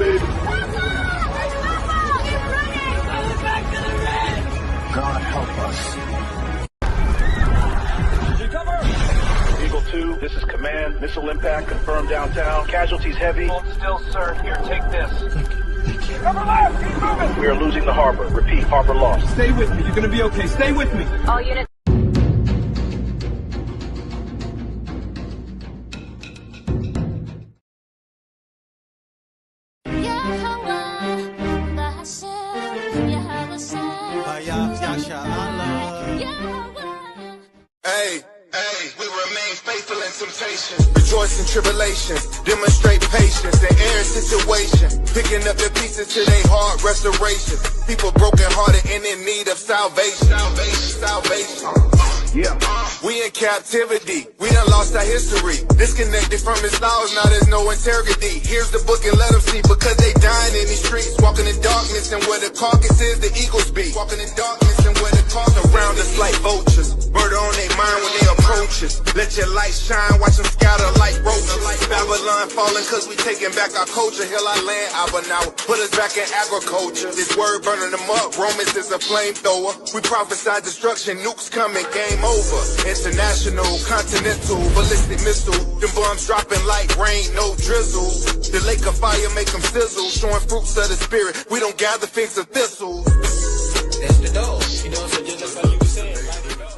baby. God help us. Eagle 2, this is command. Missile impact confirmed downtown. Casualties heavy. Hold still, sir. Here, take this. Thank you. Cover left! Keep moving! We are losing the harbor. Repeat, harbor lost. Stay with me. You're gonna be okay. Stay with me. All units. Hey, we remain faithful in temptation. Rejoice in tribulation. Demonstrate patience in every situation. Picking up the pieces to their heart restoration. People broken hearted and in need of salvation. Salvation. Yeah. We in captivity. We done lost our history. Disconnected from his laws, now there's no integrity. Here's the book and let them see, because they dying in these streets. Walking in darkness, and where the carcass is, the eagles be. Walking in darkness, and where the carcass around us like vultures. Murder on their mind when they approach us. Let your light shine, watch them scatter like roaches. Babylon falling cause we taking back our culture. Heal our land, Abba now put us back in agriculture. This word burning them up, Romans is a flamethrower. We prophesy destruction, nukes coming, game over. International, continental, ballistic missile. Them bombs dropping like rain, no drizzle. The lake of fire make them sizzle. Showing fruits of the spirit, we don't gather figs of thistles. That's the dog, you know, so just like you were saying, like the dog.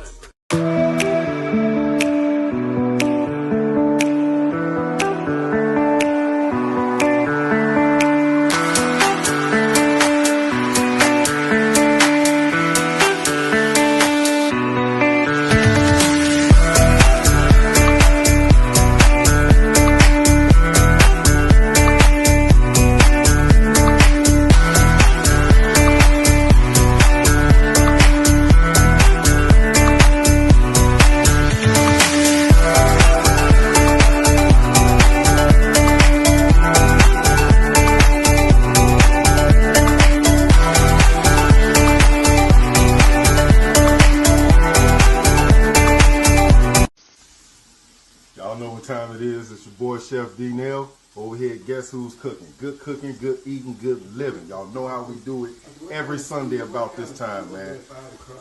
Time it is. It's your boy Chef D Nail over here at Guess Who's Cooking. Good cooking, good eating, good living. Y'all know how we do it every Sunday about this time, man.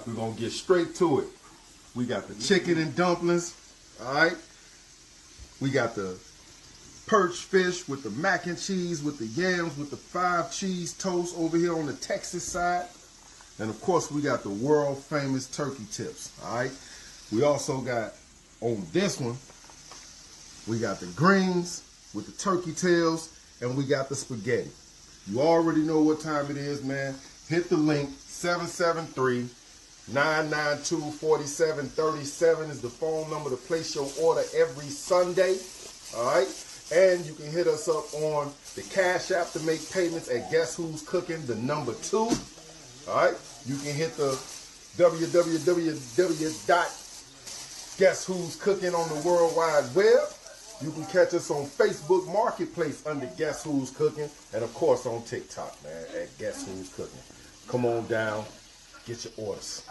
We're gonna get straight to it. We got the chicken and dumplings, all right. We got the perch fish with the mac and cheese, with the yams, with the 5 cheese toast over here on the Texas side, and of course we got the world famous turkey tips, all right. We also got on this one. We got the greens with the turkey tails, and we got the spaghetti. You already know what time it is, man. Hit the link, 773-992-4737 is the phone number to place your order every Sunday, all right? And you can hit us up on the Cash App to make payments at Guess Who's Cooking, the number 2, all right? You can hit the www.guesswho'scooking on the World Wide Web. You can catch us on Facebook Marketplace under Guess Who's Cooking, and of course on TikTok, man, at Guess Who's Cooking. Come on down, get your orders.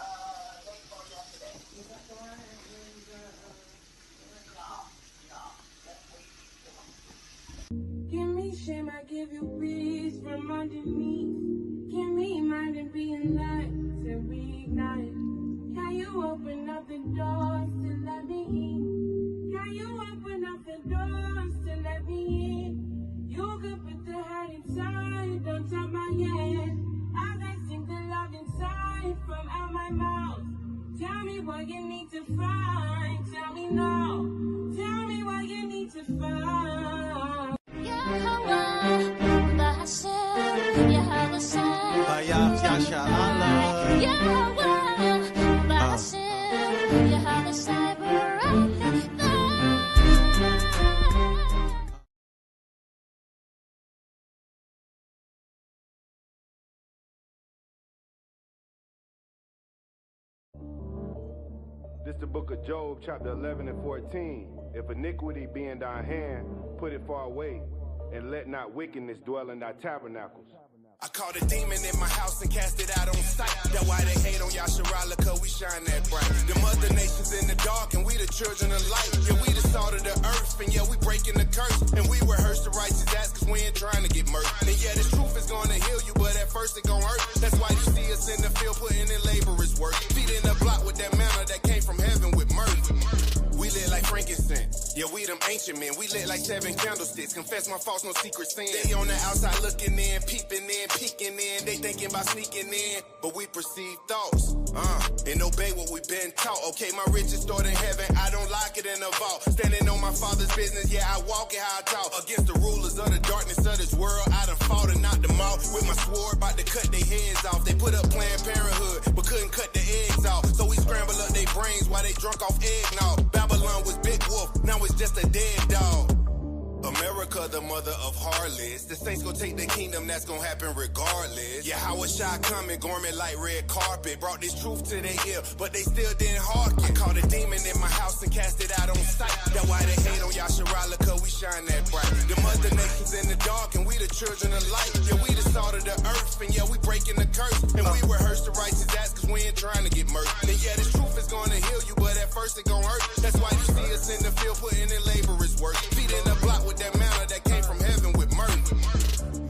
Give me shame, I give you peace from underneath. Give me mind and be a light to reignite. Can you open up the doors to let me in? Can you open up the doors to let me in? You could put the heart inside, don't tap my head. As I sing the love inside from out my mouth. Tell me what you need to find. Tell me now. Tell me what you need to find. This the book of Job, chapter 11 and 14. If iniquity be in thy hand, put it far away, and let not wickedness dwell in thy tabernacles. I caught a demon in my house and cast it out on sight. That's why they hate on Yasharala, cause we shine that bright. Them other nations in the dark and we the children of light. Yeah, we the salt of the earth and yeah, we breaking the curse. And we rehearse the righteous acts cause we ain't trying to get murdered. And yeah, fishermen. We lit like 7 candlesticks. Confess my faults, no secret sin. They on the outside looking in, peeping in, peeking in. They thinking about sneaking in, but we perceive thoughts. And obey what we've been taught. Okay, my riches stored in heaven. I don't lock it in a vault. Standing on my father's business. Yeah, I walk it how I talk. Against the rulers of the darkness of this world, I done fought and knocked them out. With my sword, about to cut their heads off. They put up Planned Parenthood, but couldn't cut the eggs off. So we scramble up their brains while they drunk off eggnog. Babylon was Big Wolf, now it's just a dead dog. America, the mother of harlots. The saints gon' take the kingdom, that's gon' happen regardless. Yeah, how was Shy coming, garment like red carpet. Brought this truth to their ear, but they still didn't hearken. I caught a demon in my house and cast it out on sight. That's why they hate on Yasharala, cause we shine that bright. The mother nations in the dark, and we the children of light. Yeah, we the salt of the earth, and yeah, we breaking the curse. And we rehearse the righteous acts, cause we ain't trying to get murdered. And yeah, this truth is gonna heal you, but at first it gon' hurt. That's why you see us in the field, putting in laborers work. Feet in the block with that manna that came from heaven with mercy.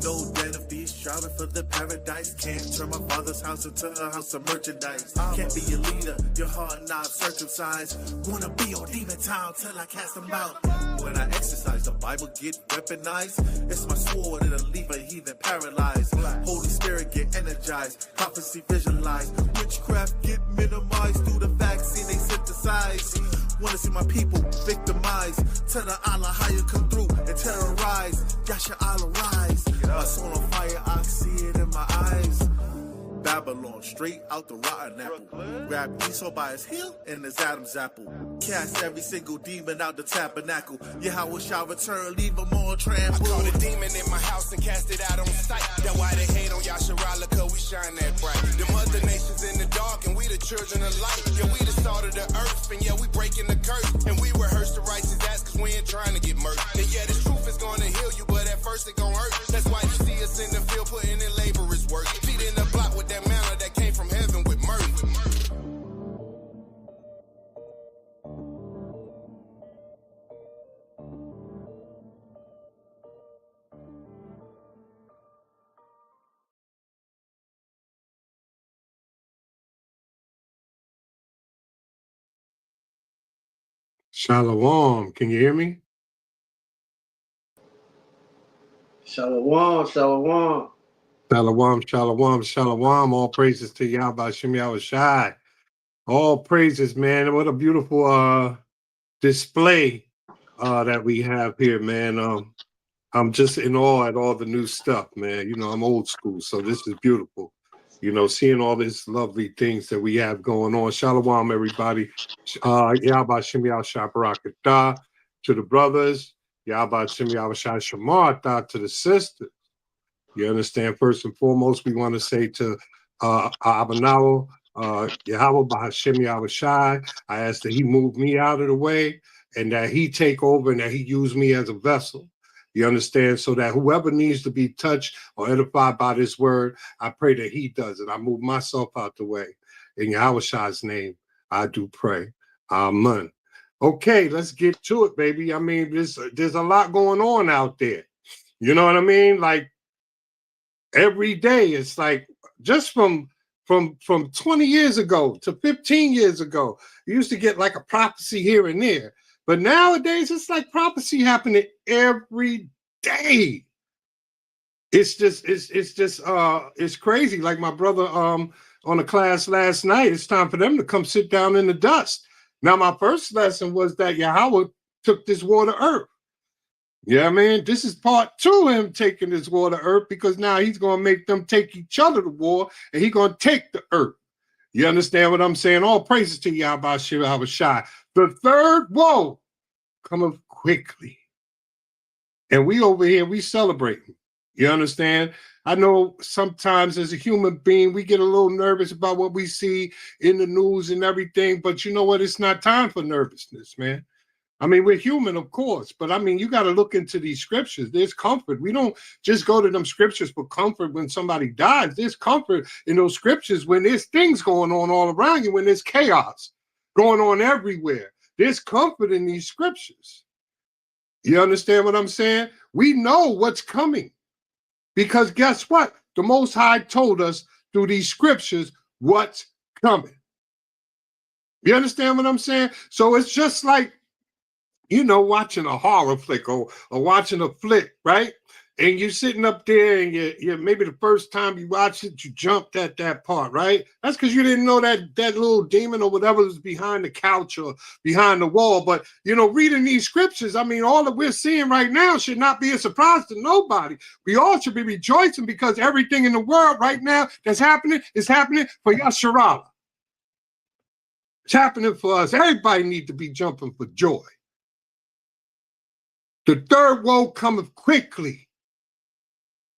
No den of thieves striving for the paradise. Can't turn my father's house into a house of merchandise. Can't be a leader, your heart not circumcised. Wanna be on demon town till I cast them out. When I exercise, the Bible get weaponized. It's my sword, it'll leave a heathen paralyzed. Holy Spirit get energized, prophecy visualized. Witchcraft get minimized through the vaccine they synthesize. Wanna see my people victimized. Tell the Allah how you come through and terrorize. Yasha Allah rise. My soul on fire, I see it in my eyes. Babylon, straight out the rotten apple. Grab Esau by his heel and his Adam's apple. Cast every single demon out the tabernacle. Yahweh shall return, leave them all trampled. I caught a demon in my house and cast it out on sight. That's why they hate on Yasharala, cause we shine that bright. The mother nations in the dark, and we the children of light. Yeah, we the salt of the earth, and yeah, we breaking the curse. And we rehearse the righteous acts, cause we ain't trying to get murdered. And yeah, this truth is gonna heal you, but at first it gon' hurt. That's why you see us in the field, putting in laborers work. Feet in the block with that manna that came from heaven with mercy. Shalom, can you hear me? Shalom, shalom. Shalom, shalom, shalom. All praises to Yahweh Shem Yahweh Shai. All praises, man. What a beautiful display that we have here, man. I'm just in awe at all the new stuff, man. You know, I'm old school, so this is beautiful. You know, seeing all these lovely things that we have going on. Shalom, everybody. Yahweh Shem Yahweh Shai Barakatah to the brothers. Yahweh Shem Yahweh Shai Shemartah to the sisters. You understand? First and foremost, we want to say to Abanawo, Yahweh Bahashem Yahweh Shai, I ask that he move me out of the way and that he take over and that he use me as a vessel. You understand? So that whoever needs to be touched or edified by this word, I pray that he does it. I move myself out the way. In Yahweh Shai's name, I do pray. Amen. Okay, let's get to it, baby. I mean, there's a lot going on out there. You know what I mean? Like, every day, it's like just from 20 years ago to 15 years ago, you used to get like a prophecy here and there. But nowadays, it's like prophecy happening every day. It's crazy. Like my brother on a class last night, it's time for them to come sit down in the dust. Now, my first lesson was that Yahweh took this war to earth. Yeah, man, this is part 2 of him taking this war to earth, because now he's going to make them take each other to war, and he's going to take the earth. You understand what I'm saying? All praises to Yahweh Shai. The third woe cometh quickly. And we over here, we celebrating. You understand? I know sometimes as a human being, we get a little nervous about what we see in the news and everything, but you know what? It's not time for nervousness, man. I mean, we're human, of course, but I mean, you got to look into these scriptures. There's comfort. We don't just go to them scriptures for comfort when somebody dies. There's comfort in those scriptures when there's things going on all around you, when there's chaos going on everywhere. There's comfort in these scriptures. You understand what I'm saying? We know what's coming, because guess what? The Most High told us through these scriptures what's coming. You understand what I'm saying? So it's just like watching a horror flick or watching a flick, right? And you're sitting up there and you maybe the first time you watch it, you jumped at that part, right? That's because you didn't know that little demon or whatever was behind the couch or behind the wall. But, reading these scriptures, I mean, all that we're seeing right now should not be a surprise to nobody. We all should be rejoicing because everything in the world right now that's happening is happening for Yasharala. It's happening for us. Everybody needs to be jumping for joy. The third woe cometh quickly.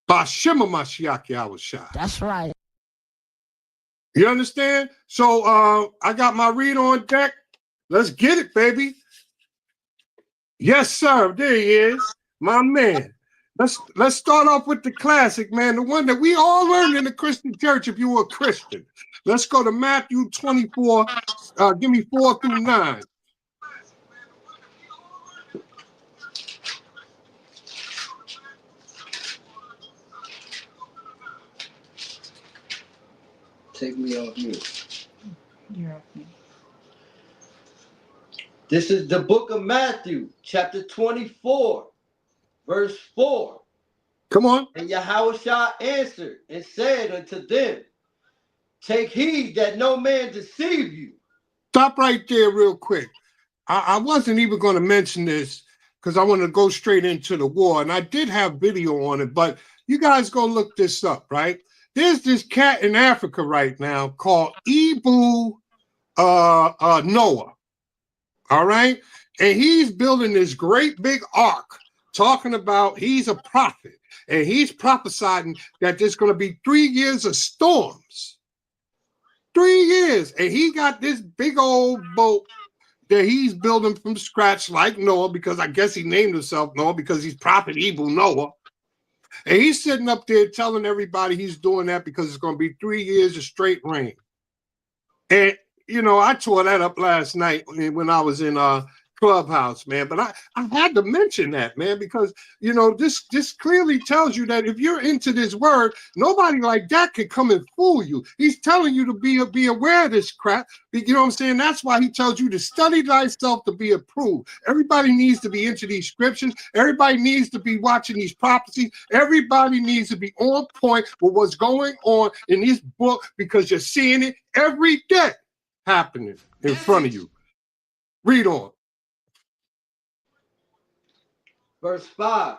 That's right. You understand? So I got my read on deck. Let's get it, baby. Yes, sir. There he is, my man. Let's start off with the classic, man. The one that we all learned in the Christian church if you were a Christian. Let's go to Matthew 24. Give me 4 through 9. Take me off mute. You're off mute. This is the book of Matthew, chapter 24, verse 4. Come on. And Yahushua answered and said unto them, take heed that no man deceive you. Stop right there real quick. I wasn't even going to mention this because I want to go straight into the war. And I did have video on it, but you guys go look this up, right? There's this cat in Africa right now called Ibu Noah. All right. And he's building this great big ark, talking about he's a prophet. And he's prophesying that there's going to be 3 years of storms. 3 years. And he got this big old boat that he's building from scratch like Noah, because I guess he named himself Noah because he's prophet Ibu Noah. And he's sitting up there telling everybody he's doing that because it's going to be 3 years of straight rain. And, I tore that up last night when I was in Clubhouse, man. But I had to mention that, man, because, this clearly tells you that if you're into this word, nobody like that can come and fool you. He's telling you to be aware of this crap. You know what I'm saying? That's why he tells you to study thyself to be approved. Everybody needs to be into these scriptures. Everybody needs to be watching these prophecies. Everybody needs to be on point with what's going on in this book because you're seeing it every day happening in front of you. Read on. Verse 5.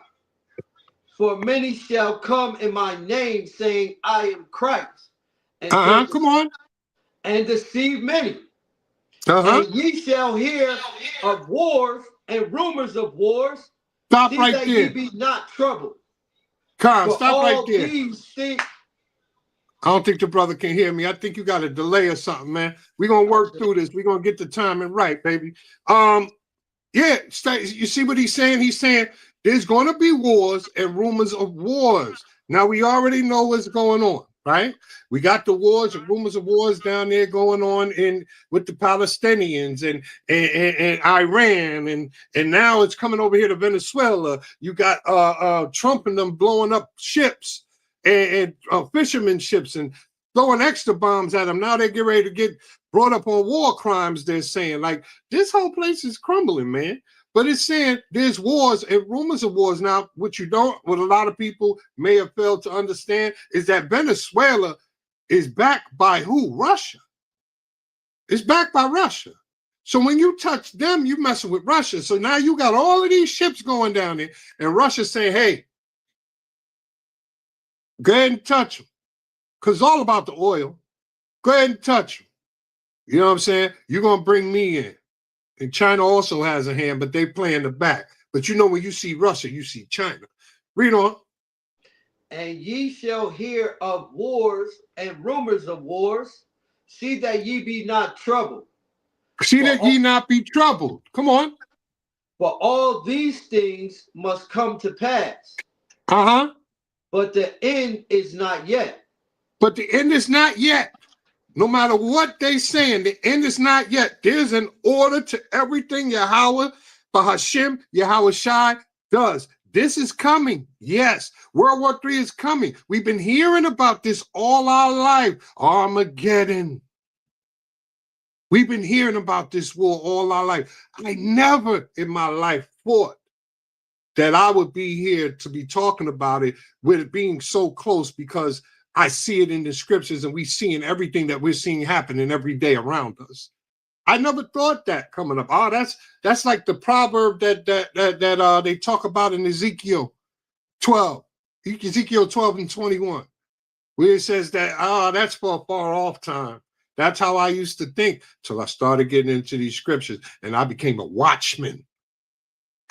For many shall come in my name, saying, I am Christ. And come on. And deceive many. And ye shall hear of wars and rumors of wars. Stop See right that there. Ye be not troubled. Stop right there. These things. I don't think the brother can hear me. I think you got a delay or something, man. We're going to work through this. We're going to get the timing right, baby. Yeah, you see what he's saying? He's saying there's going to be wars and rumors of wars. Now, we already know what's going on, right? We got the wars and rumors of wars down there going on with the Palestinians and Iran, and now it's coming over here to Venezuela. You got Trump and them blowing up ships and fishermen ships and throwing extra bombs at them. Now they get ready to get brought up on war crimes. They're saying like this whole place is crumbling, man. But it's saying there's wars and rumors of wars. Now, what a lot of people may have failed to understand is that Venezuela is backed by who? Russia. It's backed by Russia. So when you touch them, you're messing with Russia. So now you got all of these ships going down there, and Russia's saying, hey, go ahead and touch them. Because it's all about the oil. Go ahead and touch them. You know what I'm saying? You're going to bring me in. And China also has a hand, but they play in the back. But when you see Russia, you see China. Read on. And ye shall hear of wars and rumors of wars. See that ye be not troubled. See that ye not be troubled. Come on. For all these things must come to pass. But the end is not yet. But the end is not yet. No matter what they saying, the end is not yet. There's an order to everything Yahweh, Bahashim, Yahweh Shai does. This is coming. Yes. World War III is coming. We've been hearing about this all our life. Armageddon. We've been hearing about this war all our life. I never in my life thought that I would be here to be talking about it with it being so close, because I see it in the scriptures and we seeing everything that we're seeing happening every day around us. I never thought that coming up. Oh, that's like the proverb that they talk about in Ezekiel 12, Ezekiel 12 and 21, where it says that, that's for a far off time. That's how I used to think till I started getting into these scriptures and I became a watchman,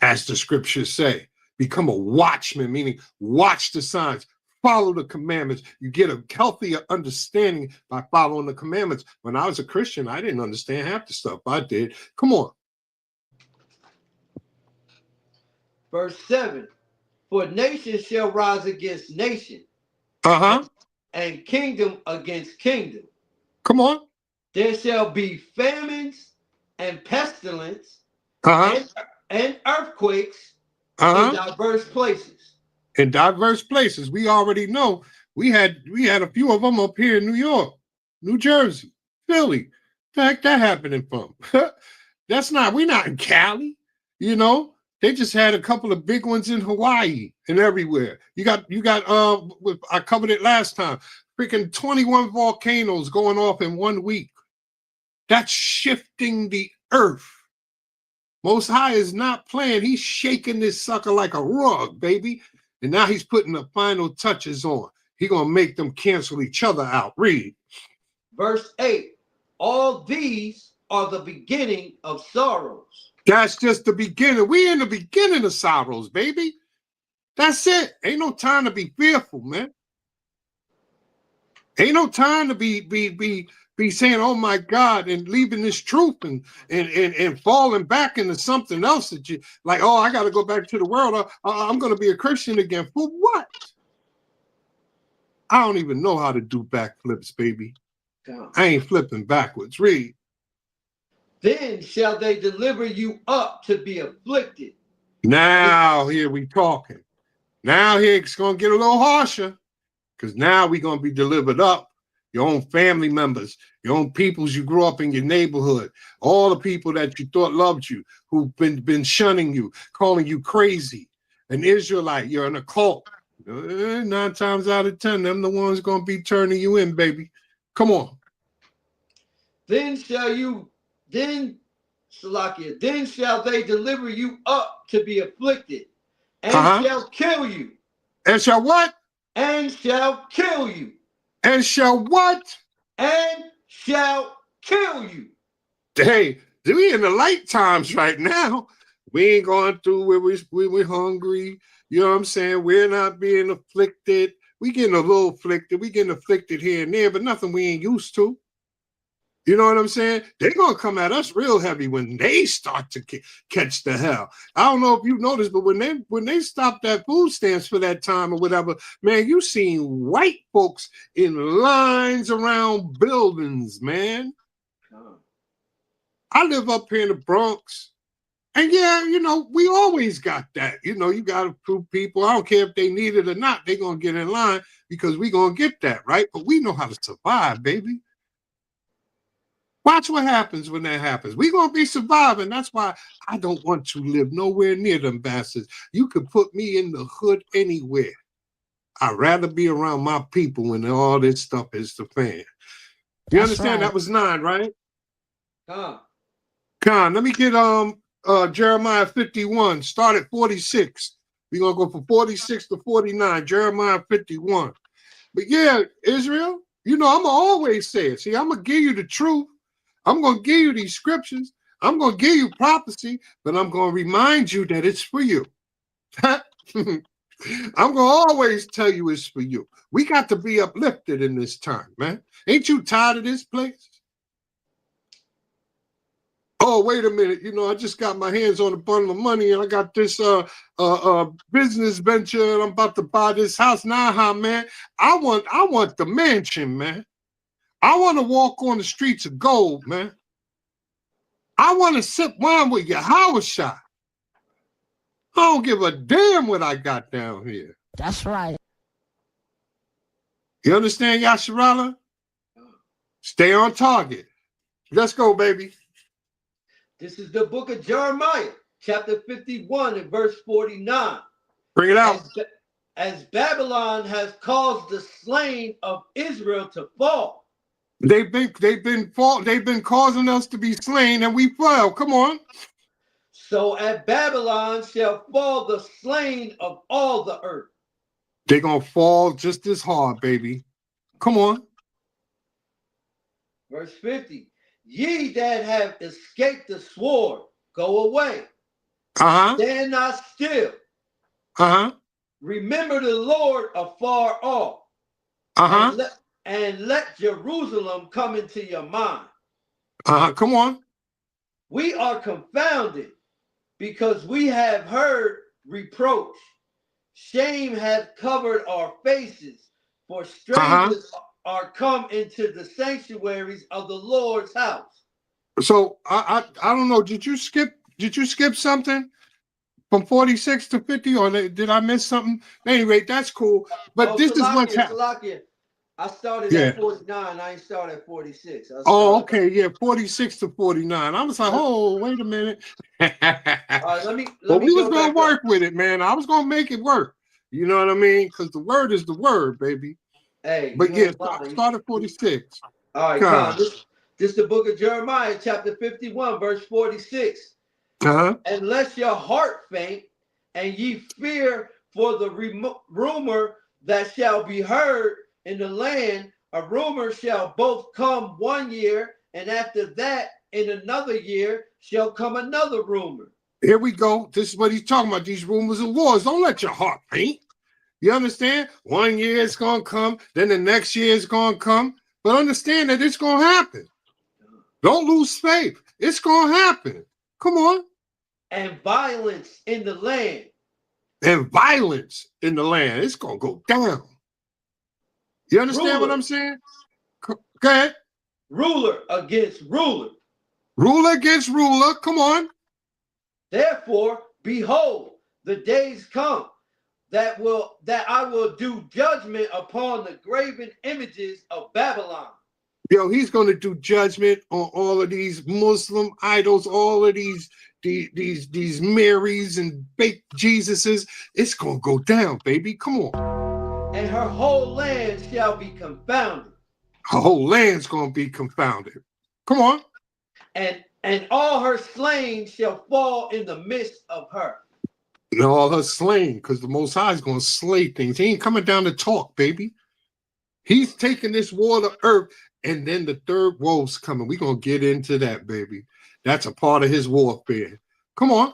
as the scriptures say. Become a watchman, meaning watch the signs, follow the commandments. You get a healthier understanding by following the commandments. When I was a Christian, I didn't understand half the stuff I did. Come on. Verse 7. For nation shall rise against nation, and kingdom against kingdom. Come on. There shall be famines and pestilence and earthquakes in diverse places. In diverse places. We already know we had a few of them up here in New York, New Jersey, Philly. The heck that happening from? We're not in Cali, you know. They just had a couple of big ones in Hawaii and everywhere. You got I covered it last time. Freaking 21 volcanoes going off in 1 week. That's shifting the earth. Most High is not playing. He's shaking this sucker like a rug, baby. And now he's putting the final touches on. He's going to make them cancel each other out. Read. Verse 8. All these are the beginning of sorrows. That's just the beginning. We in the beginning of sorrows, baby. That's it. Ain't no time to be fearful, man. Ain't no time to be saying, oh my God, and leaving this truth and falling back into something else that you like, oh, I got to go back to the world. I'm going to be a Christian again. For what? I don't even know how to do backflips, baby. I ain't flipping backwards. Read. Then shall they deliver you up to be afflicted. Now here we talking. Now here it's going to get a little harsher, because now we're going to be delivered up. Your own family members, your own peoples you grew up in your neighborhood, all the people that you thought loved you, who've been shunning you, calling you crazy, an Israelite, you're in a cult. 9 times out of 10, them the ones going to be turning you in, baby. Come on. Then shall they deliver you up to be afflicted, and shall kill you. And shall what? And shall kill you. And shall what? And shall kill you. Hey, we in the light times right now. We ain't going through where we're hungry. You know what I'm saying? We're not being afflicted. We getting a little afflicted. We getting afflicted here and there, but nothing we ain't used to. You know what I'm saying? They're going to come at us real heavy when they start to catch the hell. I don't know if you noticed, but when they stopped that food stamps for that time or whatever, man, you seen white folks in lines around buildings, man. I live up here in the Bronx. And yeah, you know, we always got that. You know, you got to prove people, I don't care if they need it or not, they're going to get in line because we're going to get that, right? But we know how to survive, baby. Watch what happens when that happens. We're going to be surviving. That's why I don't want to live nowhere near them bastards. You could put me in the hood anywhere. I'd rather be around my people when all this stuff is the fan. You understand? Right. That was 9, right? Con, let me get Jeremiah 51. Start at 46. We're going to go from 46 to 49. Jeremiah 51. But yeah, Israel, you know, I'm going to always say it. See, I'm going to give you the truth. I'm going to give you these scriptures. I'm going to give you prophecy, but I'm going to remind you that it's for you. I'm going to always tell you it's for you. We got to be uplifted in this time, man. Ain't you tired of this place? Oh, wait a minute. You know, I just got my hands on a bundle of money and I got this business venture and I'm about to buy this house. Nah, man. I want the mansion, man. I want to walk on the streets of gold, man. I want to sip wine with Yahweh Shai. I don't give a damn what I got down here. That's right. You understand, Yasharala? Stay on target. Let's go, baby. This is the book of Jeremiah, chapter 51 and verse 49. Bring it out. As Babylon has caused the slain of Israel to fall. They've been causing us to be slain, and we fell. Come on. So at Babylon shall fall the slain of all the earth. They're gonna fall just as hard, baby. Come on. Verse 50. Ye that have escaped the sword, go away. Stand not still. Remember the Lord afar off. And let Jerusalem come into your mind. Come on. We are confounded because we have heard reproach. Shame hath covered our faces, for strangers are come into the sanctuaries of the Lord's house. So I don't know. Did you skip something from 46 to 50, or did I miss something? Anyway, that's cool. But this is what's happening. I started at 49. I ain't started at 46. Okay, yeah, 46 to 49. I was like, oh, wait a minute. All right, let me we was gonna work with it, man. I was gonna make it work. You know what I mean? Because the word is the word, baby. Hey, but yeah, start at 46. All right, come. This is the book of Jeremiah, chapter 51, verse 46. Unless your heart faint, and ye fear for the rumor that shall be heard in the land, a rumor shall both come 1 year, and after that, in another year, shall come another rumor. Here we go. This is what he's talking about, these rumors and wars. Don't let your heart faint. You understand? 1 year it's going to come, then the next year it's going to come. But understand that it's going to happen. Don't lose faith. It's going to happen. Come on. And violence in the land. And violence in the land. It's going to go down. You understand what I'm saying? Go ahead. Ruler against ruler. Ruler against ruler. Come on. Therefore, behold, the days come that I will do judgment upon the graven images of Babylon. Yo, he's going to do judgment on all of these Muslim idols, all of these Marys and fake Jesuses. It's going to go down, baby. Come on. And her whole land shall be confounded. Her whole land's going to be confounded. Come on. And all her slain shall fall in the midst of her. And all her slain, because the Most High is going to slay things. He ain't coming down to talk, baby. He's taking this war to earth, and then the third woe's coming. We're going to get into that, baby. That's a part of his warfare. Come on.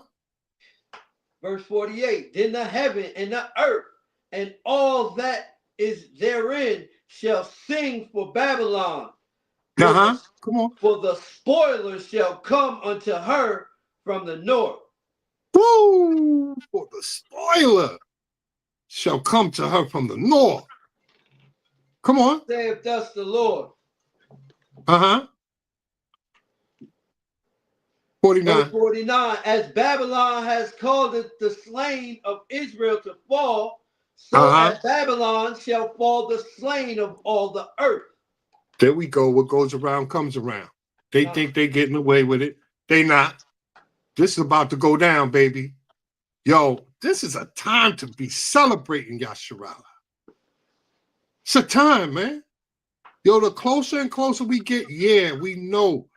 Verse 48, then the heaven and the earth and all that is therein shall sing for Babylon. Come on. For the spoiler shall come unto her from the north. Woo! For the spoiler shall come to her from the north. Come on. Saith thus the Lord. 49. Verse 49. As Babylon has called it the slain of Israel to fall, so at Babylon shall fall the slain of all the earth. There we go. What goes around comes around. They think they're getting away with it. They not. This is about to go down, baby. Yo, this is a time to be celebrating Yasharala. It's a time, man. Yo, the closer and closer we get, we know.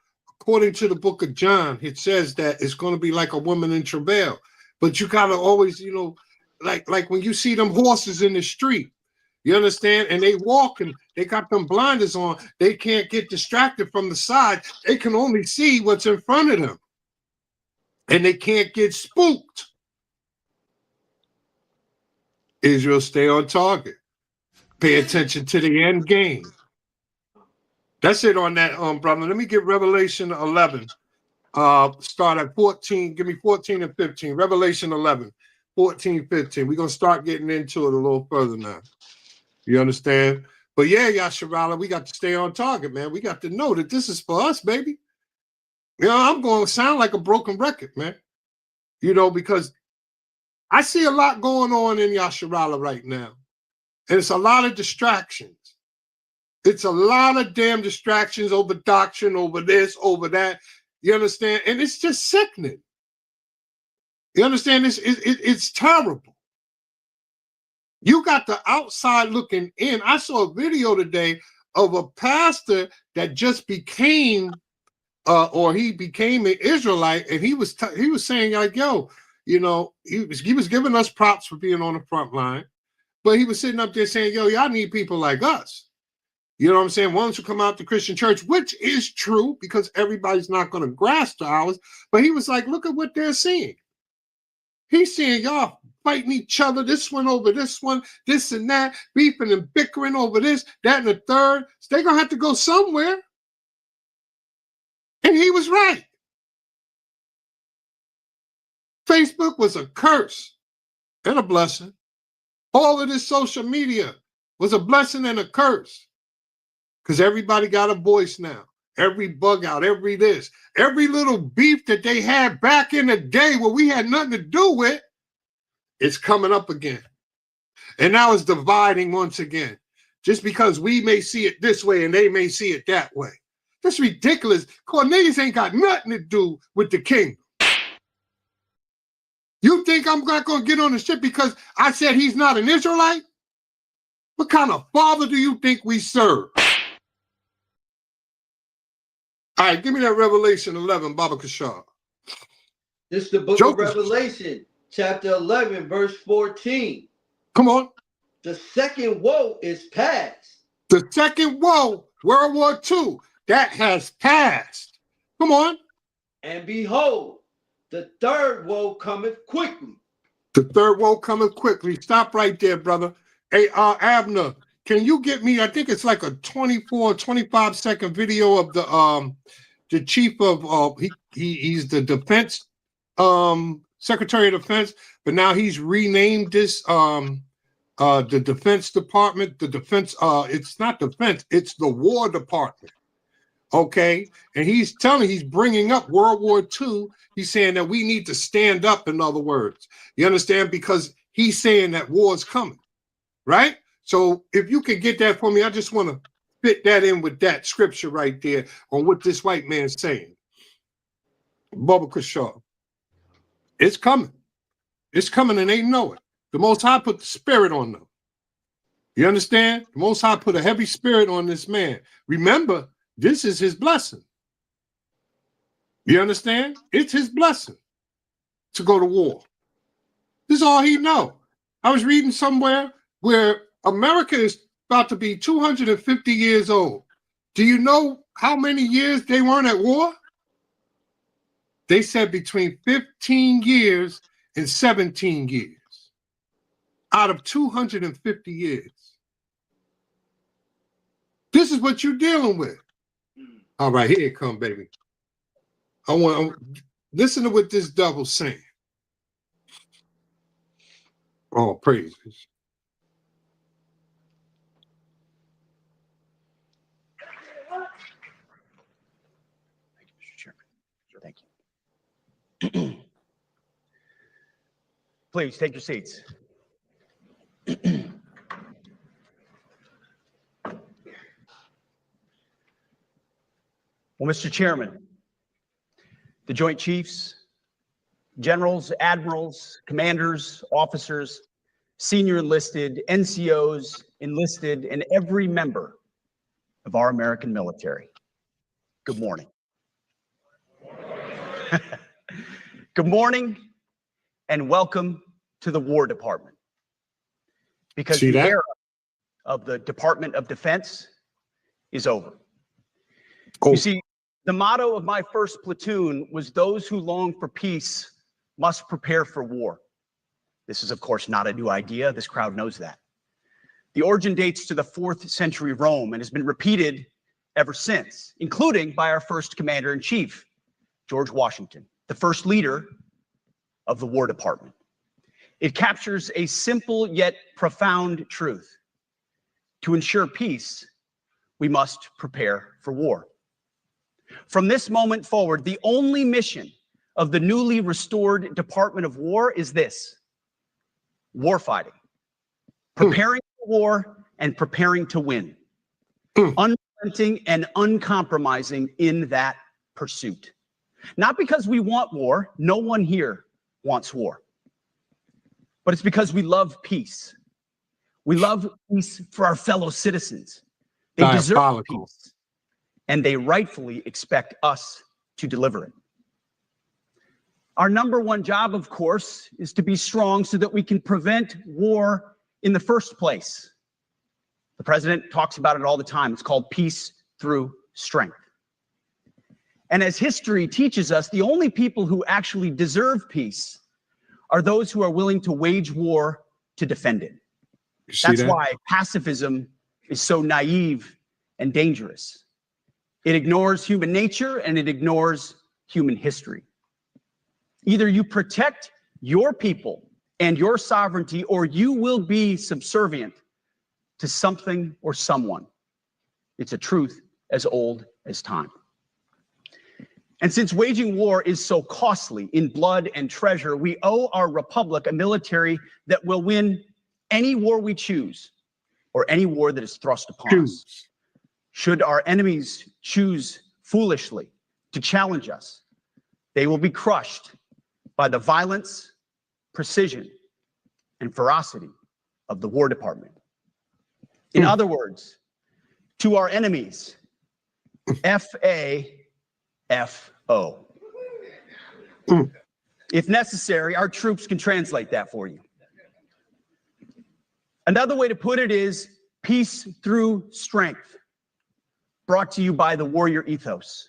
According to the book of John, it says that it's going to be like a woman in travail. But you got to always, like when you see them horses in the street, you understand? And they walk and they got them blinders on. They can't get distracted from the side. They can only see what's in front of them. And they can't get spooked. Israel, stay on target. Pay attention to the end game. That's it on that, brother. Let me get Revelation 11. Start at 14. Give me 14 and 15. Revelation 11, 14, 15. We're going to start getting into it a little further now. You understand? But yeah, Yasharala, we got to stay on target, man. We got to know that this is for us, baby. I'm going to sound like a broken record, man. Because I see a lot going on in Yasharala right now. And it's a lot of distractions. It's a lot of damn distractions over doctrine, over this, over that. You understand? And it's just sickening. You understand this? It's terrible. You got the outside looking in. I saw a video today of a pastor that just became, or he became an Israelite, and he was saying like, yo, you know, he was giving us props for being on the front line, but he was sitting up there saying, yo, y'all need people like us. You know what I'm saying? Why don't you come out to Christian church, which is true because everybody's not going to grasp the hours. But he was like, look at what they're seeing. He's seeing y'all fighting each other, this one over this one, this and that, beefing and bickering over this, that, and the third. So they're going to have to go somewhere. And he was right. Facebook was a curse and a blessing. All of this social media was a blessing and a curse. Because everybody got a voice now. Every bug out, every this, every little beef that they had back in the day where we had nothing to do with, it's coming up again. And now it's dividing once again. Just because we may see it this way and they may see it that way. That's ridiculous. Cornelius ain't got nothing to do with the kingdom. You think I'm not going to get on the ship because I said he's not an Israelite? What kind of father do you think we serve? All right, give me that Revelation 11, Baba Kashar. This is the book of Revelation, chapter 11, verse 14. Come on. The second woe is past. The second woe, World War II, that has passed. Come on. And behold, the third woe cometh quickly. The third woe cometh quickly. Stop right there, brother. Hey, Abner, can you get me, I think it's like a 24, 25-second video of the chief of, he's the defense, Secretary of Defense, but now he's renamed this, the Defense Department, the defense, it's not defense, it's the War Department. Okay, and he's bringing up World War II. He's saying that we need to stand up, in other words. You understand? Because he's saying that war is coming, right? So if you could get that for me, I just want to fit that in with that scripture right there on what this white man's saying. Baba Kashar. It's coming. It's coming and they know it. The Most High put the spirit on them. You understand? The Most High put a heavy spirit on this man. Remember, this is his blessing. You understand? It's his blessing to go to war. This is all he know. I was reading somewhere where America is about to be 250 years old. Do you know how many years they weren't at war? They said between 15 years and 17 years out of 250 years. This is what you're dealing with. All right, here it come, baby. I want to listen to what this devil's saying. Oh, praises. Thank you, Mr. Chairman. Thank you. Please take your seats. Well, Mr. Chairman, the Joint Chiefs, generals, admirals, commanders, officers, senior enlisted, NCOs, enlisted, and every member of our American military, good morning. Good morning and welcome to the War Department. Because the era of the Department of Defense is over. Oh. You see, the motto of my first platoon was those who long for peace must prepare for war. This is, of course, not a new idea. This crowd knows that. The origin dates to the 4th century Rome and has been repeated ever since, including by our first commander-in-chief, George Washington, the first leader of the War Department. It captures a simple yet profound truth. To ensure peace, we must prepare for war. From this moment forward, the only mission of the newly restored Department of War is this: war fighting, preparing for war and preparing to win. unrelenting and uncompromising in that pursuit. Not because we want war. No one here wants war. But it's because we love peace. We love peace for our fellow citizens. They deserve peace, and they rightfully expect us to deliver it. Our number one job, of course, is to be strong so that we can prevent war in the first place. The president talks about it all the time. It's called peace through strength. And as history teaches us, the only people who actually deserve peace are those who are willing to wage war to defend it. That's why pacifism is so naive and dangerous. It ignores human nature and it ignores human history. Either you protect your people and your sovereignty, or you will be subservient to something or someone. It's a truth as old as time. And since waging war is so costly in blood and treasure, we owe our republic a military that will win any war we choose, or any war that is thrust upon us. Should our enemies choose foolishly to challenge us, they will be crushed by the violence, precision, and ferocity of the War Department. In other words, to our enemies, F-A-F-O. If necessary, our troops can translate that for you. Another way to put it is peace through strength, brought to you by the warrior ethos.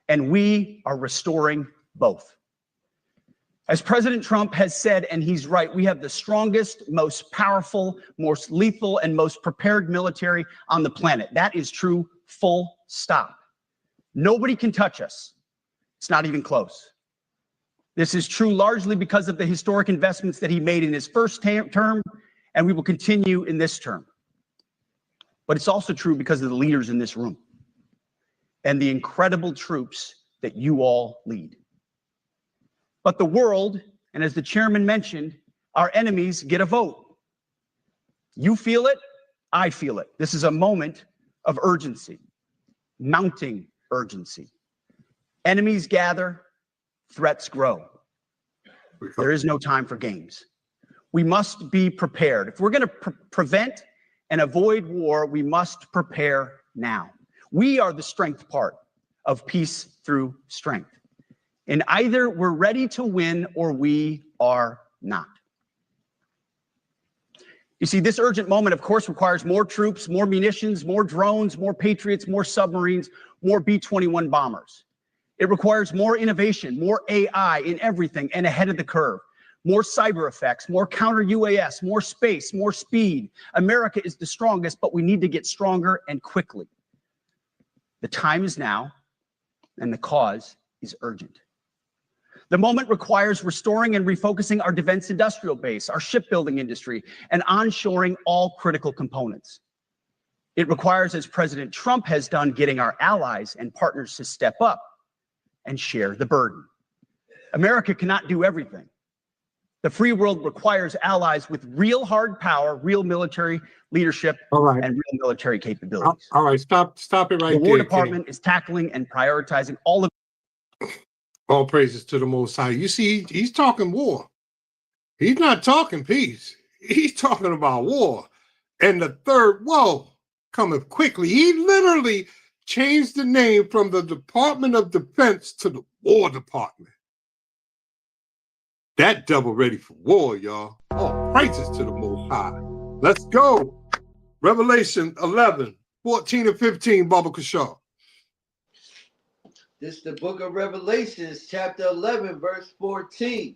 And we are restoring both. As President Trump has said, and he's right, we have the strongest, most powerful, most lethal, and most prepared military on the planet. That is true, full stop. Nobody can touch us. It's not even close. This is true largely because of the historic investments that he made in his first term, and we will continue in this term. But it's also true because of the leaders in this room and the incredible troops that you all lead. But the world, and as the chairman mentioned, our enemies get a vote. You feel it, I feel it. This is a moment of urgency, mounting urgency. Enemies gather, threats grow. There is no time for games. We must be prepared. If we're going to prevent and avoid war, we must prepare now. We are the strength part of peace through strength. And either we're ready to win or we are not. You see, this urgent moment, of course, requires more troops, more munitions, more drones, more Patriots, more submarines, more B-21 bombers. It requires more innovation, more AI in everything and ahead of the curve, more cyber effects, more counter UAS, more space, more speed. America is the strongest, but we need to get stronger and quickly. The time is now, and the cause is urgent. The moment requires restoring and refocusing our defense industrial base, our shipbuilding industry, and onshoring all critical components. It requires, as President Trump has done, getting our allies and partners to step up and share the burden. America cannot do everything. The free world requires allies with real hard power, real military leadership, and real military capabilities. All right, stop it right there. The War Department is tackling and prioritizing all of. All praises to the Most High. You see, he's talking war. He's not talking peace. He's talking about war. And the third woe cometh quickly. He literally changed the name from the Department of Defense to the War Department. That double ready for war, y'all. All praises to the Most High. Let's go. Revelation 11, 14 and 15, Baba Kashaw. This is the book of Revelations, chapter 11, verse 14.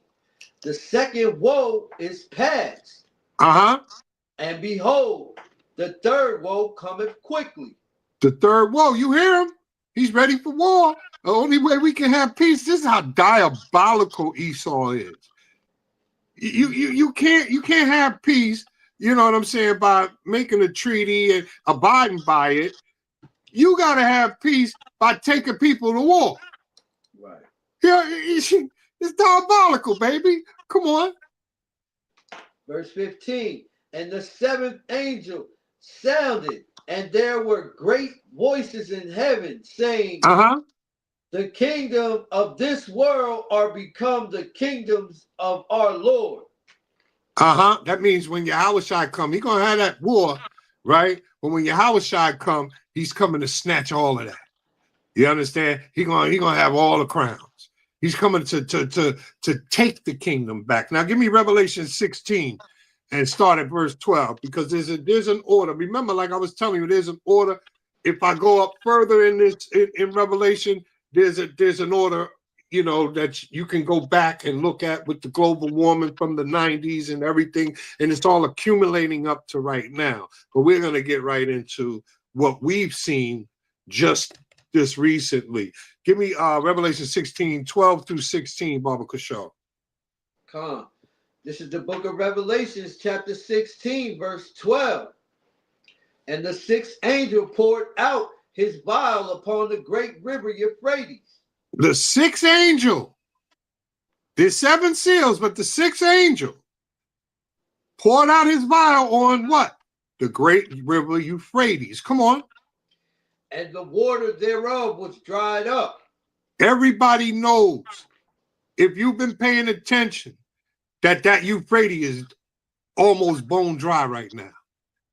The second woe is past. And behold, the third woe cometh quickly. The third woe, you hear him? He's ready for war. The only way we can have peace, this is how diabolical Esau is. You can't have peace, you know what I'm saying, by making a treaty and abiding by it. You got to have peace by taking people to war. Right. Yeah, it's diabolical, baby. Come on. Verse 15. And the seventh angel sounded, And there were great voices in heaven saying, the kingdom of this world are become the kingdoms of our Lord. That means when Yahushua come, he's gonna have that war, right? But when Yahushua come, he's coming to snatch all of that. You understand? He's gonna have all the crowns. He's coming to take the kingdom back. Now give me Revelation 16 and start at verse 12, because there's an order. Remember, like I was telling you, there's an order. If I go up further in this in Revelation, there's an order, you know, that you can go back and look at with the global warming from the 90s and everything, and it's all accumulating up to right now. But we're gonna get right into what we've seen just recently. Give me Revelation 16, 12 through 16, Baba Kushal. Come. This is the book of Revelations, chapter 16, verse 12. And the sixth angel poured out his vial upon the great river Euphrates. The sixth angel. There's 7 seals, but the sixth angel poured out his vial on what? The great river Euphrates. Come on. And the water thereof was dried up. Everybody knows, if you've been paying attention, that Euphrates is almost bone dry right now.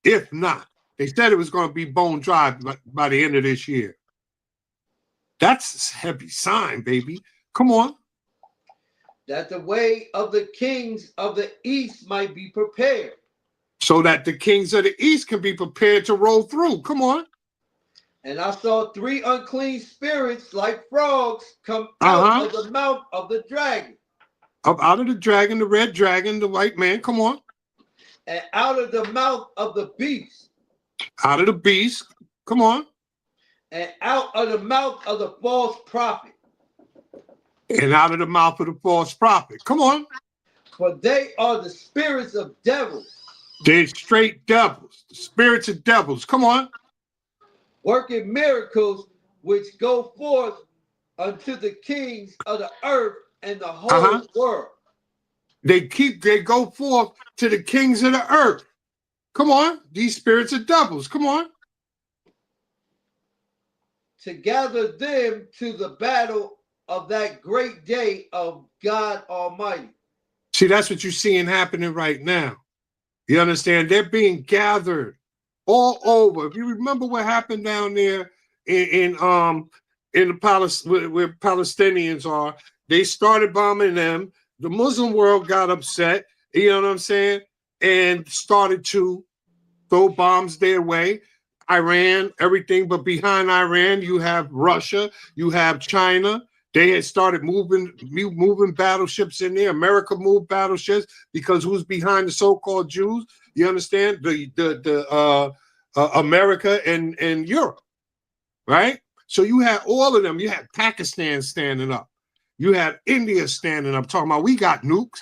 If not, they said it was going to be bone dry by the end of this year. That's a heavy sign, baby. Come on. That the way of the kings of the east might be prepared. So that the kings of the east can be prepared to roll through. Come on. And I saw 3 unclean spirits like frogs come out of the mouth of the dragon. Out of the dragon, the red dragon, the white man. Come on. And out of the mouth of the beast. Out of the beast. Come on. And out of the mouth of the false prophet. And out of the mouth of the false prophet. Come on. For they are the spirits of devils. They're straight devils. The spirits of devils. Come on. Working miracles which go forth unto the kings of the earth and the whole world. They go forth to the kings of the earth. Come on. These spirits of devils. Come on. To gather them to the battle of that great day of God Almighty. See, that's what you're seeing happening right now. You understand? They're being gathered all over. If you remember what happened down there in the palace where Palestinians are, they started bombing them. The Muslim world got upset, you know what I'm saying, and started to throw bombs their way. Iran, everything, but behind Iran, you have Russia, you have China. They had started moving battleships in there. America moved battleships because who's behind the so-called Jews? You understand? America and Europe, right? So you had all of them. You had Pakistan standing up. You had India standing up, talking about we got nukes.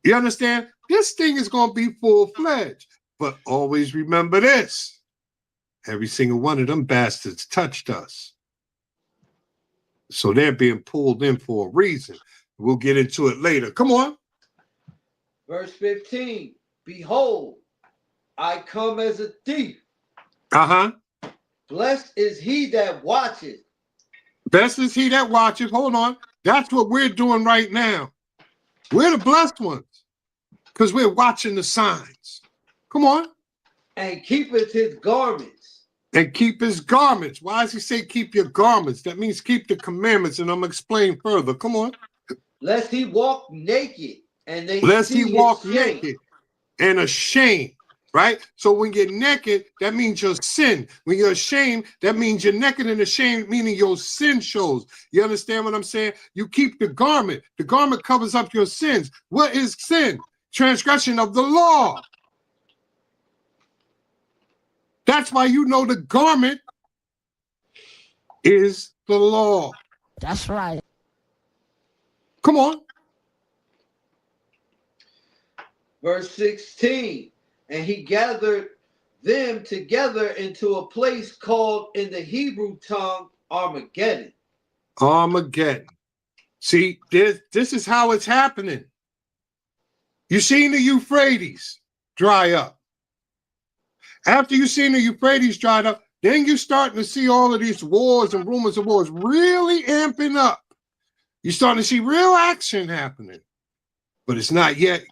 You understand? This thing is going to be full-fledged. But always remember this. Every single one of them bastards touched us. So they're being pulled in for a reason. We'll get into it later. Come on. Verse 15. Behold, I come as a thief. Blessed is he that watcheth. Blessed is he that watcheth. Hold on. That's what we're doing right now. We're the blessed ones because we're watching the signs. Come on. And keepeth his garments. And keep his garments. Why does he say keep your garments? That means keep the commandments, and I'm going to explain further. Come on. Lest he walk naked, and they Lest see he walk his shame. naked and ashamed, right? So when you're naked, that means your sin. When you're ashamed, that means you're naked and ashamed, meaning your sin shows. You understand what I'm saying? You keep the garment. The garment covers up your sins. What is sin? Transgression of the law. That's why you know the garment is the law. That's right. Come on. Verse 16. And he gathered them together into a place called in the Hebrew tongue Armageddon. Armageddon. See, this is how it's happening. You seen the Euphrates dry up. After you seen the Euphrates dried up, then you're starting to see all of these wars and rumors of wars really amping up. You're starting to see real action happening. But it's not yet.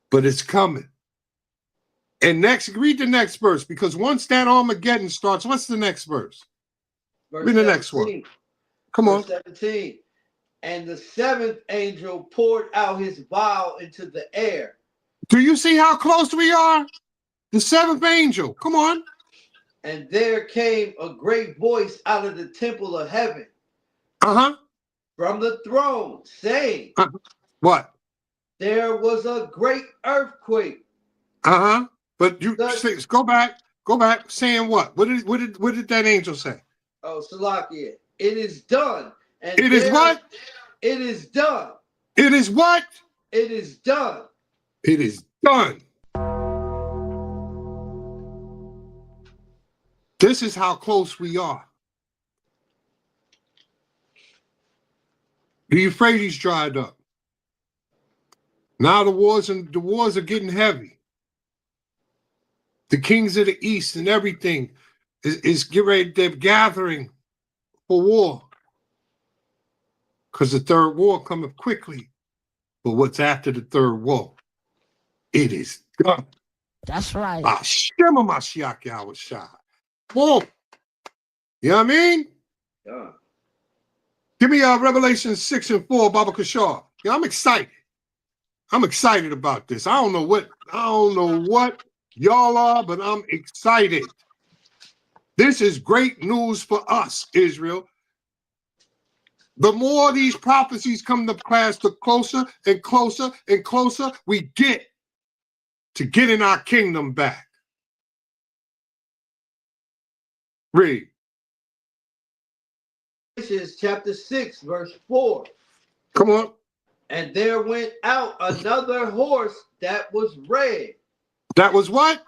But it's coming. And next, read the next verse, because once that Armageddon starts, what's the next verse? Read the next one. Come on. Verse 17. And the seventh angel poured out his vial into the air. Do you see how close we are? The seventh angel. Come on. And there came a great voice out of the temple of heaven. From the throne, saying, what? There was a great earthquake. But you go back, saying what? What did that angel say? Oh, Salakia. It is done. And it is what? It is done. It is what? It is done. It is done. This is how close we are. The Euphrates dried up. Now the wars are getting heavy. The kings of the east and everything is getting ready. They're gathering for war. Because the third war cometh quickly. But what's after the third war? It is done. That's right. Shema Mashiach Yahushua. Boom. You know what I mean? Yeah. Give me Revelation 6 and 4, Baba Kishar. Yeah, I'm excited. I'm excited about this. I don't know what y'all are, but I'm excited. This is great news for us, Israel. The more these prophecies come to pass, the closer and closer and closer we get to getting our kingdom back. Read. Chapter 6, verse 4. Come on. And there went out another horse that was red. That was what?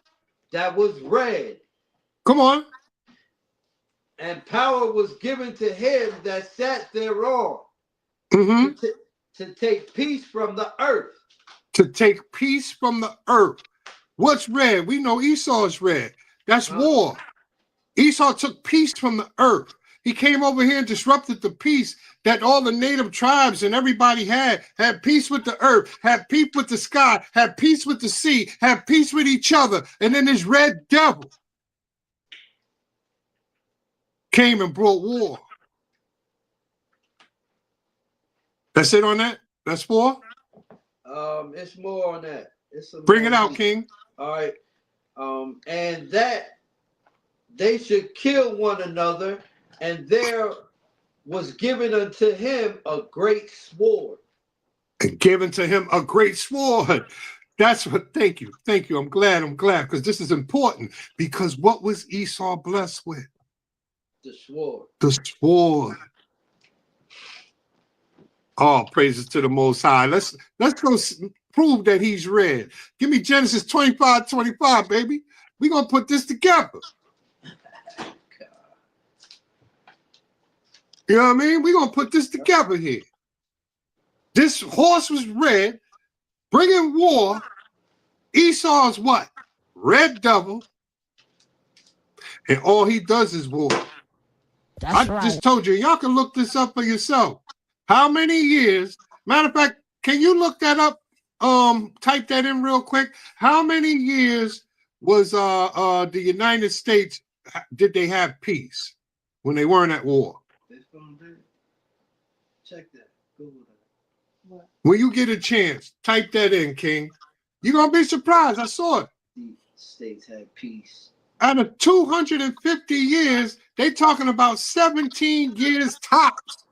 That was red. Come on. And power was given to him that sat thereon to take peace from the earth. To take peace from the earth. What's red? We know Esau's red. That's war. Esau took peace from the earth. He came over here and disrupted the peace that all the native tribes and everybody had peace with the earth, had peace with the sky, had peace with the sea, had peace with each other. And then this red devil came and brought war. That's it on that? That's 4? It's more on that. Bring it out, King. All right. And that they should kill one another, and there was given unto him a great sword. And given to him a great sword. That's what, thank you. I'm glad, because this is important. Because what was Esau blessed with? The sword. The sword. Oh, praises to the Most High. Let's go prove that he's red. Give me Genesis 25:25, baby. We're going to put this together. You know what I mean? We're going to put this together here. This horse was red, bringing war. Esau's what? Red devil. And all he does is war. I just told you. Y'all can look this up for yourself. How many years? Matter of fact, can you look that up? Type that in real quick. How many years was the United States, did they have peace when they weren't at war? Check that. Google that. What? When you get a chance, type that in, King. You're going to be surprised. I saw it. The states had peace. Out of 250 years, they talking about 17 years tops.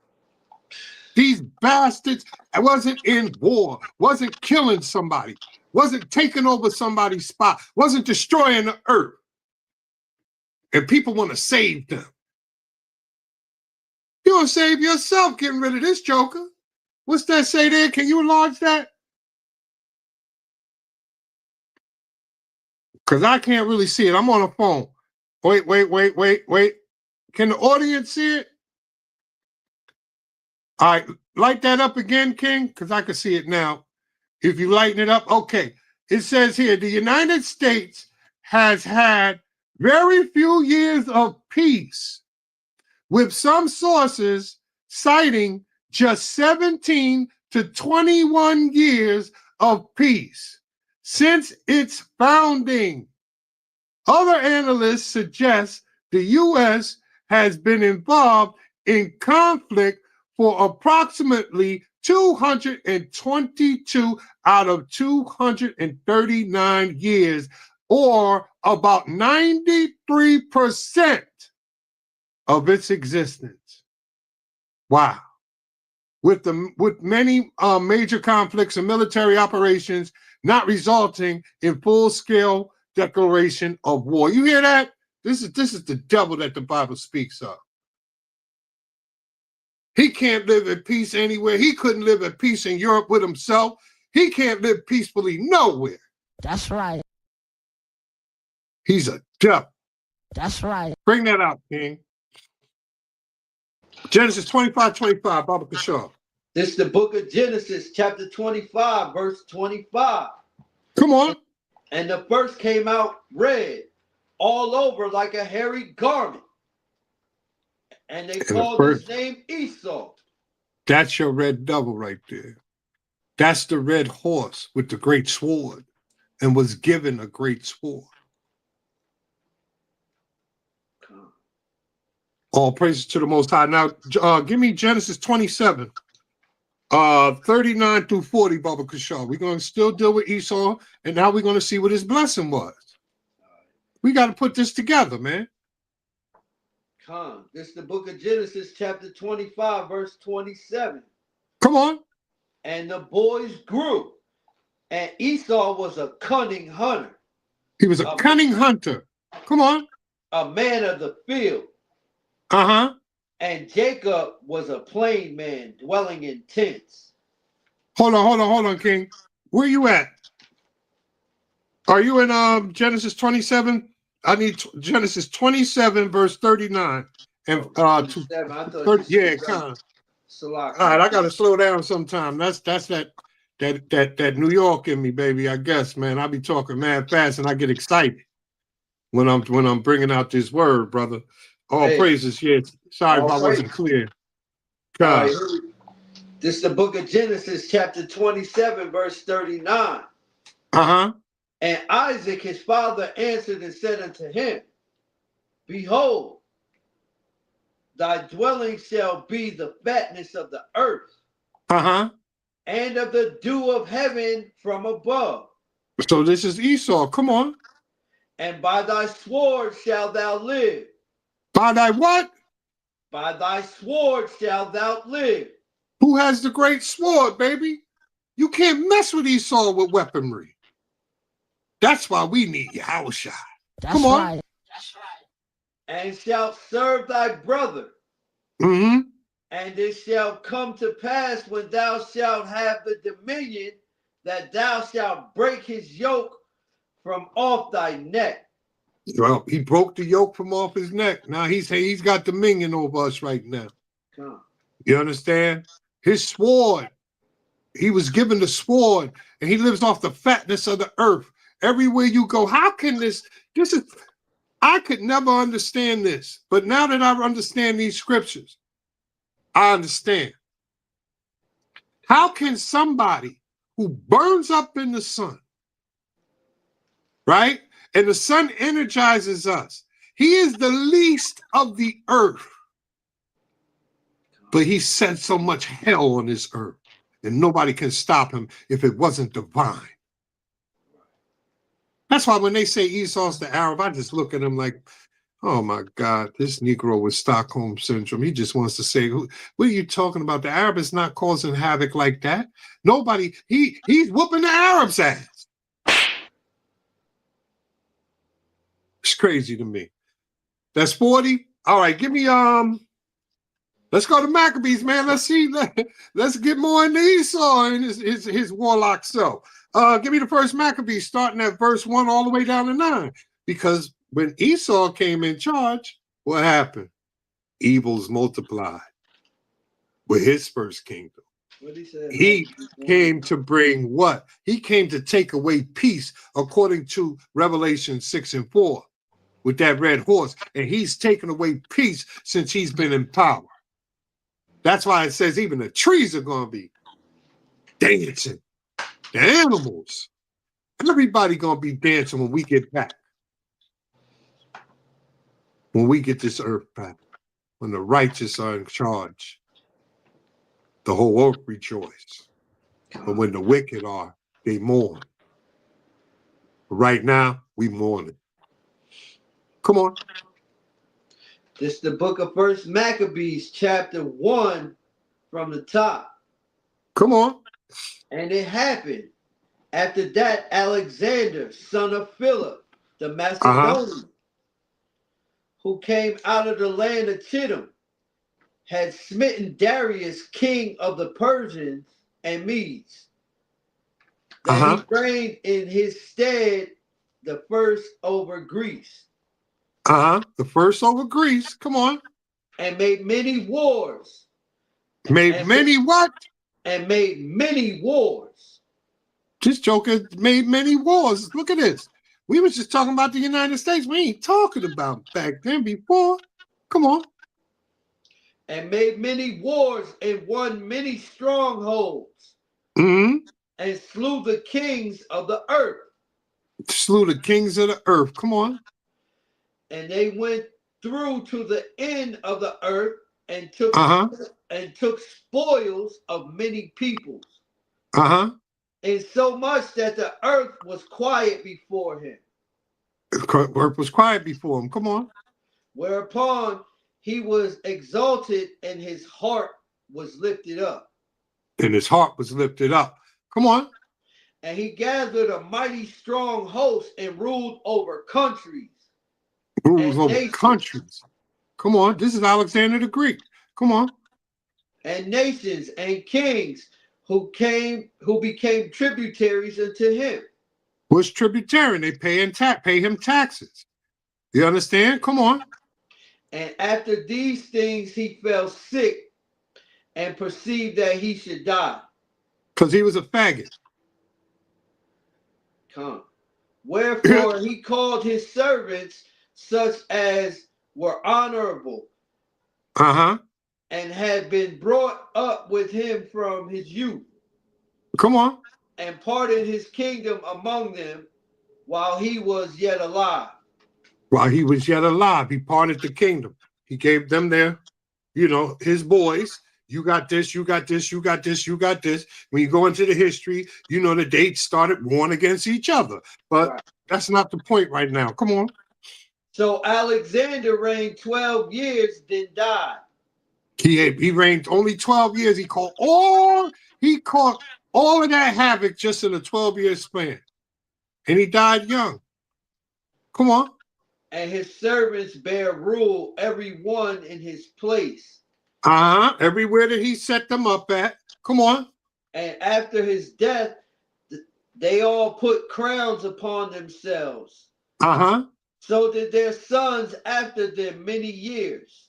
These bastards wasn't in war, wasn't killing somebody, wasn't taking over somebody's spot, wasn't destroying the earth. And people want to save them. You want to save yourself getting rid of this joker. What's that say there? Can you enlarge that? Because I can't really see it. I'm on a phone. Wait. Can the audience see it? All right, light that up again, King, because I can see it now. If you lighten it up, okay. it says here, the United States has had very few years of peace, with some sources citing just 17 to 21 years of peace since its founding. Other analysts suggest the U.S. has been involved in conflict for approximately 222 out of 239 years, or about 93% of its existence. Wow. With many major conflicts and military operations not resulting in full-scale declaration of war. You hear that? This is the devil that the Bible speaks of. He can't live at peace anywhere. He couldn't live at peace in Europe with himself. He can't live peacefully nowhere. That's right. He's a devil. That's right. Bring that out, King. Genesis 25:25, Baba Kishar. This is the book of Genesis, chapter 25, verse 25. Come on. And the first came out red, all over like a hairy garment. And they called his name Esau. That's your red devil right there. That's the red horse with the great sword, and was given a great sword. All praises to the Most High. Now, give me Genesis 27, 39 through 40, Baba Kishar. We're going to still deal with Esau, and now we're going to see what his blessing was. We got to put this together, man. This is the book of Genesis, chapter 25, verse 27. Come on. And the boys grew, and Esau was a cunning hunter. He was a cunning hunter. Come on. A man of the field. Uh-huh. And Jacob was a plain man dwelling in tents. Hold on, King. Where you at? Are you in Genesis 27? I need Genesis 27, verse 39. And yeah, kind of. All right, I gotta slow down sometime. That's that New York in me, baby. I guess, man. I be talking mad fast, and I get excited when I'm bringing out this word, brother. All praises. Yeah, sorry if I wasn't clear. Right, this is the book of Genesis, chapter 27, verse 39. Uh-huh. And Isaac, his father, answered and said unto him, Behold, thy dwelling shall be the fatness of the earth, uh-huh, and of the dew of heaven from above. So this is Esau. Come on. And by thy sword shalt thou live. By thy what? By thy sword shalt thou live. Who has the great sword, baby? You can't mess with Esau with weaponry. That's why we need Yahushua. Come on. Right. That's right. And shalt serve thy brother. Mm-hmm. And it shall come to pass when thou shalt have the dominion, that thou shalt break his yoke from off thy neck. Well, he broke the yoke from off his neck. Now he's got dominion over us right now. You understand? His sword. He was given the sword, and he lives off the fatness of the earth. Everywhere you go, how can this is, I could never understand this, but now that I understand these scriptures, I understand. How can somebody who burns up in the sun, right? And the sun energizes us. He is the least of the earth, but he set so much hell on this earth, and nobody can stop him if it wasn't divine. That's why when they say Esau's the Arab, I just look at him like, oh my God, this Negro with Stockholm Syndrome. He just wants to say, what are you talking about? The Arab is not causing havoc like that. Nobody, he's whooping the Arabs' ass. It's crazy to me. That's 40. All right, give me let's go to Maccabees, man. Let's see. Let's get more into Esau and his warlock self. Give me the first Maccabees, starting at verse 1 all the way down to 9. Because when Esau came in charge, what happened? Evils multiplied with his first kingdom. What he said? He came to bring what? He came to take away peace, according to Revelation 6 and 4, with that red horse. And he's taken away peace since he's been in power. That's why it says even the trees are going to be dancing. The animals. Everybody going to be dancing when we get back. When we get this earth back. When the righteous are in charge. The whole earth rejoices. But when the wicked are, they mourn. But right now, we mourn it. Come on. This is the book of First Maccabees, chapter 1, from the top. Come on. And it happened. After that, Alexander, son of Philip, the Macedonian, who came out of the land of Chittim, had smitten Darius, king of the Persians and Medes, that he reigned in his stead the first over Greece. The first over Greece. Come on. And made many wars. Made many what? And made many wars. This joker made many wars. Look at this. We was just talking about the United States. We ain't talking about back then before. Come on. And made many wars and won many strongholds. And slew the kings of the earth. Slew the kings of the earth. Come on. And they went through to the end of the earth and took spoils of many peoples. And so much that the earth was quiet before him. The earth was quiet before him. Come on. Whereupon he was exalted and his heart was lifted up. And his heart was lifted up. Come on. And he gathered a mighty strong host and ruled over countries. Rules over countries. Come on. This is Alexander the Greek. Come on. And nations and kings who became tributaries unto him. What's tributary? They pay him taxes. You understand? Come on. And after these things he fell sick and perceived that he should die. Because he was a faggot. Wherefore he called his servants, such as were honorable, and had been brought up with him from his youth. Come on. And parted his kingdom among them while he was yet alive. While he was yet alive, he parted the kingdom. He gave them their, his boys. You got this, you got this, you got this, you got this. When you go into the history, that they started warring against each other. But that's not the point right now. Come on. So Alexander reigned 12 years, then died. He reigned only 12 years. He caught all of that havoc just in a 12-year span. And he died young. Come on. And his servants bear rule, every one in his place. Everywhere that he set them up at. Come on. And after his death, they all put crowns upon themselves. So did their sons after them many years.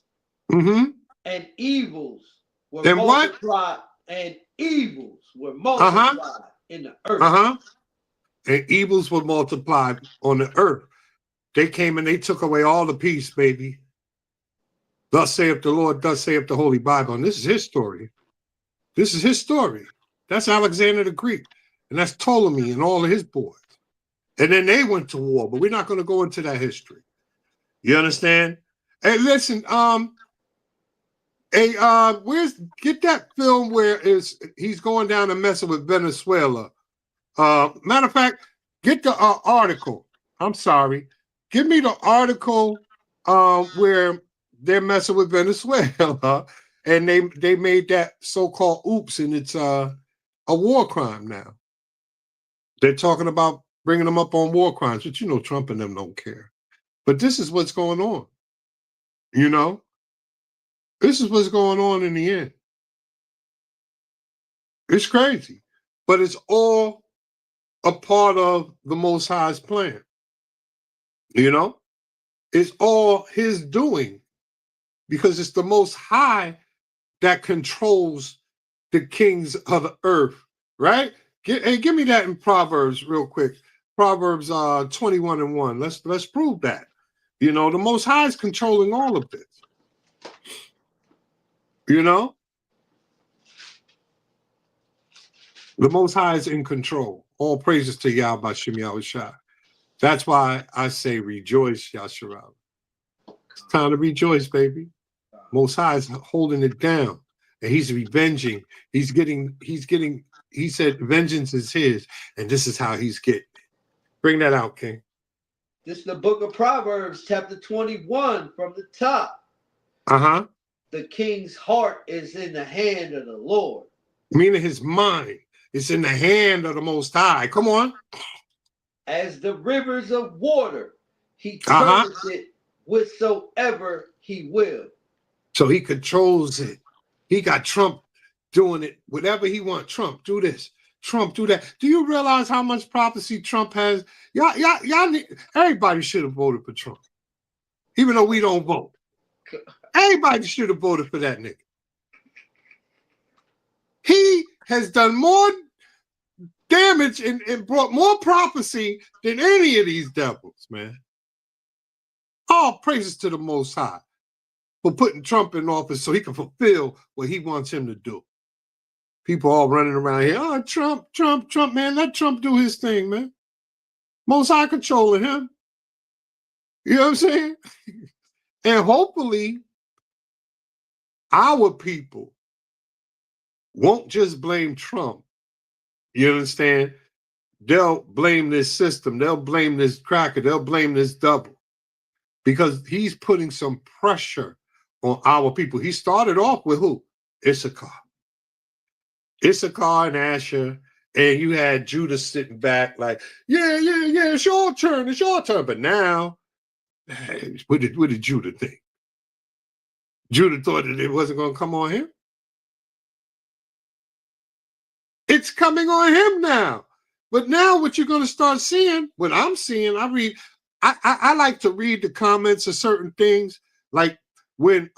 And evils were multiplied. And evils were multiplied in the earth. And evils were multiplied on the earth. They came and they took away all the peace, baby. Thus saith the Lord, thus saith the Holy Bible. And this is his story. This is his story. That's Alexander the Greek. And that's Ptolemy and all of his boys. And then they went to war, but we're not going to go into that history. You understand? Hey, listen, get that film where he's going down and messing with Venezuela. Matter of fact, get the article. I'm sorry. Give me the article where they're messing with Venezuela, and they made that so-called oops, and it's a war crime now. They're talking about bringing them up on war crimes, but Trump and them don't care. But this is what's going on. This is what's going on in the end. It's crazy, but it's all a part of the Most High's plan. It's all his doing, because it's the Most High that controls the kings of the earth, right? Hey, give me that in Proverbs real quick. Proverbs 21:1. Let's prove that. You know, the Most High is controlling all of this. You know? The Most High is in control. All praises to Yahweh Shem Yahushua. That's why I say rejoice, Yasharal. It's time to rejoice, baby. Most High is holding it down. And he's revenging. He said vengeance is his. And this is how he's getting it. Bring that out, King. This is the book of Proverbs, chapter 21 from the top. Uh-huh. The king's heart is in the hand of the Lord. Meaning his mind is in the hand of the Most High. Come on. As the rivers of water, he turns it whatsoever he will. So he controls it. He got Trump doing it. Whatever he wants. Trump, do this. Trump, do that. Do you realize how much prophecy Trump has? Y'all everybody should have voted for Trump. Even though we don't vote. Everybody should have voted for that nigga. He has done more damage and brought more prophecy than any of these devils, man. All praises to the Most High for putting Trump in office so he can fulfill what he wants him to do. People all running around here, oh, Trump, man, let Trump do his thing, man. Most High controlling him. You know what I'm saying? And hopefully, our people won't just blame Trump. You understand? They'll blame this system. They'll blame this cracker. They'll blame this double. Because he's putting some pressure on our people. He started off with who? Issachar and Asher. And you had Judah sitting back like, yeah, it's your turn. But now, what did Judah think? Judah thought that it wasn't going to come on him. It's coming on him now. But now what you're going to start seeing, what I'm seeing, I like to read the comments of certain things, like when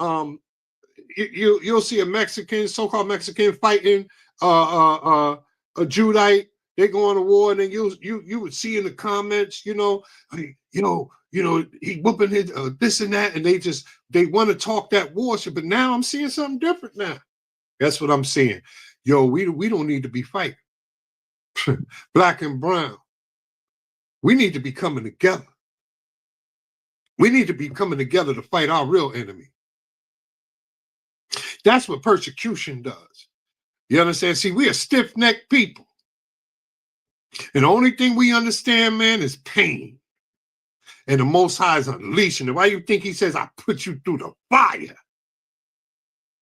you'll see a Mexican, so-called Mexican fighting a Judite, they go on to war, and then you would see in the comments, he whooping his this and that, and they want to talk that war shit. But now I'm seeing something different now. That's what I'm seeing. Yo, we don't need to be fighting. Black and brown. We need to be coming together. We need to be coming together to fight our real enemy. That's what persecution does. You understand? See, we are stiff-necked people. And the only thing we understand, man, is pain. And the Most High is unleashing it. Why you think he says, I put you through the fire?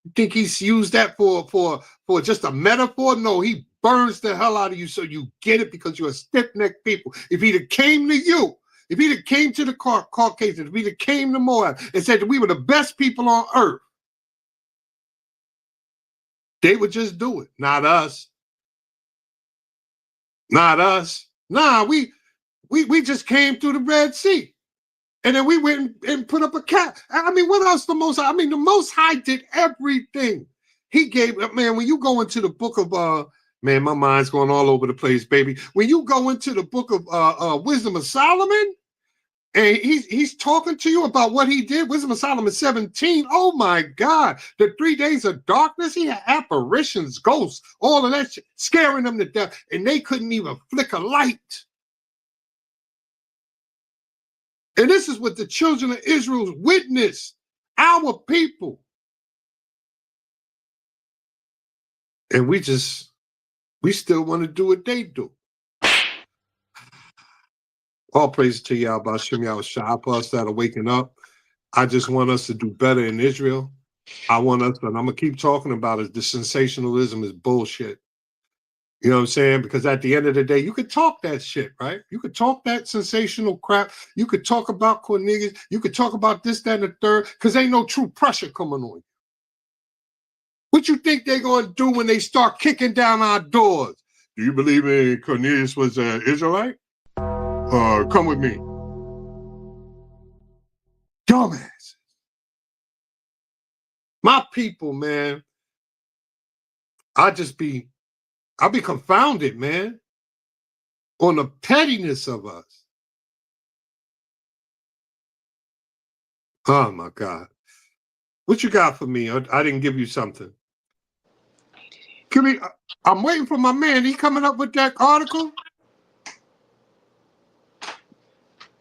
You think he's used that for just a metaphor? No, he burns the hell out of you so you get it, because you're a stiff-necked people. If he'd have came to you, if he'd have came to the Caucasians, if he'd have came to Moab and said that we were the best people on earth, they would just do it. Not us. Not us. Nah, we just came through the Red Sea. And then we went and put up a cap. I mean, what else the Most High? I mean, the Most High did everything. He gave, man, when you go into the book of, man, my mind's going all over the place, baby. When you go into the book of Wisdom of Solomon, and he's talking to you about what he did, Wisdom of Solomon 17, oh my God, the 3 days of darkness, he had apparitions, ghosts, all of that shit, scaring them to death, and they couldn't even flick a light. And this is what the children of Israel witnessed, our people. And we still want to do what they do. All praise to Yahweh Shem Yahushua for us that are waking up. I just want us to do better in Israel. I want us, and I'm going to keep talking about it, the sensationalism is bullshit. You know what I'm saying? Because at the end of the day, you could talk that shit, right? You could talk that sensational crap. You could talk about Cornelius. You could talk about this, that, and the third, because ain't no true pressure coming on you. What you think they're going to do when they start kicking down our doors? Do you believe Cornelius was an Israelite? Come with me. Dumbasses. My people, man, I'll be confounded, man, on the pettiness of us. Oh my God. What you got for me? I didn't give you something. I'm waiting for my man. He coming up with that article?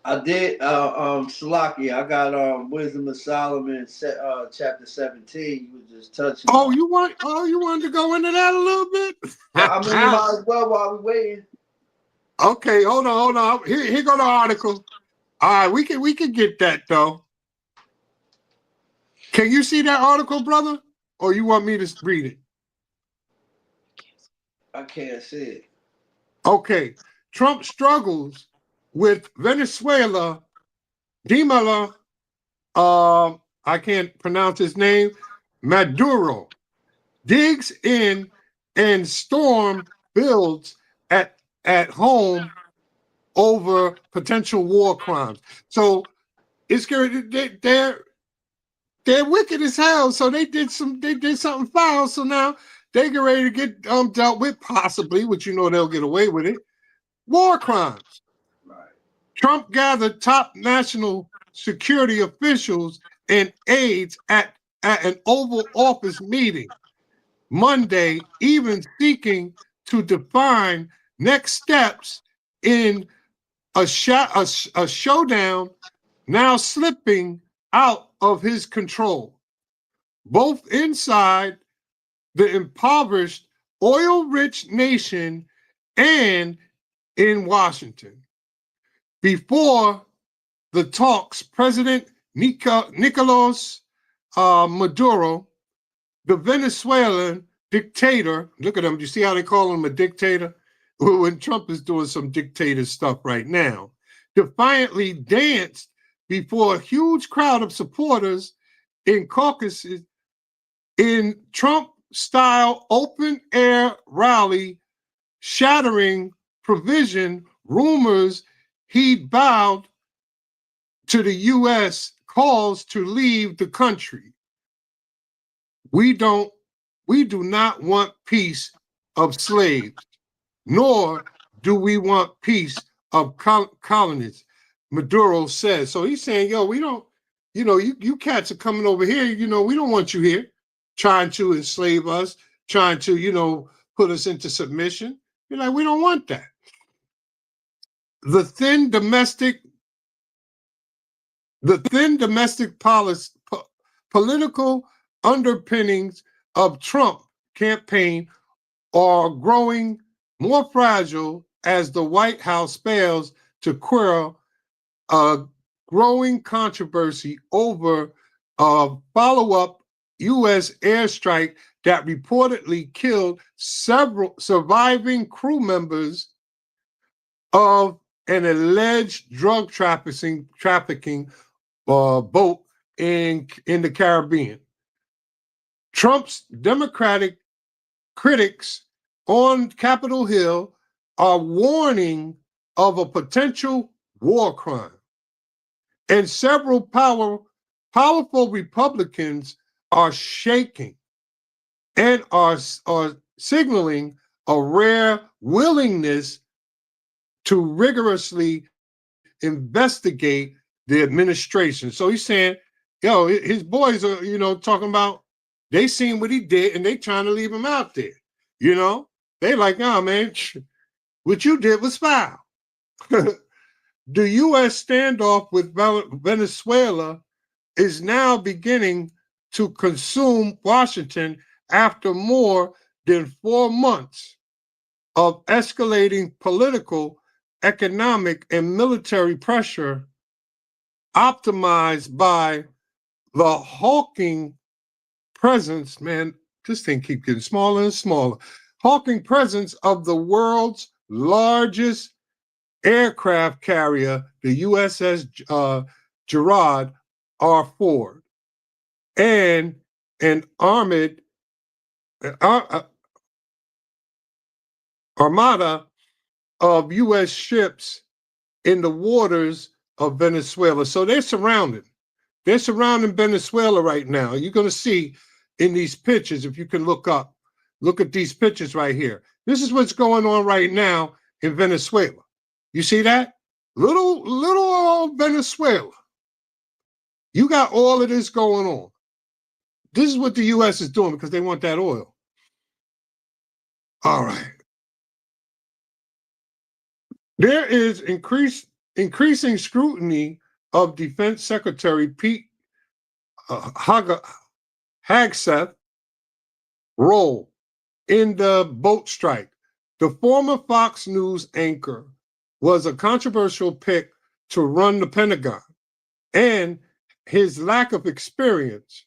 I did, Salaki. I got Wisdom of Solomon, chapter 17. You was just touching. You wanted to go into that a little bit? I mean, you might as well while we waiting. Okay, hold on. Here go the article. All right, we can get that though. Can you see that article, brother? Or you want me to read it? I can't see it. Okay. Trump struggles with Venezuela. Dimala, I can't pronounce his name. Maduro digs in and storm builds at home over potential war crimes. So it's good. They're wicked as hell. So they did something foul. So now they get ready to get dealt with, possibly, which they'll get away with it. War crimes. Right. Trump gathered top national security officials and aides at an Oval Office meeting Monday, even seeking to define next steps in a showdown now slipping out of his control, both inside the impoverished, oil-rich nation and in Washington. Before the talks, President Nicolas Maduro, the Venezuelan dictator, look at him, do you see how they call him a dictator? When Trump is doing some dictator stuff right now, defiantly danced before a huge crowd of supporters in caucuses in Trump-style open-air rally, shattering provision rumors he'd bowed to the U.S. calls to leave the country. We do not want peace of slaves, nor do we want peace of colonists, Maduro says. So he's saying, we don't, you cats are coming over here, we don't want you here trying to enslave us, trying to, put us into submission. You're like, we don't want that. The thin domestic political underpinnings of Trump campaign are growing more fragile as the White House fails to quell a growing controversy over a follow-up U.S. airstrike that reportedly killed several surviving crew members of an alleged drug trafficking boat in the Caribbean. Trump's Democratic critics on Capitol Hill are warning of a potential war crime. And several powerful Republicans are shaking and are signaling a rare willingness to rigorously investigate the administration. So he's saying, his boys are, talking about they seen what he did and they trying to leave him out there. They like, nah, man, what you did was foul. The U.S. standoff with Venezuela is now beginning to consume Washington after more than 4 months of escalating political, economic, and military pressure optimized by the hulking presence, man, this thing keeps getting smaller and smaller, hulking presence of the world's largest aircraft carrier, the USS Gerald R. Ford, and an armada of U.S. ships in the waters of Venezuela. So they're surrounded. They're surrounding Venezuela right now. You're going to see in these pictures, if you can look up, Look at these pictures right here. This is what's going on right now in Venezuela. You see that? Little old Venezuela. You got all of this going on. This is what the U.S. is doing because they want that oil. All right. There is increasing scrutiny of Defense Secretary Pete Hegseth's role in the boat strike. The former Fox News anchor was a controversial pick to run the Pentagon, and his lack of experience,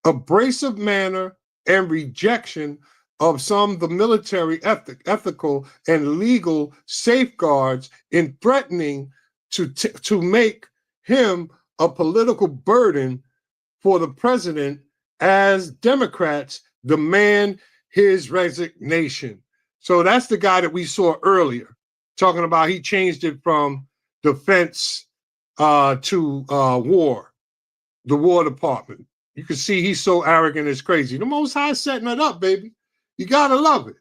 abrasive manner, and rejection of some of the military ethical and legal safeguards in threatening to make him a political burden for the president as Democrats demand his resignation. So that's the guy that we saw earlier, talking about he changed it from defense to war, the War Department. You can see he's so arrogant, it's crazy. The Most High setting it up, baby. You gotta love it.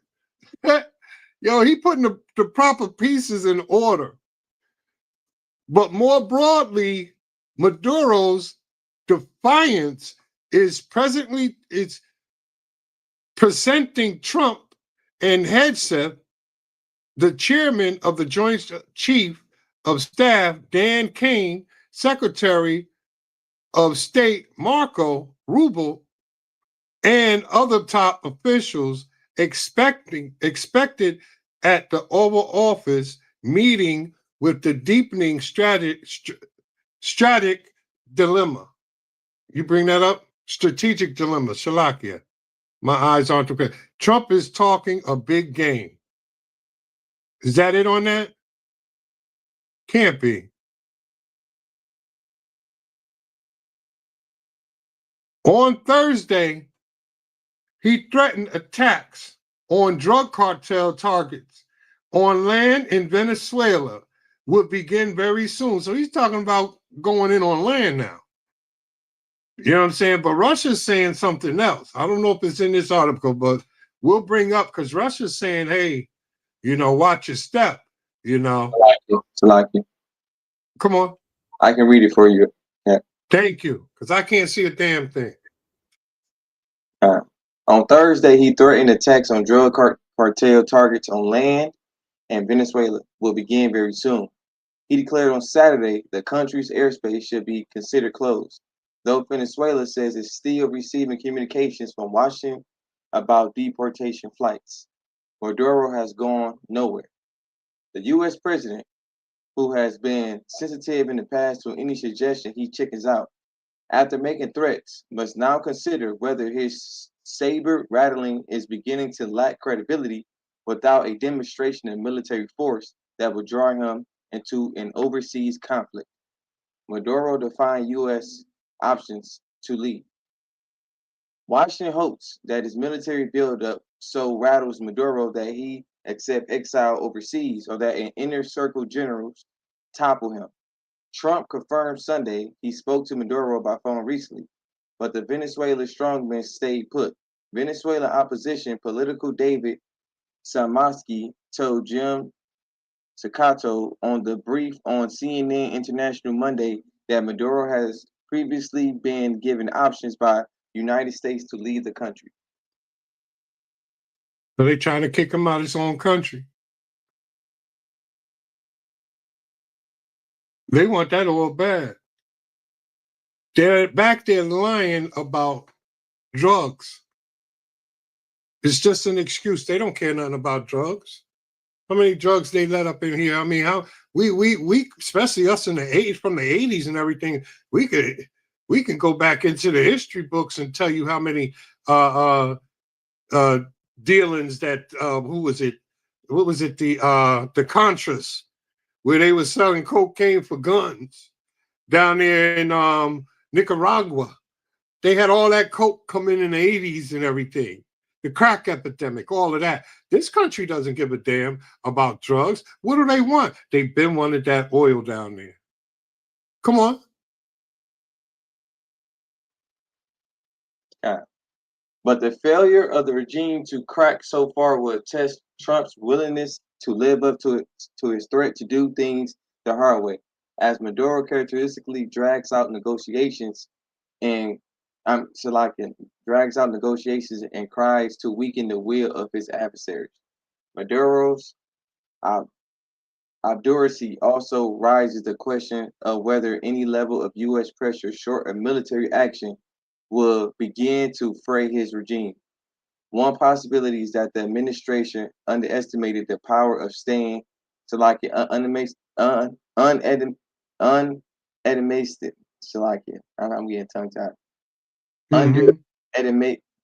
Yo, he putting the proper pieces in order. But more broadly, Maduro's defiance is presenting Trump and Hegseth, the chairman of the Joint Chief of Staff, Dan Kane, Secretary of State Marco Rubio, and other top officials expected at the Oval Office meeting with the deepening strategic dilemma. You bring that up? Strategic dilemma, Shalakia. My eyes aren't prepared. Trump is talking a big game. Is that it on that? Can't be. On Thursday, he threatened attacks on drug cartel targets on land in Venezuela would begin very soon. So he's talking about going in on land now. You know what I'm saying? But Russia's saying something else. I don't know if it's in this article, but we'll bring up because Russia's saying, hey, watch your step, Salaki. Come on. I can read it for you. Yeah. Thank you, because I can't see a damn thing. On Thursday, he threatened attacks on drug cartel targets on land and Venezuela will begin very soon. He declared on Saturday the country's airspace should be considered closed, though Venezuela says it's still receiving communications from Washington about deportation flights. Maduro has gone nowhere. The U.S. president, who has been sensitive in the past to any suggestion he chickens out, after making threats, must now consider whether his saber rattling is beginning to lack credibility without a demonstration of military force that would draw him into an overseas conflict. Maduro defined U.S. options to lead. Washington hopes that his military buildup so rattles Maduro that he accept exile overseas or that an inner circle generals topple him. Trump confirmed Sunday he spoke to Maduro by phone recently, but the Venezuela strongman stayed put. Venezuela opposition political David Samansky told Jim Sakato on the brief on CNN International Monday that Maduro has previously been given options by United States to leave the country. So they're trying to kick him out of his own country. They want that all bad. They're back there lying about drugs. It's just an excuse. They don't care nothing about drugs. How many drugs they let up in here? I mean, how we especially us in the 80s, from the 80s and everything, we can go back into the history books and tell you how many dealings that who was it? What was it? The Contras, where they were selling cocaine for guns down there in Nicaragua. They had all that coke come in the 80s and everything. The crack epidemic, all of that. This country doesn't give a damn about drugs. What do they want? They've been wanting that oil down there. Come on. But the failure of the regime to crack so far will test Trump's willingness to live up to his threat to do things the hard way, as Maduro characteristically drags out negotiations and drags out negotiations and tries to weaken the will of his adversaries. Maduro's obduracy also raises the question of whether any level of U.S. pressure short of military action will begin to fray his regime. One possibility is that the administration underestimated the power of staying to like it unedimated so like it. I'm getting tongue tied.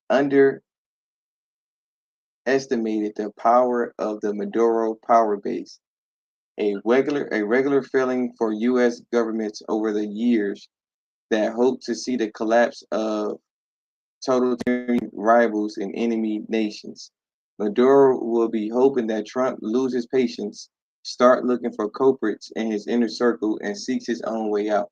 Underestimated the power of the Maduro power base. A regular failing for U.S. governments over the years that hope to see the collapse of totalitarian rivals and enemy nations. Maduro will be hoping that Trump loses patience, start looking for culprits in his inner circle, and seeks his own way out.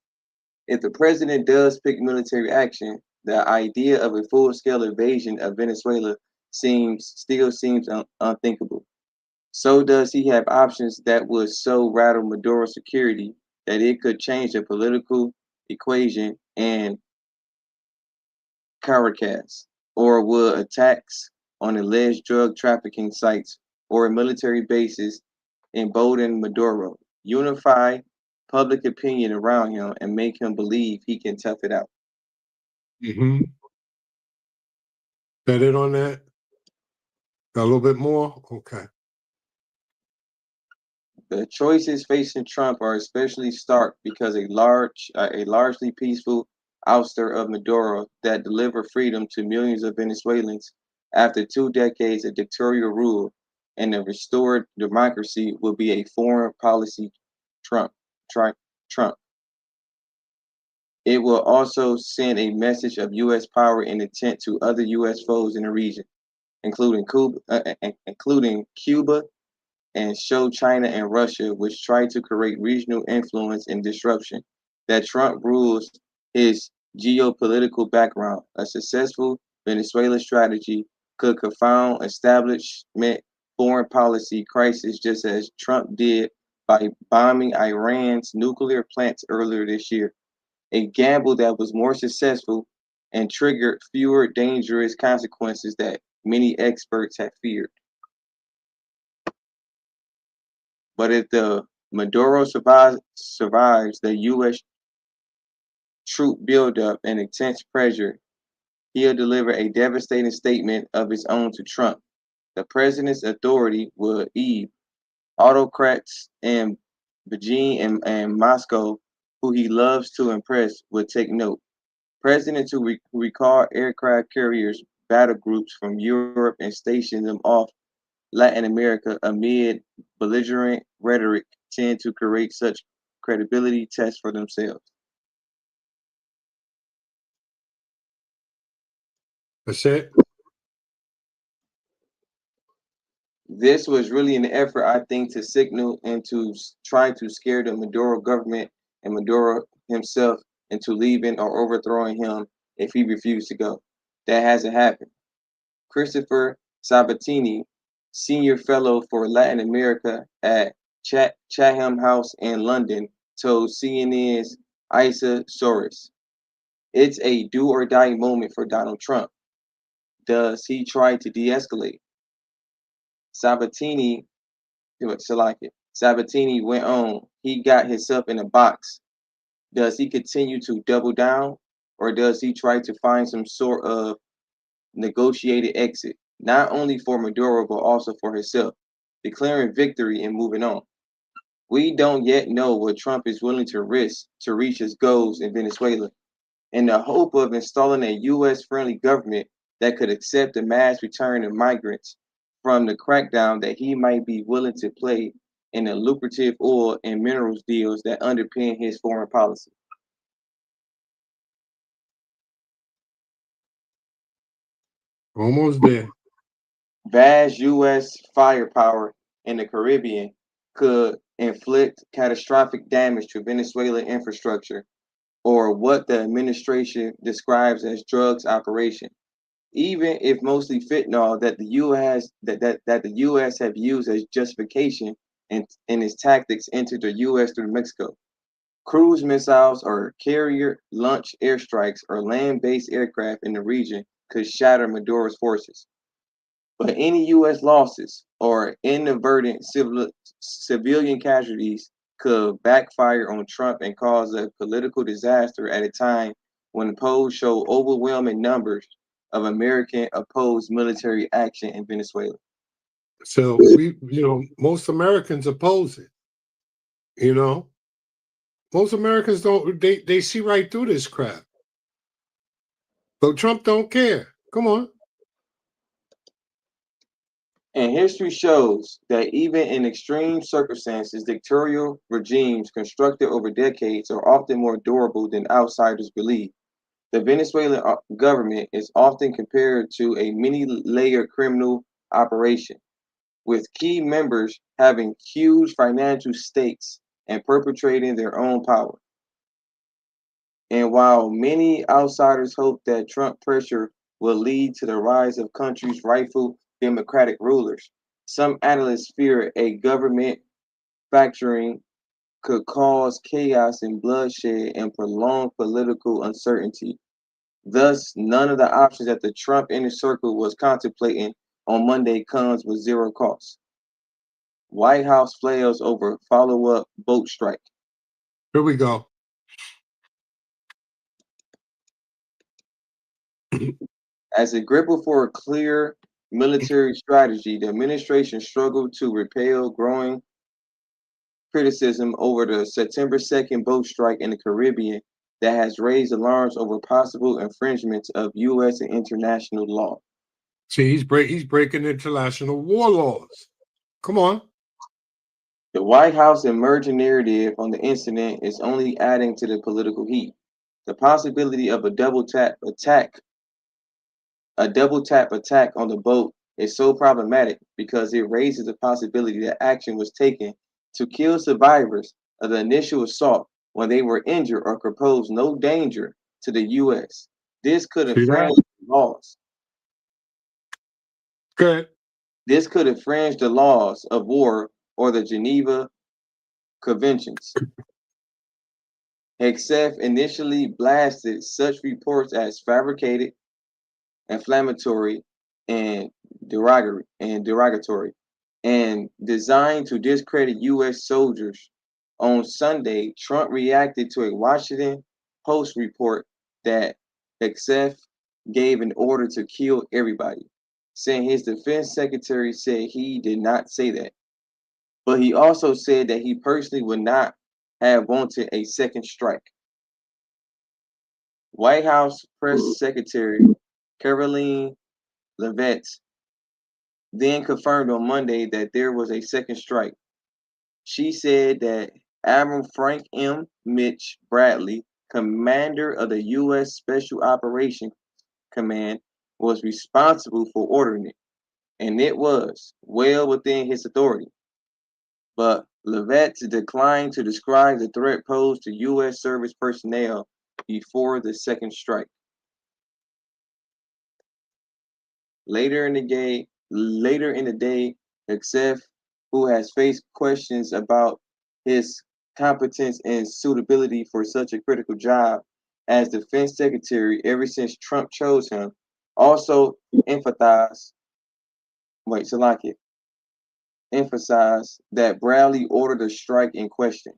If the president does pick military action, the idea of a full-scale invasion of Venezuela still seems unthinkable. So does he have options that would so rattle Maduro's security that it could change the political equation and Caracas, or would attacks on alleged drug trafficking sites or military bases embolden Maduro, unify public opinion around him, and make him believe he can tough it out? That it on that? Got a little bit more? Okay. The choices facing Trump are especially stark because a largely peaceful ouster of Maduro that delivered freedom to millions of Venezuelans after 2 decades of dictatorial rule and a restored democracy will be a foreign policy Trump. It will also send a message of U.S. power and intent to other U.S. foes in the region, including Cuba, and show China and Russia, which try to create regional influence and disruption, that Trump rules his geopolitical background. A successful Venezuela strategy could confound establishment foreign policy crisis, just as Trump did by bombing Iran's nuclear plants earlier this year, a gamble that was more successful and triggered fewer dangerous consequences that many experts had feared. But if the Maduro survives the U.S. troop buildup and intense pressure, he'll deliver a devastating statement of his own to Trump. The president's authority will ease. Autocrats in Beijing and Moscow, who he loves to impress, will take note. Presidents who recall aircraft carriers, battle groups from Europe and station them off Latin America amid belligerent rhetoric tend to create such credibility tests for themselves. That's it. This was really an effort, I think, to signal and to try to scare the Maduro government and Maduro himself into leaving or overthrowing him if he refused to go. That hasn't happened. Christopher Sabatini, senior fellow for Latin America at Chatham House in London, told CNN's Isa Soros, "It's a do or die moment for Donald Trump. Does he try to de-escalate?" Sabatini went on, "He got himself in a box. Does he continue to double down, or does he try to find some sort of negotiated exit, not only for Maduro, but also for himself, declaring victory and moving on? We don't yet know what Trump is willing to risk to reach his goals in Venezuela. In the hope of installing a U.S.-friendly government that could accept the mass return of migrants from the crackdown that he might be willing to play in the lucrative oil and minerals deals that underpin his foreign policy." Almost there. Vast U.S. firepower in the Caribbean could inflict catastrophic damage to Venezuelan infrastructure, or what the administration describes as drugs operation. even if mostly fentanyl that the U.S. have used as justification in its tactics into the U.S. through Mexico. Cruise missiles or carrier launch airstrikes or land-based aircraft in the region could shatter Maduro's forces. But any U.S. losses or inadvertent civilian casualties could backfire on Trump and cause a political disaster at a time when polls show overwhelming numbers of American opposed military action in Venezuela. So most Americans oppose it. Most Americans don't. They see right through this crap. But Trump don't care. Come on. And history shows that even in extreme circumstances, dictatorial regimes constructed over decades are often more durable than outsiders believe. The Venezuelan government is often compared to a many-layered criminal operation, with key members having huge financial stakes and perpetrating their own power. And while many outsiders hope that Trump pressure will lead to the rise of country's rightful democratic rulers, some analysts fear a government fracturing could cause chaos and bloodshed and prolonged political uncertainty. Thus, none of the options that the Trump inner circle was contemplating on Monday comes with zero cost. White House flails over follow-up boat strike. Here we go. As a grapple for a clear military strategy, the administration struggled to repel growing criticism over the September 2nd boat strike in the Caribbean that has raised alarms over possible infringements of U.S. and international law. See, he's breaking international war laws. Come on. The White House emerging narrative on the incident is only adding to the political heat. The possibility of a double tap attack on the boat is so problematic because it raises the possibility that action was taken to kill survivors of the initial assault when they were injured or could pose no danger to the U.S. This could infringe laws. Good. This could infringe the laws of war or the Geneva Conventions. Hegseth initially blasted such reports as fabricated, inflammatory, and derogatory, and designed to discredit U.S. soldiers. On Sunday, Trump reacted to a Washington Post report that Hegseth gave an order to kill everybody, saying his defense secretary said he did not say that. But he also said that he personally would not have wanted a second strike. White House Press Secretary Caroline Leavitt then confirmed on Monday that there was a second strike. She said that Admiral Frank M. Mitch Bradley, commander of the U.S. Special Operations Command, was responsible for ordering it, and it was well within his authority. But Leavitt declined to describe the threat posed to U.S. service personnel before the second strike. Later in the day, Hegseth, who has faced questions about his competence and suitability for such a critical job as defense secretary ever since Trump chose him, also emphasized that Bradley ordered the strike in question.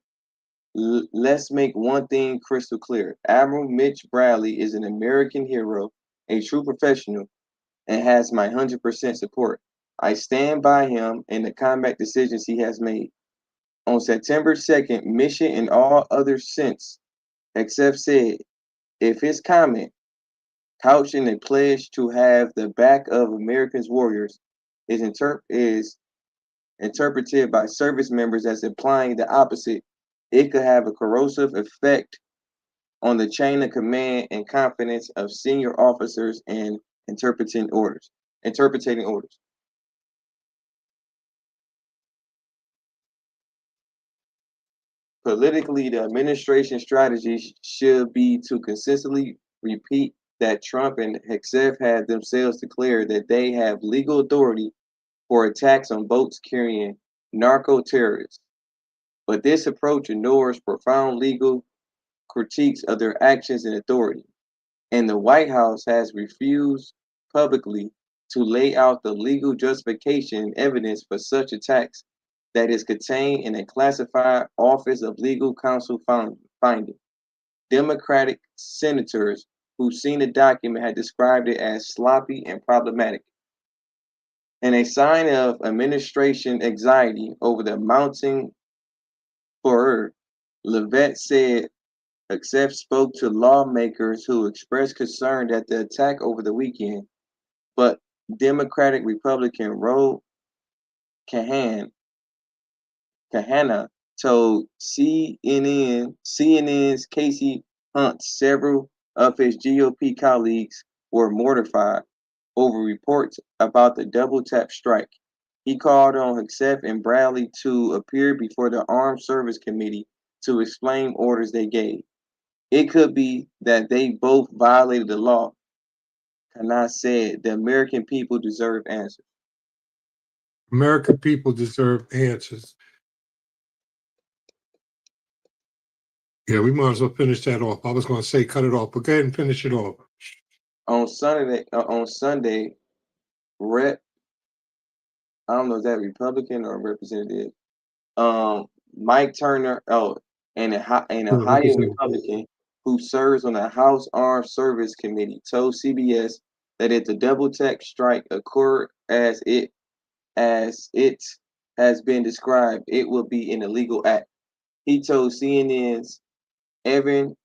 Let's make one thing crystal clear. Admiral Mitch Bradley is an American hero, a true professional, and has my 100% support. I stand by him in the combat decisions he has made. On September 2nd, mission in all other sense, Hegseth said, if his comment, couched in a pledge to have the back of America's warriors, is interpreted by service members as implying the opposite, it could have a corrosive effect on the chain of command and confidence of senior officers and interpreting orders. Politically, the administration strategy should be to consistently repeat that Trump and Hegseth had themselves declared that they have legal authority for attacks on boats carrying narco-terrorists. But this approach ignores profound legal critiques of their actions and authority. And the White House has refused publicly to lay out the legal justification and evidence for such attacks that is contained in a classified Office of Legal Counsel finding. Democratic senators who've seen the document had described it as sloppy and problematic. In a sign of administration anxiety over the mounting furor, Levitt said Hegseth spoke to lawmakers who expressed concern at the attack over the weekend, but Democratic Republican Ro Kahana told CNN's Casey Hunt several of his GOP colleagues were mortified over reports about the double tap strike. He called on Hegseth and Bradley to appear before the Armed Service Committee to explain orders they gave. It could be that they both violated the law. Kana said the American people deserve answers. American people deserve answers. Yeah, we might as well finish that off. I was going to say cut it off, but go ahead and finish it off. On Sunday, Rep. I don't know if that Republican or Representative. Mike Turner, an Ohio Republican who serves on the House Armed Service Committee, told CBS that if the double tech strike occurred as it has been described, it will be an illegal act. He told CNN's Evan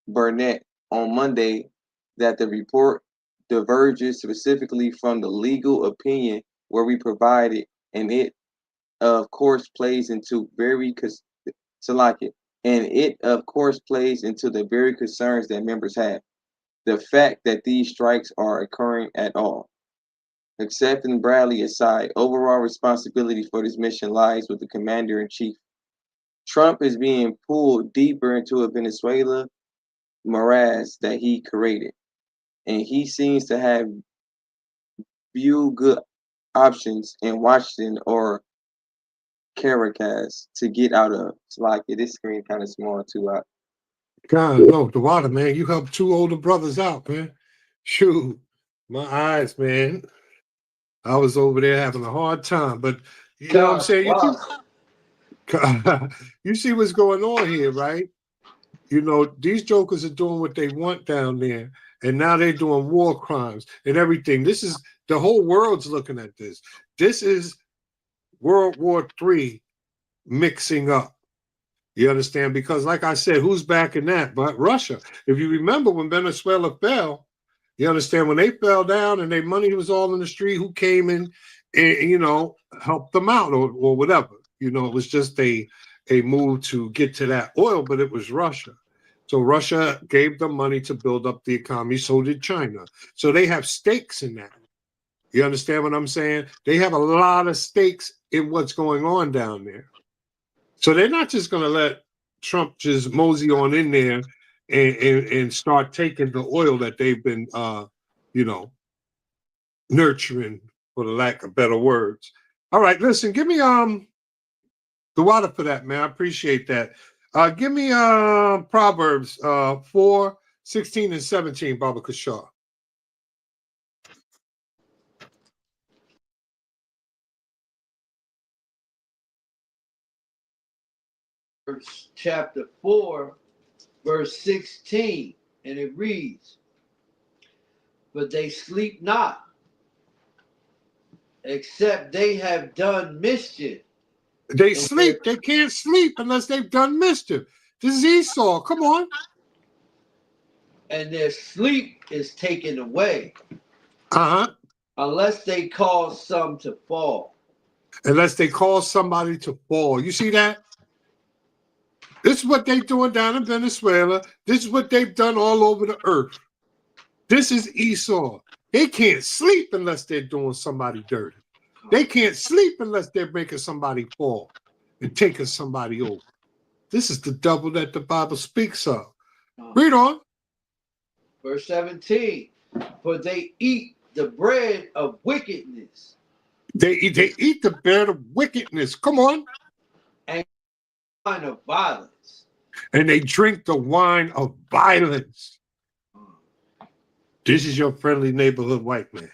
Burnett on Monday that the report diverges specifically from the legal opinion where we provided, and it of course plays into the very concerns that members have. The fact that these strikes are occurring at all. Accepting Bradley aside, overall responsibility for this mission lies with the commander-in-chief. Trump is being pulled deeper into a Venezuela morass that he created, and he seems to have few good options in Washington or Caracas to get out of. It's like this screen kind of small too. God, no, the water, man. You helped two older brothers out, man. Shoot, my eyes, man. I was over there having a hard time, but you know what I'm saying? You see what's going on here, right? You know, these jokers are doing what they want down there, and now they're doing war crimes and everything. This is the whole world's looking at this. This is World War III mixing up. You understand? Because like I said, who's backing that but Russia? If you remember when Venezuela fell, you understand, when they fell down and their money was all in the street, who came in and you know, helped them out or whatever. You know, it was just a move to get to that oil, but it was Russia. So Russia gave them money to build up the economy. So did China. So they have stakes in that. You understand what I'm saying? They have a lot of stakes in what's going on down there. So they're not just going to let Trump just mosey on in there and start taking the oil that they've been, you know, nurturing, for the lack of better words. All right, listen, give me the water for that, man. I appreciate that. Give me Proverbs 4, 16, and 17, Baba Kishar. Chapter 4, verse 16, and it reads, "But they sleep not, except they have done mischief." They sleep. They can't sleep unless they've done mischief. This is Esau. Come on. And their sleep is taken away. Uh-huh. Unless they cause some to fall. Unless they cause somebody to fall. You see that? This is what they're doing down in Venezuela. This is what they've done all over the earth. This is Esau. They can't sleep unless they're doing somebody dirty. They can't sleep unless they're making somebody fall and taking somebody over. This is the devil that the Bible speaks of. Read on. Verse 17. For they eat the bread of wickedness. They eat the bread of wickedness. Come on. And wine of violence. And they drink the wine of violence. This is your friendly neighborhood white man.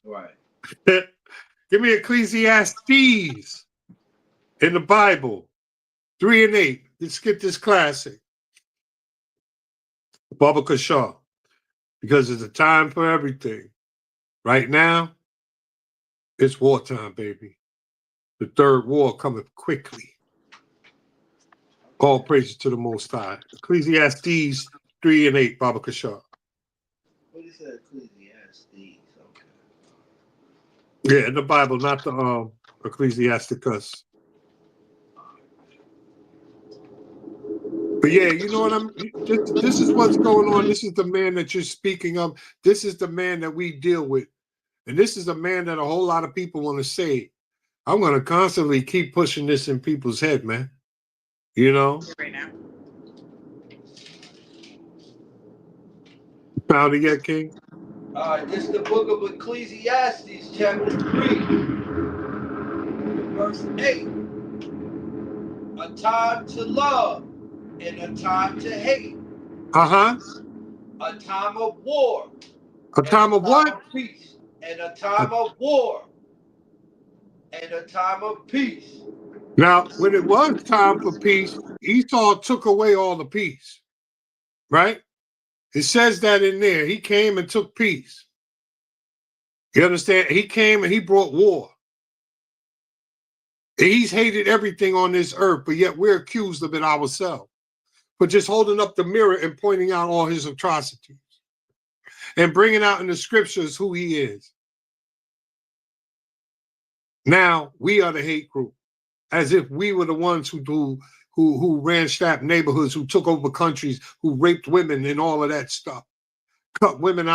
Right. Give me Ecclesiastes in the Bible, 3 and 8. Let's get this classic. Baba Kashaw, because it's a time for everything. Right now, it's wartime, baby. The third war cometh quickly. All praises to the Most High. Ecclesiastes 3 and 8, Baba Kashaw. What is that? Ecclesiastes. Okay. Yeah, in the Bible, not the Ecclesiasticus. But yeah, you know what this is what's going on. This is the man that you're speaking of. This is the man that we deal with. And this is a man that a whole lot of people want to say. I'm going to constantly keep pushing this in people's head, man. You know? Right now. Found it yet, King? All right, this is the book of Ecclesiastes, chapter 3, verse 8. A time to love and a time to hate. Uh-huh. A time of war. A time of what? Of peace. And a time of war. And a time of peace. Now, when it was time for peace, Esau took away all the peace. Right? It says that in there. He came and took peace. You understand? He came and he brought war. He's hated everything on this earth, but yet we're accused of it ourselves. For just holding up the mirror and pointing out all his atrocities. And bringing out in the scriptures who he is. Now, we are the hate group. As if we were the ones who ransacked neighborhoods, who took over countries, who raped women and all of that stuff. Cut women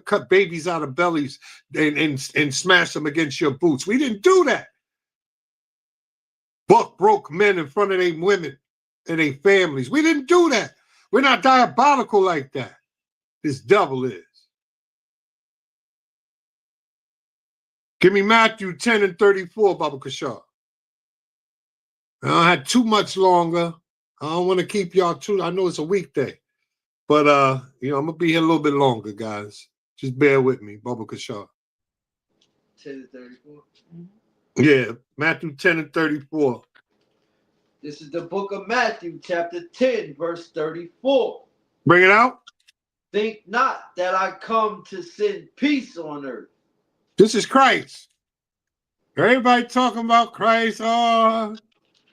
cut babies out of bellies and smash them against your boots. We didn't do that. Buck broke men in front of their women and their families. We didn't do that. We're not diabolical like that. This devil is. Give me Matthew 10 and 34, Baba Kashaw. I don't have too much longer. I don't want to keep y'all too. I know it's a weekday. But, I'm going to be here a little bit longer, guys. Just bear with me, Baba Kashaw. 10 and 34. Yeah, Matthew 10 and 34. This is the book of Matthew, chapter 10, verse 34. Bring it out. Think not that I come to send peace on earth. This is Christ. Everybody talking about Christ.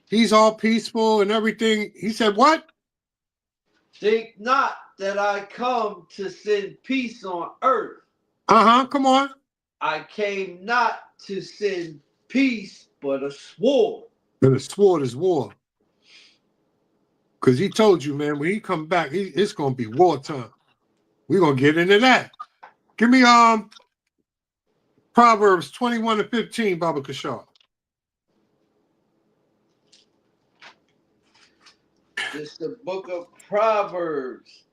He's all peaceful and everything. He said what? Think not that I come to send peace on earth. Come on. I came not to send peace, but a sword. And a sword is war. Because he told you, man, when he come back, it's going to be wartime. We're going to get into that. Give me Proverbs 21 and 15, Baba Kashaw. This is the book of Proverbs,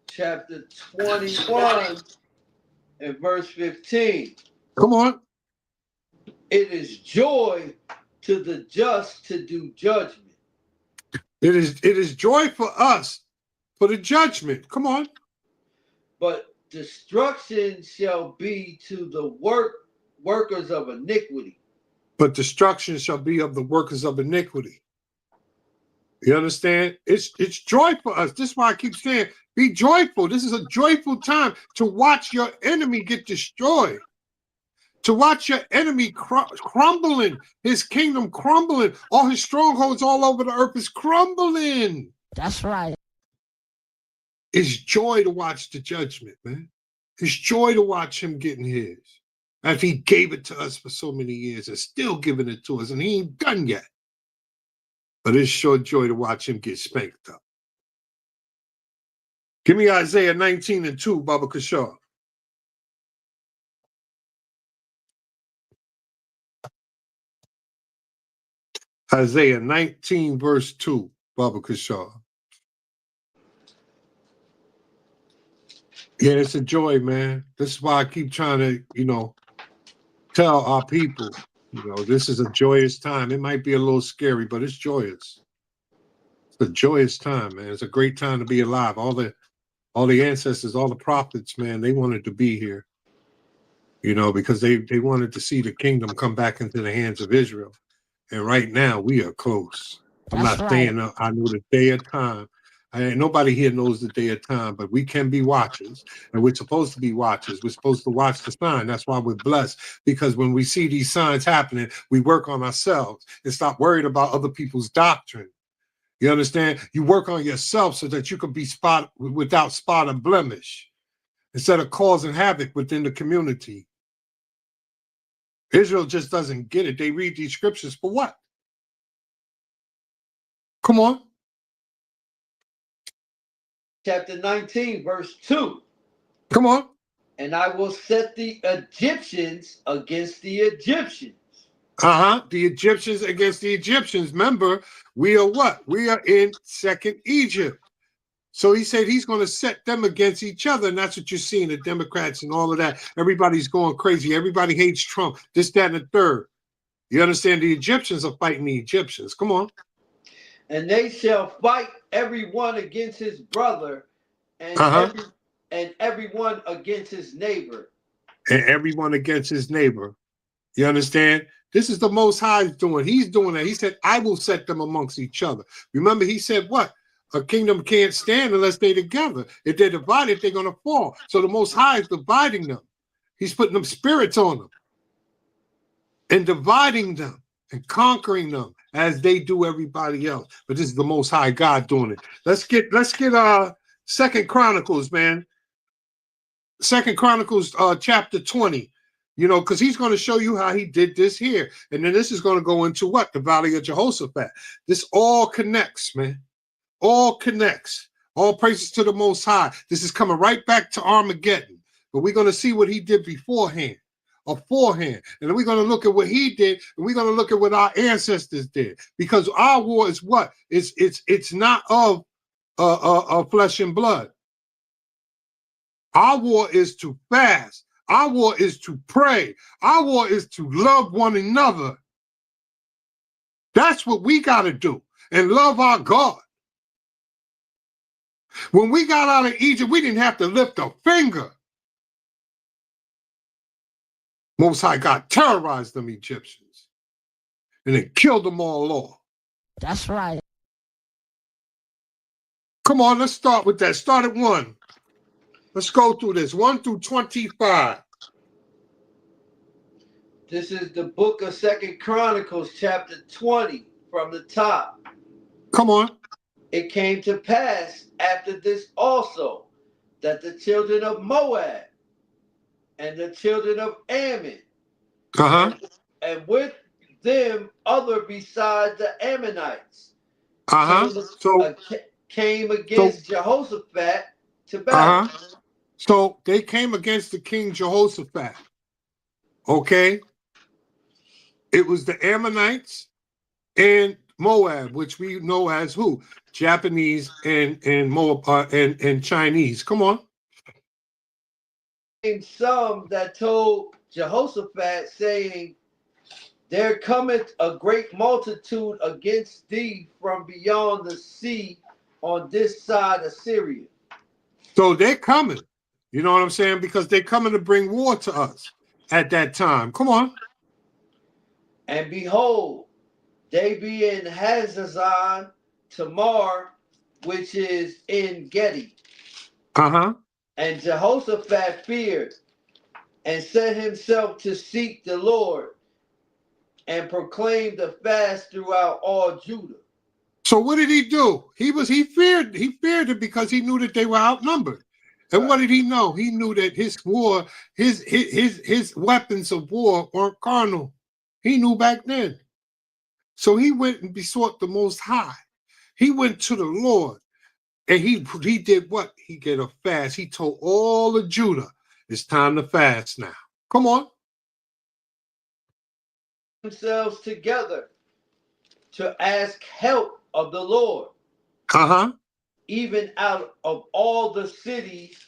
chapter 21 and verse 15. Come on. It is joy to the just to do judgment. It is joy for us for the judgment. Come on. But destruction shall be to the workers of iniquity. But destruction shall be of the workers of iniquity. You understand? It's joy for us. This is why I keep saying, be joyful. This is a joyful time to watch your enemy get destroyed. To watch your enemy crumbling, his kingdom crumbling, all his strongholds all over the earth is crumbling. That's right. It's joy to watch the judgment, man. It's joy to watch him getting his. If he gave it to us for so many years and still giving it to us, and he ain't done yet. But it's sure joy to watch him get spanked up. Give me Isaiah 19 and 2, Baba Kashaw. Isaiah 19, verse 2, Baba Kashaw. Yeah, it's a joy, man. This is why I keep trying to, tell our people, this is a joyous time. It might be a little scary, but it's joyous. It's a joyous time, man. It's a great time to be alive. All the ancestors, all the prophets, man, they wanted to be here, because they wanted to see the kingdom come back into the hands of Israel. And right now we are close. I'm not saying I know the day of time. Nobody here knows the day of time, but we can be watchers, and we're supposed to be watchers. We're supposed to watch the sign. That's why we're blessed, because when we see these signs happening, we work on ourselves and stop worried about other people's doctrine. You understand? You work on yourself so that you can be without spot or blemish, instead of causing havoc within the community. Israel just doesn't get it. They read these scriptures for what? Come on. Chapter 19, verse 2. Come on. And I will set the Egyptians against the Egyptians. The Egyptians against the Egyptians. Remember, we are what? We are in second Egypt. So he said he's going to set them against each other. And that's what you're seeing, the Democrats and all of that. Everybody's going crazy. Everybody hates Trump, this, that, and the third. You understand? The Egyptians are fighting the Egyptians. Come on. And they shall fight everyone against his brother, and everyone against his neighbor. And everyone against his neighbor. You understand? This is the Most High's doing. He's doing that. He said, I will set them amongst each other. Remember, he said what? A kingdom can't stand unless they're together. If they're divided, they're going to fall. So the Most High is dividing them. He's putting them spirits on them and dividing them and conquering them as they do everybody else. But this is the Most High God doing it. Let's get Second Chronicles, man. Second Chronicles chapter 20. Because he's going to show you how he did this here. And then this is going to go into what? The Valley of Jehoshaphat. This all connects, man. All connects. All praises to the Most High. This is coming right back to Armageddon. But we're going to see what he did beforehand. And then we're going to look at what he did, and we're going to look at what our ancestors did. Because our war is what? It's not of flesh and blood. Our war is to fast. Our war is to pray. Our war is to love one another. That's what we got to do, and love our God. When we got out of Egypt, we didn't have to lift a finger. Most High God terrorized them Egyptians, and they killed them all off. That's right. Come on, let's start with that. Start at 1. Let's go through this, 1 through 25. This is the book of Second Chronicles, chapter 20, from the top. Come on. It came to pass after this also, that the children of Moab and the children of Ammon, and with them other beside the Ammonites, came against Jehoshaphat to battle. So they came against the king Jehoshaphat. Okay? It was the Ammonites and Moab, which we know as who? Japanese and Moab and Chinese. Come on. Some that told Jehoshaphat, saying, there cometh a great multitude against thee from beyond the sea on this side of Syria. So they're coming. You know what I'm saying? Because they're coming to bring war to us at that time. Come on. And behold, they be in Hazazon Tamar, which is in Gedi. And Jehoshaphat feared and set himself to seek the Lord and proclaimed the fast throughout all Judah. So what did he do? He feared it because he knew that they were outnumbered. And what did he know? He knew that his war, his weapons of war weren't carnal. He knew back then. So he went and besought the Most High. He went to the Lord. And he did what? He did a fast. He told all of Judah, it's time to fast now. Come on. Themselves together to ask help of the Lord. Even out of all the cities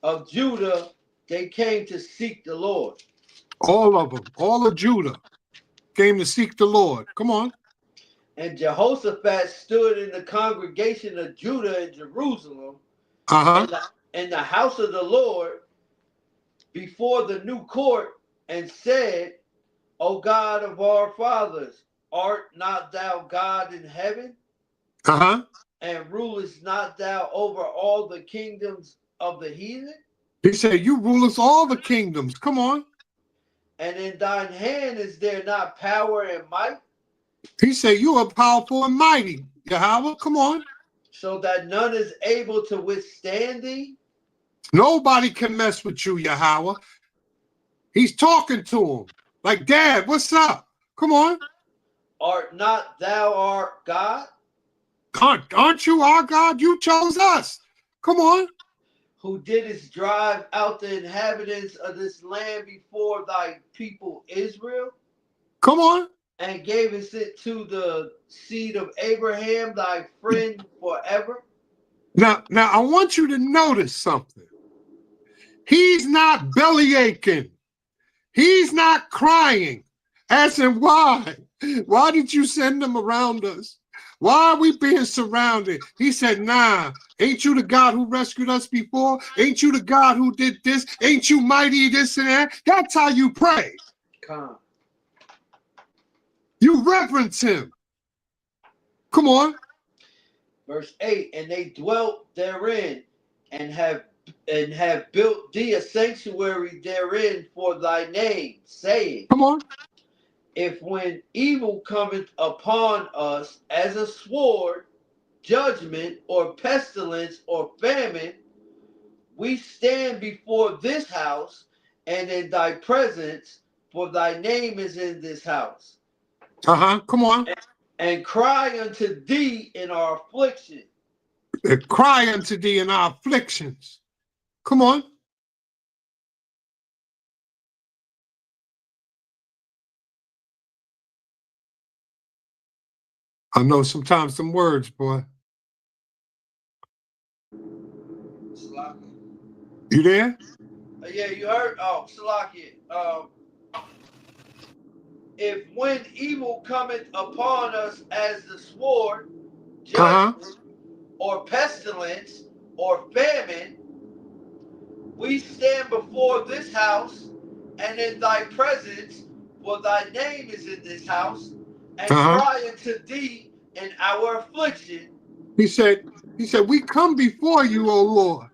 of Judah, they came to seek the Lord. All of them, all of Judah came to seek the Lord. Come on. And Jehoshaphat stood in the congregation of Judah in Jerusalem, in the house of the Lord, before the new court, and said, O God of our fathers, art not thou God in heaven? And rulest not thou over all the kingdoms of the heathen? He said, you rulest all the kingdoms. Come on. And in thine hand is there not power and might? He said, you are powerful and mighty, Yahweh. Come on. So that none is able to withstand thee? Nobody can mess with you, Yahweh. He's talking to him. Like, Dad, what's up? Come on. Art not thou our God? Aren't you our God? You chose us. Come on. Who didst drive out the inhabitants of this land before thy people Israel? Come on. And gavest it to the seed of Abraham, thy friend forever? Now, I want you to notice something. He's not belly aching. He's not crying. Asking why? Why did you send them around us? Why are we being surrounded? He said, nah, ain't you the God who rescued us before? Ain't you the God who did this? Ain't you mighty this and that? That's how you pray. You reverence him. Come on. Verse 8, and they dwelt therein and have built thee a sanctuary therein for thy name, saying, come on, if when evil cometh upon us as a sword, judgment, or pestilence, or famine, we stand before this house and in thy presence, for thy name is in this house. Come on. And cry unto thee in our affliction. And cry unto thee in our afflictions. Come on. I know sometimes some words, boy. You there? Yeah, you heard? Oh, Salakia. If when evil cometh upon us as the sword, judgment, or pestilence, or famine, we stand before this house and in thy presence, for thy name is in this house, and cry unto thee in our affliction. He said, we come before you, O Lord,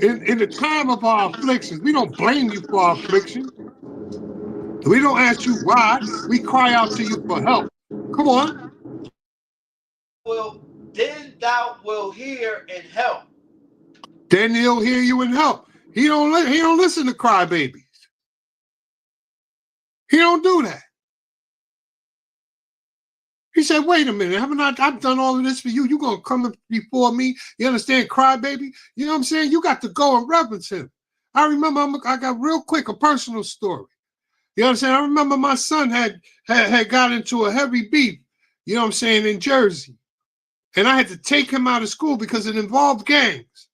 in the time of our afflictions. We don't blame you for our affliction. We don't ask you why. We cry out to you for help. Come on. Well, then thou wilt hear and help. Then he'll hear you and help. He don't listen to crybabies. He don't do that. He said, wait a minute, haven't I've done all of this for you? You gonna come before me? You understand, crybaby? You know what I'm saying? You got to go and reverence him. I remember, I got real quick a personal story. You understand? I remember my son had got into a heavy beef, you know what I'm saying, in Jersey. And I had to take him out of school because it involved gangs,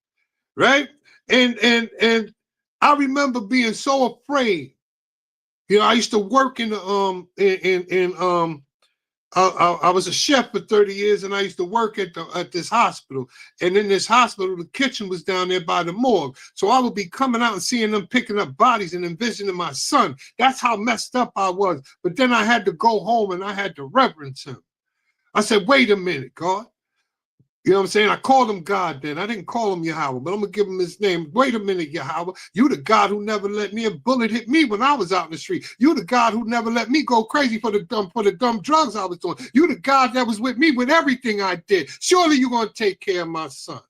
right? And I remember being so afraid. You know, I used to work in the I was a chef for 30 years, and I used to work at this hospital. And in this hospital, the kitchen was down there by the morgue. So I would be coming out and seeing them picking up bodies and envisioning my son. That's how messed up I was. But then I had to go home and I had to reverence him. I said, wait a minute, God. You know what I'm saying? I called him God then. I didn't call him Yahweh, but I'm going to give him his name. Wait a minute, Yahweh. You the God who never let me a bullet hit me when I was out in the street. You the God who never let me go crazy for the dumb drugs I was doing. You the God that was with me with everything I did. Surely you're going to take care of my son.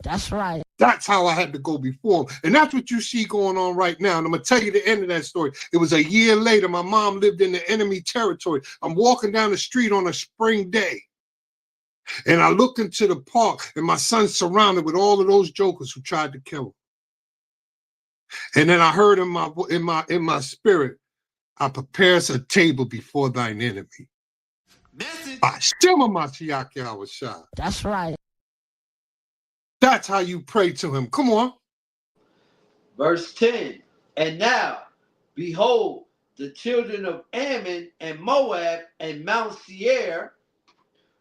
That's right. That's how I had to go before him. And that's what you see going on right now. And I'm going to tell you the end of that story. It was a year later. My mom lived in the enemy territory. I'm walking down the street on a spring day. And I looked into the park, and my son's surrounded with all of those jokers who tried to kill him. And then I heard in my spirit, I prepare a table before thine enemy. That's right. That's how you pray to him. Come on. Verse 10. And now, behold, the children of Ammon and Moab and Mount Seir,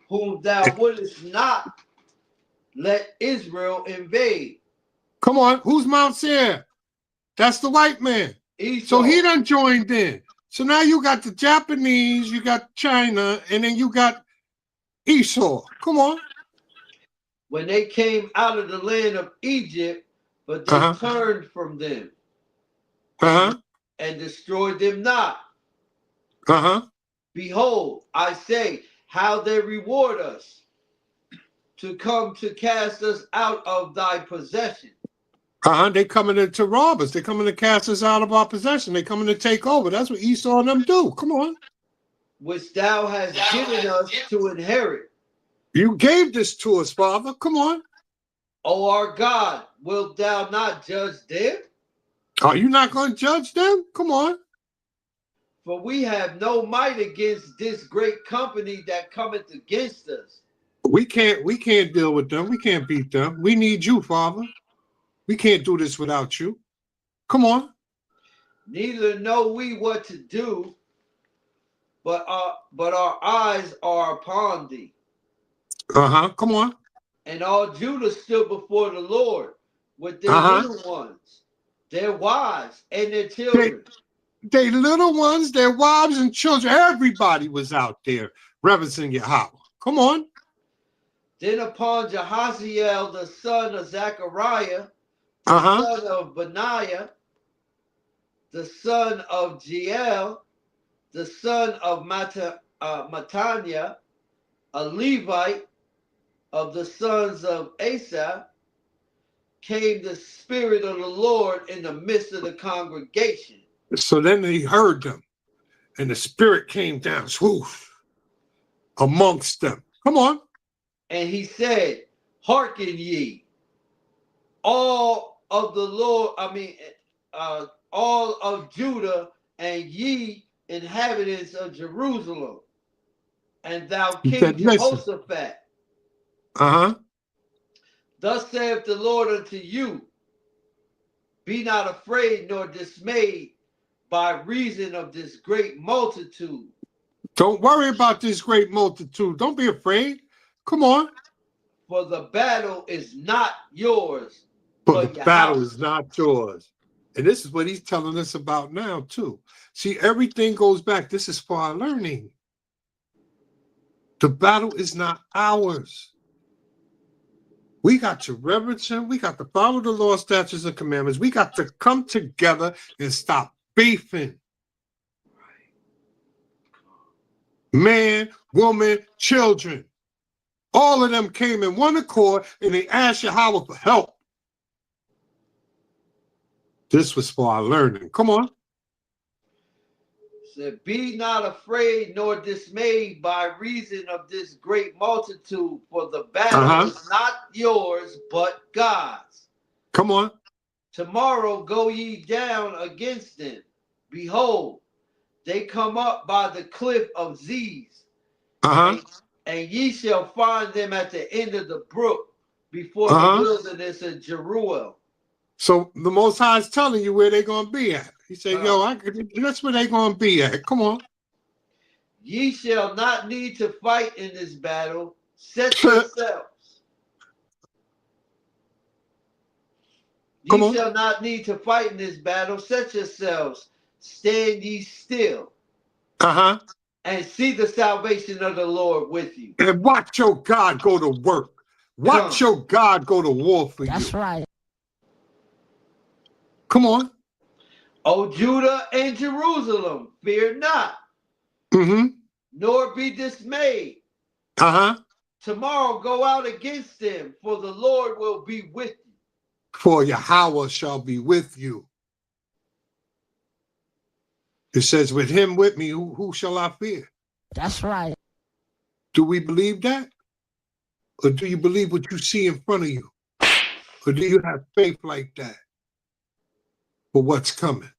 whom thou wouldest not let Israel invade. Come on, who's Mount Seir? That's the white man. Esau. So he done joined in. So now you got the Japanese, you got China, and then you got Esau. Come on. When they came out of the land of Egypt, but they turned from them and destroyed them not. Behold, I say, how they reward us to come to cast us out of thy possession. They coming to rob us. They coming to cast us out of our possession. They coming to take over. That's what Esau and them do. Come on. Which thou hast given us to inherit. You gave this to us, Father. Come on. O our God, wilt thou not judge them? Are you not going to judge them? Come on. For we have no might against this great company that cometh against us. We can't deal with them. We can't beat them. We need you, Father. We can't do this without you. Come on. Neither know we what to do, but our eyes are upon thee. Come on. And all Judah stood before the Lord with their little ones, their wives, and their children. They little ones, their wives and children. Everybody was out there reverencing Yahweh. Come on. Then upon Jehaziel, the son of Zechariah, the son of Benaiah, the son of Jeiel, the son of Mattaniah, a Levite of the sons of Asaph, came the Spirit of the Lord in the midst of the congregation. So then he heard them, and the Spirit came down, swoosh, amongst them. Come on. And he said, hearken ye, all of the Lord, all of Judah, and ye inhabitants of Jerusalem, and thou King Jehoshaphat. Thus saith the Lord unto you, be not afraid nor dismayed by reason of this great multitude. Don't worry about this great multitude. Don't be afraid. Come on. For the battle is not yours. But the battle is not yours. And this is what he's telling us about now, too. See, everything goes back. This is for our learning. The battle is not ours. We got to reverence him. We got to follow the law, statutes, and commandments. We got to come together and stop beefing. Man, woman, children. All of them came in one accord and they asked Yahweh for help. This was for our learning. Come on. Said, be not afraid nor dismayed by reason of this great multitude, for the battle is not yours, but God's. Come on. Tomorrow go ye down against them. Behold, they come up by the cliff of Ziz. And ye shall find them at the end of the brook, before the wilderness of Jeruel. So the Most High is telling you where they're going to be at. He said, that's where they're going to be at. Come on. Ye shall not need to fight in this battle. Set yourselves. Ye shall not need to fight in this battle. Set yourselves. Stand ye still. And see the salvation of the Lord with you. And watch your God go to work. Watch your God go to war for you. That's right. Come on. O Judah and Jerusalem, fear not, nor be dismayed. Tomorrow go out against them, for the Lord will be with you. For Yahweh shall be with you. It says, with him with me, who shall I fear? That's right. Do we believe that? Or do you believe what you see in front of you? Or do you have faith like that for what's coming?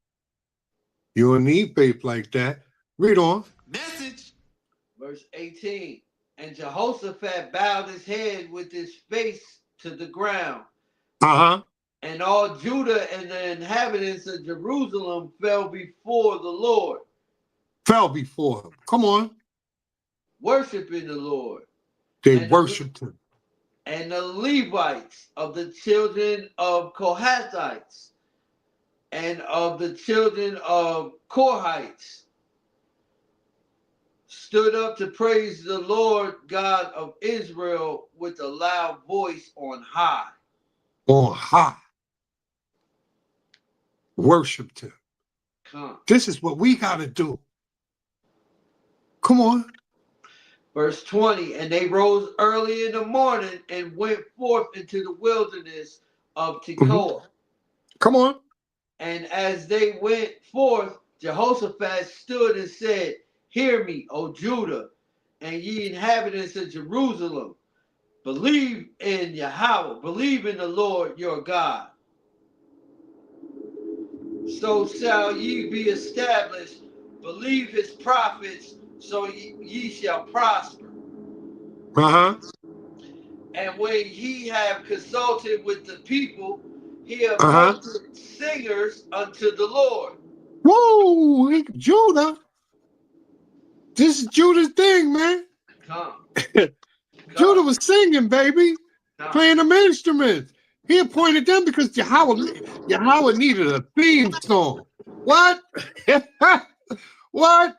You don't need faith like that. Read on. Message. Verse 18. And Jehoshaphat bowed his head with his face to the ground. And all Judah and the inhabitants of Jerusalem fell before the Lord. Fell before him. Come on. Worshiping the Lord. They worshiped him. And the Levites of the children of Kohathites and of the children of Korhites stood up to praise the Lord God of Israel with a loud voice on high. On high. Worshipped him. This is what we got to do. Come on. Verse 20, and they rose early in the morning and went forth into the wilderness of Tekoa. Come on. And as they went forth, Jehoshaphat stood and said, hear me, O Judah, and ye inhabitants of Jerusalem. Believe in Yahweh, believe in the Lord your God. So shall ye be established. Believe his prophets, so ye shall prosper. And when he have consulted with the people, he appointed singers unto the Lord. Whoa, Judah. This is Judah's thing, man. Judah was singing, baby. Playing them instruments. He appointed them because Yahweh needed a theme song. What? What?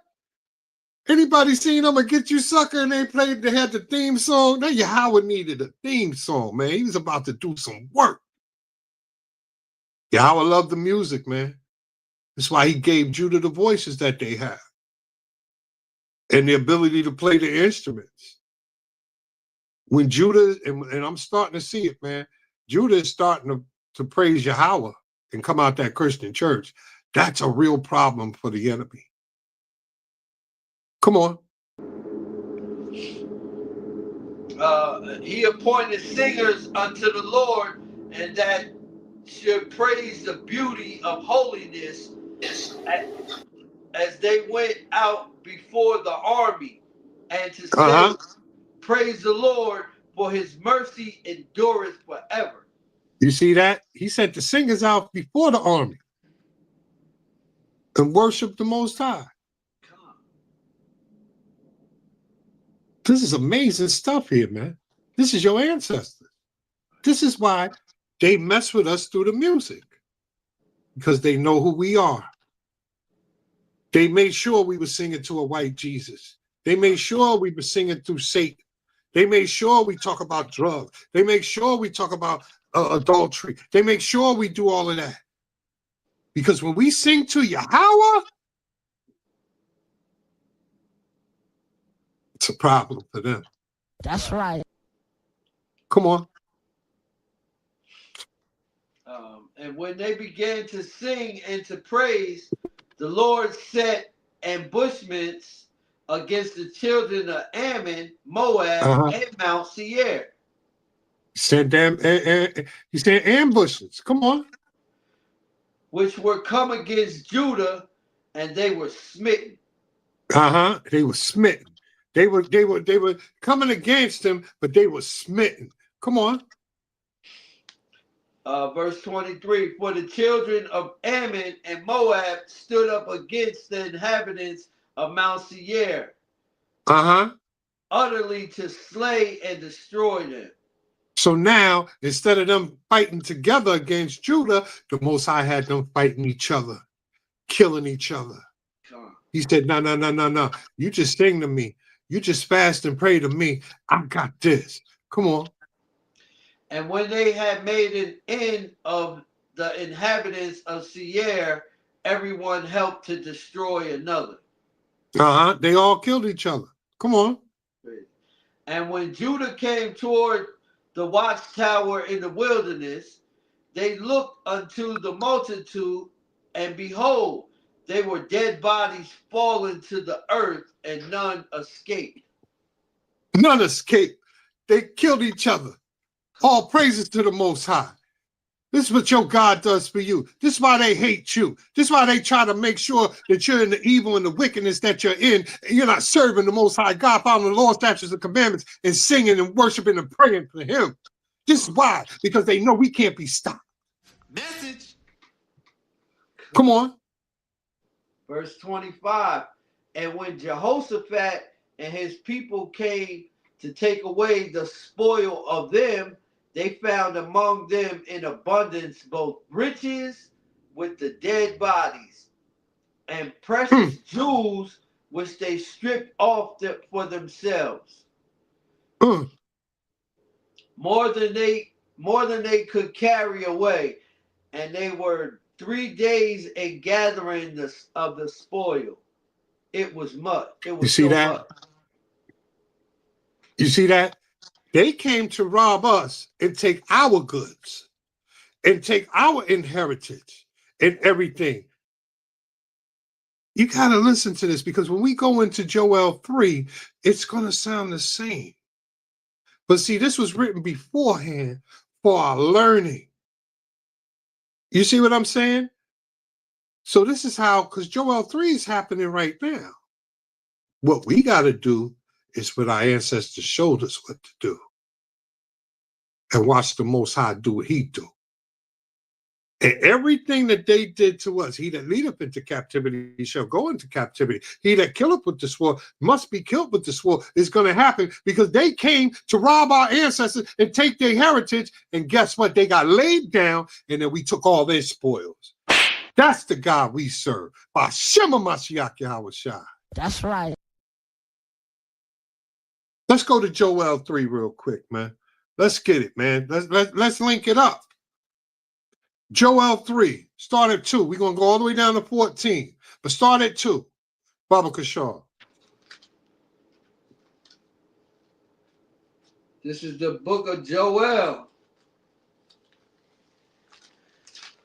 Anybody seen them or Get You Sucker and they had the theme song? That Yahweh needed a theme song, man. He was about to do some work. Yahweh loved the music, man. That's why he gave Judah the voices that they have. And the ability to play the instruments. When Judah, and I'm starting to see it, man, Judah is starting to praise Yahweh and come out that Christian church. That's a real problem for the enemy. Come on. He appointed singers unto the Lord, and that should praise the beauty of holiness as they went out before the army, and to say, praise the Lord, for his mercy endureth forever. You see that? He sent the singers out before the army and worshiped the Most High. This is amazing stuff here, man. This is your ancestors. This is why they mess with us through the music, because they know who we are. They made sure we were singing to a white Jesus. They made sure we were singing through Satan. They made sure we talk about drugs. They make sure we talk about adultery. They make sure we do all of that. Because when we sing to Yahweh, it's a problem for them. That's right. Come on. And when they began to sing and to praise, the Lord set ambushments against the children of Ammon, Moab, and Mount Seir. He said ambushes. Come on. Which were come against Judah, and they were smitten. They were smitten. They were coming against him, but they were smitten. Come on. Verse 23, for the children of Ammon and Moab stood up against the inhabitants of Mount Seir, utterly to slay and destroy them. So now, instead of them fighting together against Judah, the Most High had them fighting each other, killing each other. He said, no. You just sing to me. You just fast and pray to me. I got this. Come on. And when they had made an end of the inhabitants of Seir, everyone helped to destroy another. They all killed each other. Come on. And when Judah came toward the watchtower in the wilderness, they looked unto the multitude, and behold, they were dead bodies fallen to the earth, and none escaped. None escaped. They killed each other. All praises to the Most High. This is what your God does for you. This is why they hate you. This is why they try to make sure that you're in the evil and the wickedness that you're in, and you're not serving the Most High God, following the law, statutes, and commandments, and singing and worshiping and praying for him. This is why, because they know we can't be stopped. Message. Come on. Verse 25. And when Jehoshaphat and his people came to take away the spoil of them, they found among them in abundance both riches with the dead bodies and precious jewels which they stripped off for themselves. More than they could carry away, and they were 3 days a gathering of the spoil. It was much. It was you see so that? much. You see that? They came to rob us and take our goods and take our inheritance and everything. You got to listen to this, because when we go into Joel 3, it's going to sound the same. But see, this was written beforehand for our learning. You see what I'm saying? So this is how, because Joel 3 is happening right now. What we got to do is what our ancestors showed us what to do. And watch the Most High do what he do. And everything that they did to us, he that leadeth into captivity shall go into captivity. He that killeth with the sword must be killed with the sword. Is going to happen because they came to rob our ancestors and take their heritage. And guess what? They got laid down, and then we took all their spoils. That's the God we serve. By Shema Mashiach Yahweh Shai. That's right. Let's go to Joel 3 real quick, man. Let's get it, man. Let's link it up. Joel 3, start at 2. We're going to go all the way down to 14. But start at 2. Baba Kashar. This is the book of Joel,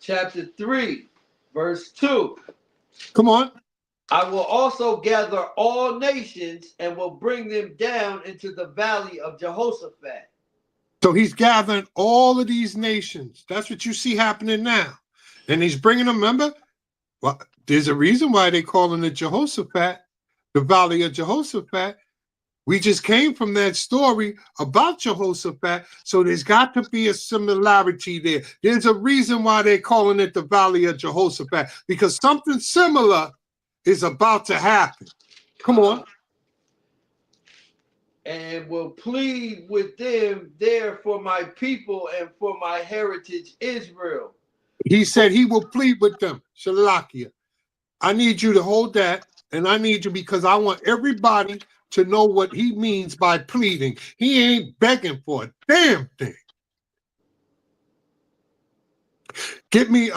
chapter 3, verse 2. Come on. I will also gather all nations and will bring them down into the valley of Jehoshaphat. So he's gathering all of these nations. That's what you see happening now. And he's bringing them, remember? Well, there's a reason why they calling it Jehoshaphat, the valley of Jehoshaphat. We just came from that story about Jehoshaphat, so there's got to be a similarity there. There's a reason why they're calling it the valley of Jehoshaphat, because something similar is about to happen. Come on. And will plead with them there for my people and for my heritage Israel. He said he will plead with them. Shalakia. I need you to hold that, and I need you, because I want everybody to know what he means by pleading. He ain't begging for a damn thing. Get me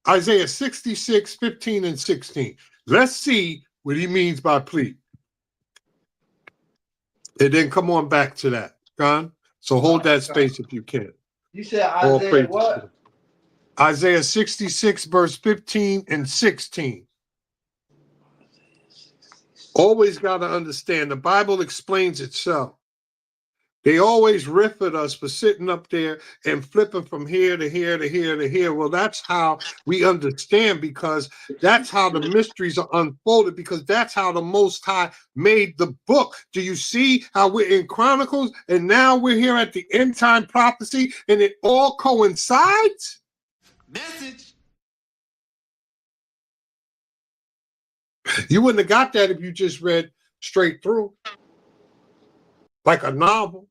Isaiah 66, 15, and 16. Let's see what he means by plead. And then come on back to that, John. So hold that space if you can. You said Isaiah what? Isaiah 66, verse 15 and 16. Always got to understand, the Bible explains itself. They always riff at us for sitting up there and flipping from here to here to here to here. Well, that's how we understand, because that's how the mysteries are unfolded, because that's how the Most High made the book. Do you see how we're in Chronicles and now we're here at the end time prophecy, and it all coincides? Message. You wouldn't have got that if you just read straight through, like a novel.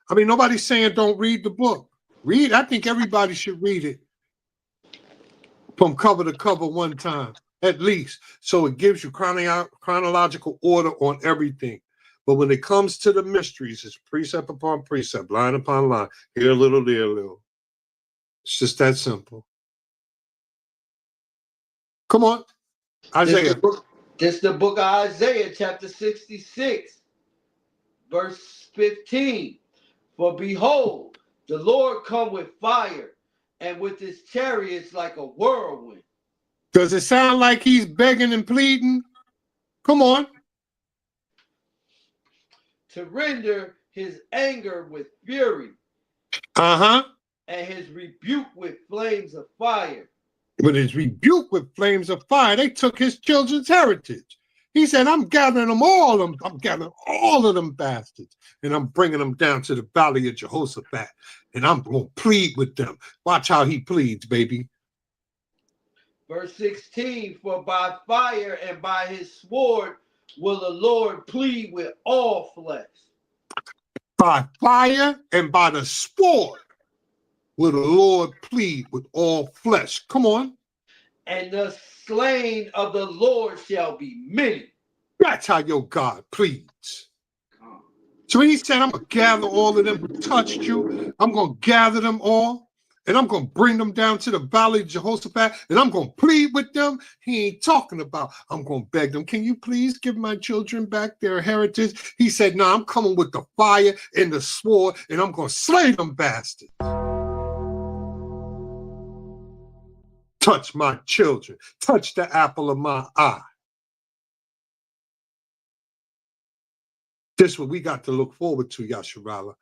I mean, nobody's saying don't read the book. Read. I think everybody should read it from cover to cover one time, at least. So it gives you chronological order on everything. But when it comes to the mysteries, it's precept upon precept, line upon line, here a little, there a little. It's just that simple. Come on, Isaiah. This is the book of Isaiah, chapter 66, verse 15. For behold, the Lord come with fire, and with his chariots like a whirlwind. Does it sound like he's begging and pleading? Come on. To render his anger with fury. Uh-huh. And his rebuke with flames of fire. With his rebuke with flames of fire, they took his children's heritage. He said, I'm gathering them all. I'm gathering all of them bastards, and I'm bringing them down to the valley of Jehoshaphat. and I'm going to plead with them. Watch how he pleads, baby. Verse 16, for by fire and by his sword will the Lord plead with all flesh. By fire and by the sword will the Lord plead with all flesh. Come on. And the slain of the Lord shall be many. That's how your God pleads. So he said, I'm going to gather all of them who touched you. I'm going to gather them all. And I'm going to bring them down to the valley of Jehoshaphat. And I'm going to plead with them. He ain't talking about, I'm going to beg them. Can you please give my children back their heritage? He said, no, I'm coming with the fire and the sword. And I'm going to slay them bastards. Touch my children. Touch the apple of my eye. This is what we got to look forward to, Yasharala.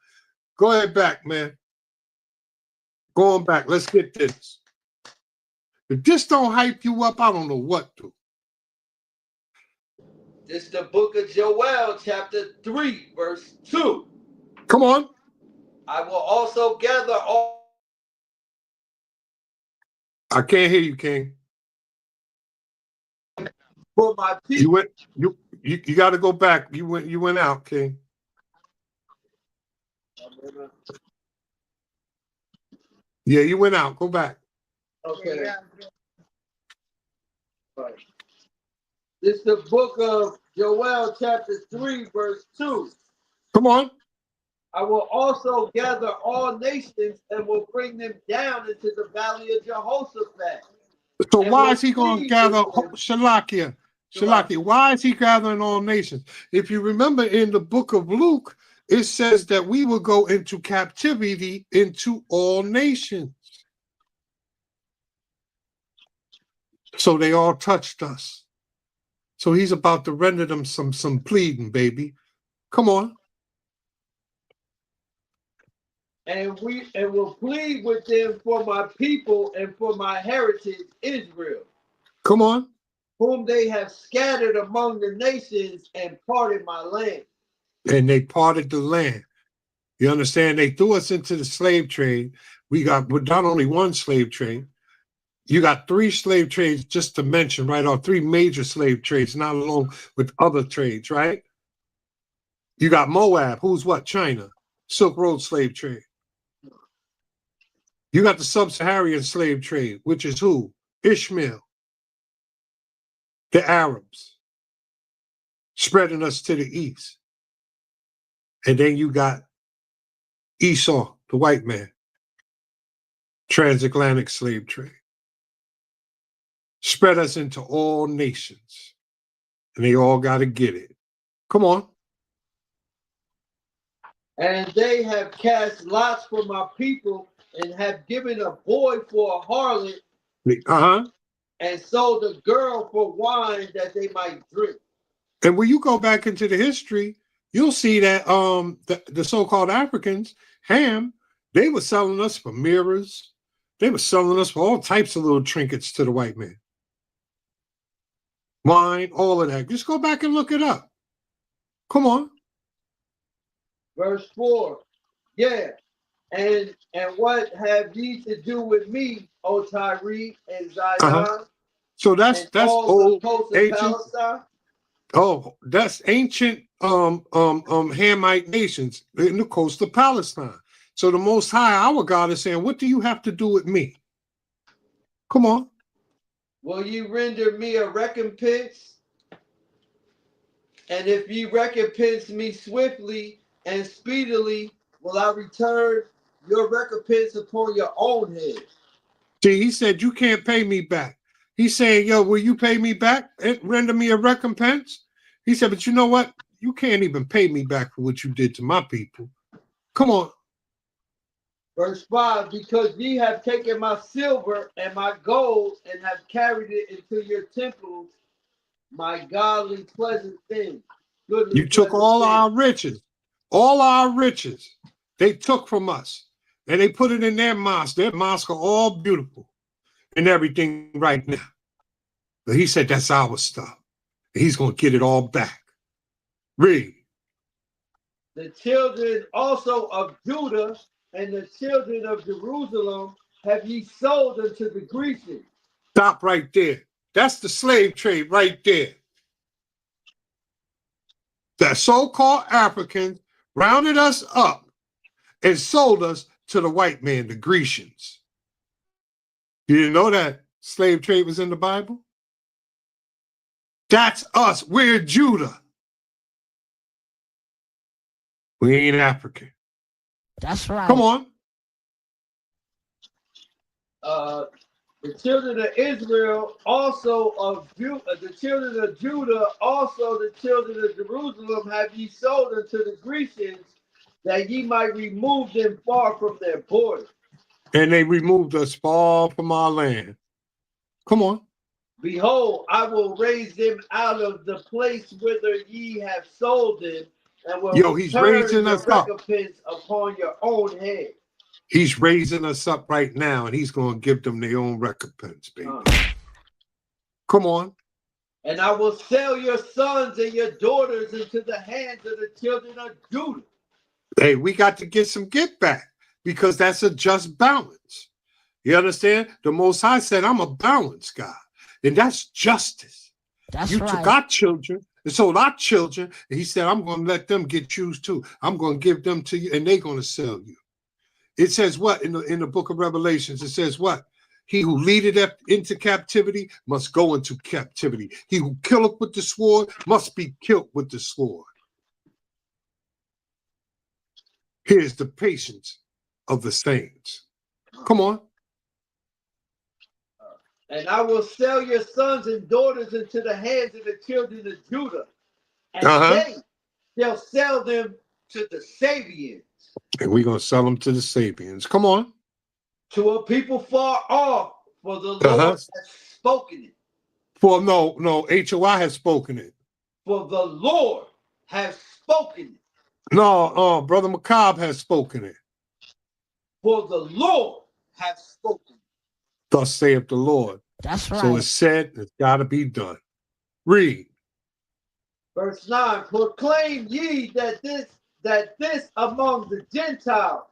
Go ahead back, man. Go on back. Let's get this. If this don't hype you up, I don't know what to. This is the book of Joel, chapter 3, verse 2. Come on. I will also gather all. I can't hear you, King. For my people. You got to go back. You went out, King. Yeah, you went out. Go back. Okay. Right. This is the book of Joel, chapter 3, verse 2. Come on. I will also gather all nations and will bring them down into the valley of Jehoshaphat. So why is he going to gather Shalakia? Shalakia, why is he gathering all nations? If you remember in the book of Luke, it says that we will go into captivity into all nations. So they all touched us. So he's about to render them some pleading, baby. Come on. And will plead with them for my people and for my heritage, Israel. Come on. Whom they have scattered among the nations and parted my land. And they parted the land. You understand? They threw us into the slave trade. We got not only one slave trade, you got 3 slave trades, just to mention, right? Or 3 major slave trades, not alone with other trades, right? You got Moab, who's what? China. Silk Road slave trade. You got the sub-Saharan slave trade, which is who? Ishmael. The Arabs. Spreading us to the east. And then you got Esau, the white man. Transatlantic slave trade. Spread us into all nations. And they all got to get it. Come on. And they have cast lots for my people and have given a boy for a harlot. And sold a girl for wine that they might drink. And when you go back into the history, you'll see that the so-called Africans, Ham, they were selling us for mirrors. They were selling us for all types of little trinkets to the white man. Wine, all of that. Just go back and look it up. Come on. Verse 4. Yeah. And what have ye to do with me, O Tyre and Zidon? So that's old ancient. Palestine? Oh, that's ancient Hamite nations in the coast of Palestine. So the Most High, our God, is saying, what do you have to do with me? Come on. Will ye render me a recompense? And if ye recompense me swiftly and speedily, will I return your recompense upon your own head. See, he said, you can't pay me back. He's saying, yo, will you pay me back and render me a recompense? He said, but you know what? You can't even pay me back for what you did to my people. Come on. Verse 5, because ye have taken my silver and my gold and have carried it into your temples, my godly pleasant things. You took all our riches. All our riches they took from us. And they put it in their mosque. Their mosques are all beautiful and everything right now. But he said that's our stuff. He's going to get it all back. Read. The children also of Judah and the children of Jerusalem have ye sold unto the Grecians. Stop right there. That's the slave trade right there. The so-called Africans rounded us up and sold us to the white man, the Grecians. You didn't know that slave trade was in the Bible? That's us. We're Judah. We ain't African. That's right. Come on. The children of Israel also of the children of Judah, also the children of Jerusalem have ye sold unto the Grecians, that ye might remove them far from their borders. And they removed us far from our land. Come on. Behold, I will raise them out of the place whither ye have sold them, and will He's return raising the us up. recompense upon your own head. He's raising us up right now, and he's going to give them their own recompense, baby. Come on. And I will sell your sons and your daughters into the hands of the children of Judah. Hey, we got to get some get back, because that's a just balance. You understand? The Most High said, I'm a balanced God, and that's justice. That's you right. took our children and sold our children, and he said, I'm going to let them get used too. I'm going to give them to you, and they're going to sell you. It says what in the book of Revelations? It says what? He who leadeth into captivity must go into captivity. He who killeth with the sword must be killed with the sword. Here's the patience of the saints. Come on. And I will sell your sons and daughters into the hands of the children of Judah, and they shall sell them to the Sabians. And we're going to sell them to the Sabians. Come on. To a people far off, for the Lord has spoken it. For no, HOI has spoken it. For the Lord has spoken it. No, Brother Macabre has spoken it. For the Lord has spoken it. Thus saith the Lord. That's right. So it's said, it's got to be done. Read. Verse 9, proclaim ye that this among the Gentiles.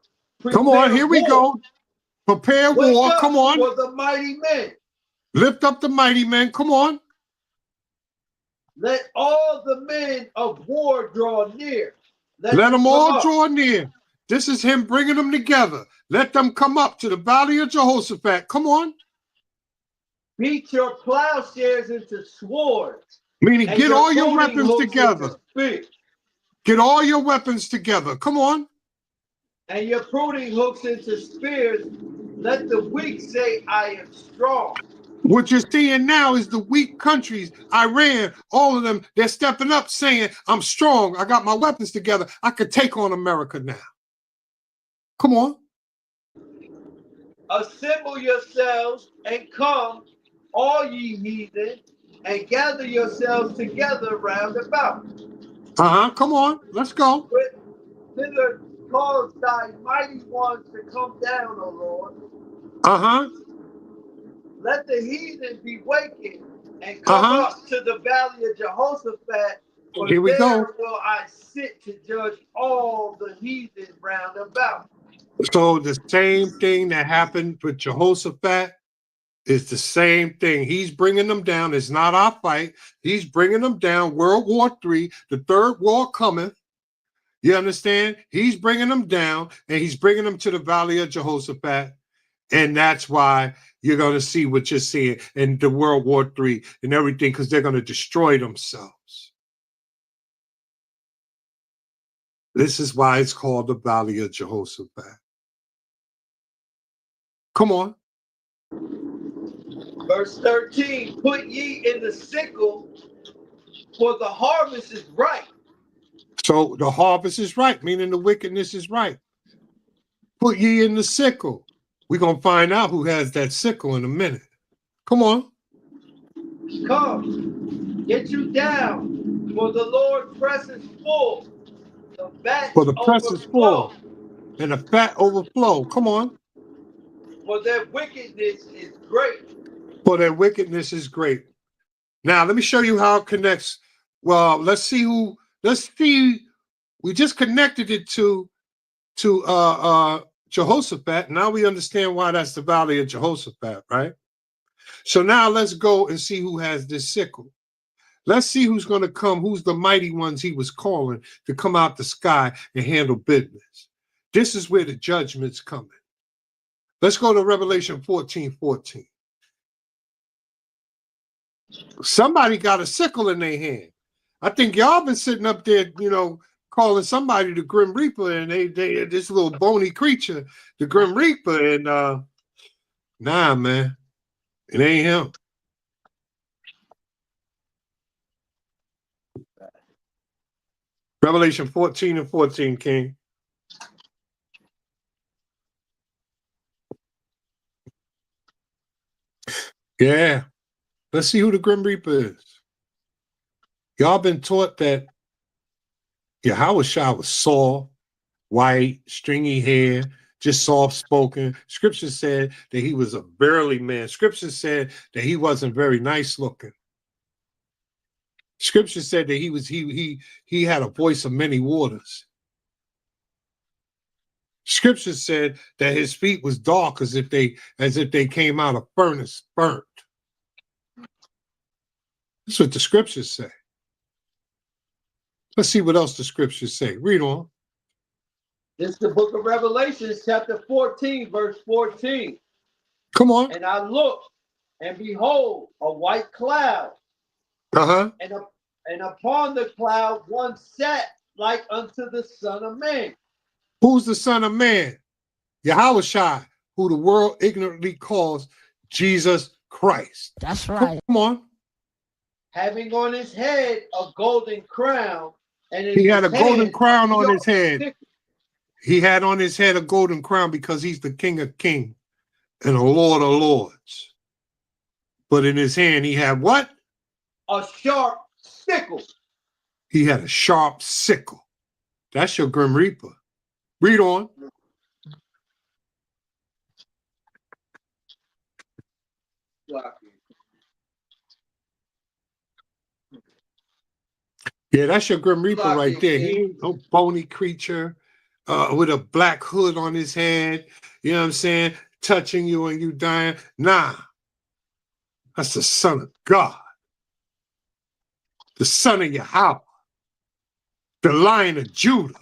Come on, here we go. Prepare war. Come on. For the mighty men. Lift up the mighty men. Come on. Let all the men of war draw near. Let them all draw near. This is him bringing them together. Let them come up to the valley of Jehoshaphat. Come on. Beat your plowshares into swords. Meaning get all your weapons together. Get all your weapons together. Come on. And your pruning hooks into spears. Let the weak say, I am strong. What you're seeing now is the weak countries, Iran, all of them, they're stepping up saying, I'm strong. I got my weapons together. I could take on America now. Come on. Assemble yourselves and come, all ye heathen, and gather yourselves together round about. Come on. Let's go. Thither cause thy mighty ones to come down, O Lord. Let the heathen be wakened and come up to the valley of Jehoshaphat, for here we there go. will I sit to judge all the heathen round about. So the same thing that happened with Jehoshaphat is the same thing. He's bringing them down. It's not our fight. He's bringing them down. World War III, the third war cometh. You understand? He's bringing them down, and he's bringing them to the valley of Jehoshaphat. And that's why you're going to see what you're seeing in the World War III and everything, because they're going to destroy themselves. This is why it's called the Valley of Jehoshaphat. Come on. Verse 13, put ye in the sickle, for the harvest is ripe. So the harvest is ripe, meaning the wickedness is ripe. Put ye in the sickle. We're going to find out who has that sickle in a minute. Come on. Come, get you down, for the Lord presses full. The fat for the press is full, and the fat overflow. Come on. For their wickedness is great. For their wickedness is great. Now, let me show you how it connects. Well, let's see. We just connected it to Jehoshaphat. Now we understand why that's the valley of Jehoshaphat, right? So now let's go and see who has this sickle. Let's see who's going to come, who's the mighty ones he was calling to come out the sky and handle business. This is where the judgment's coming. Let's go to Revelation 14:14. Somebody got a sickle in their hand. I think y'all been sitting up there, calling somebody the Grim Reaper, and they this little bony creature, the Grim Reaper, and nah, man, it ain't him. Revelation 14:14, King. Yeah. Let's see who the Grim Reaper is. Y'all been taught that Yahushua was Saul, white, stringy hair, just soft-spoken. Scripture said that he was a burly man. Scripture said that he wasn't very nice looking. Scripture said that he had a voice of many waters. Scripture said that his feet was dark as if they came out of furnace burnt. That's what the scriptures say. Let's see what else the scriptures say. Read on. This is the book of Revelation, chapter 14, verse 14. Come on. And I looked, and behold, a white cloud. And upon the cloud one sat like unto the Son of Man. Who's the Son of Man? Yahushua, who the world ignorantly calls Jesus Christ. That's right. Come on. Having on his head a golden crown, and he had a golden crown on his head. He had on his head a golden crown because he's the King of Kings and the Lord of Lords. But in his hand he had what? A sharp sickle. He had a sharp sickle. That's your Grim Reaper. Read on. Yeah, that's your Grim Reaper right there. He ain't no bony creature with a black hood on his head, you know what I'm saying, touching you and you dying. Nah, that's the Son of God, the Son of Yahweh, the Lion of Judah,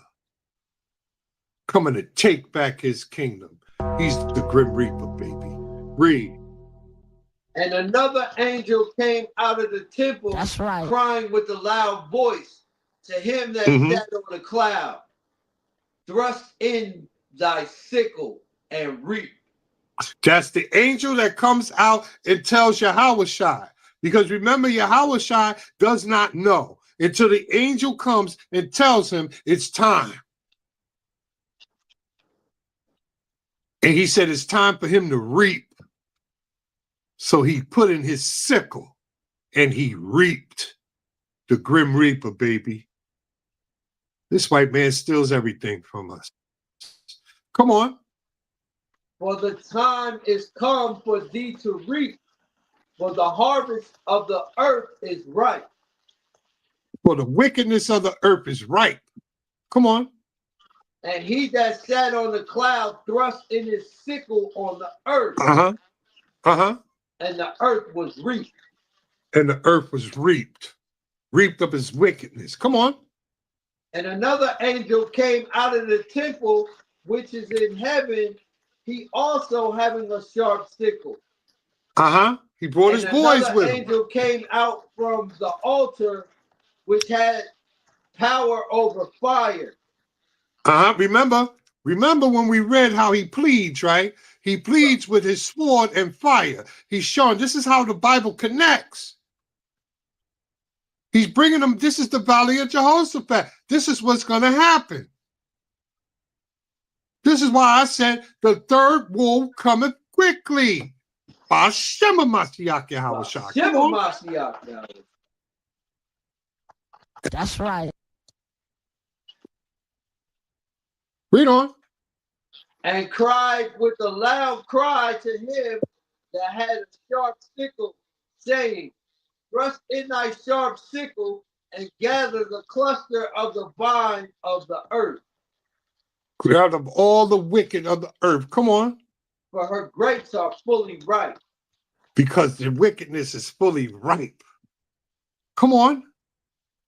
coming to take back his kingdom. He's the Grim Reaper, baby. Read. And another angel came out of the temple, that's right, crying with a loud voice to him that sat on the cloud, thrust in thy sickle and reap. That's the angel that comes out and tells Yahushua. Because remember, Yahushua does not know until the angel comes and tells him it's time. And he said it's time for him to reap. So he put in his sickle and he reaped. The Grim Reaper, baby. This white man steals everything from us. Come on. For the time is come for thee to reap, for the harvest of the earth is ripe. For the wickedness of the earth is ripe. Come on. And he that sat on the cloud thrust in his sickle on the earth. And the earth was reaped. And the earth was reaped. Reaped of his wickedness. Come on. And another angel came out of the temple, which is in heaven, he also having a sharp sickle. He brought his boys with him. Another angel came out from the altar, which had power over fire. Remember when we read how he pleads, right? He pleads with his sword and fire. He's showing this is how the Bible connects. He's bringing them, this is the valley of Jehoshaphat. This is what's going to happen. This is why I said the third woe cometh quickly. B'Shem Mashiach Yahushua. That's right. Read on. And cried with a loud cry to him that had a sharp sickle, saying, thrust in thy sharp sickle and gather the cluster of the vine of the earth. Out of all the wicked of the earth. Come on. For her grapes are fully ripe. Because the wickedness is fully ripe. Come on.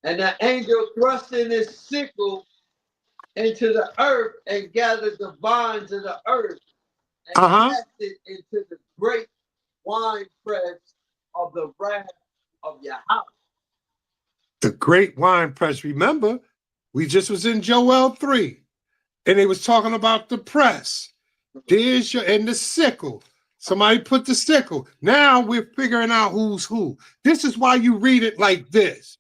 And the angel thrust in his sickle into the earth and gathered the vines of the earth and cast it into the great wine press of the wrath of Yahweh. The great wine press. Remember, we just was in Joel 3, and they was talking about the press. There's your and the sickle. Somebody put the sickle. Now we're figuring out who's who. This is why you read it like this.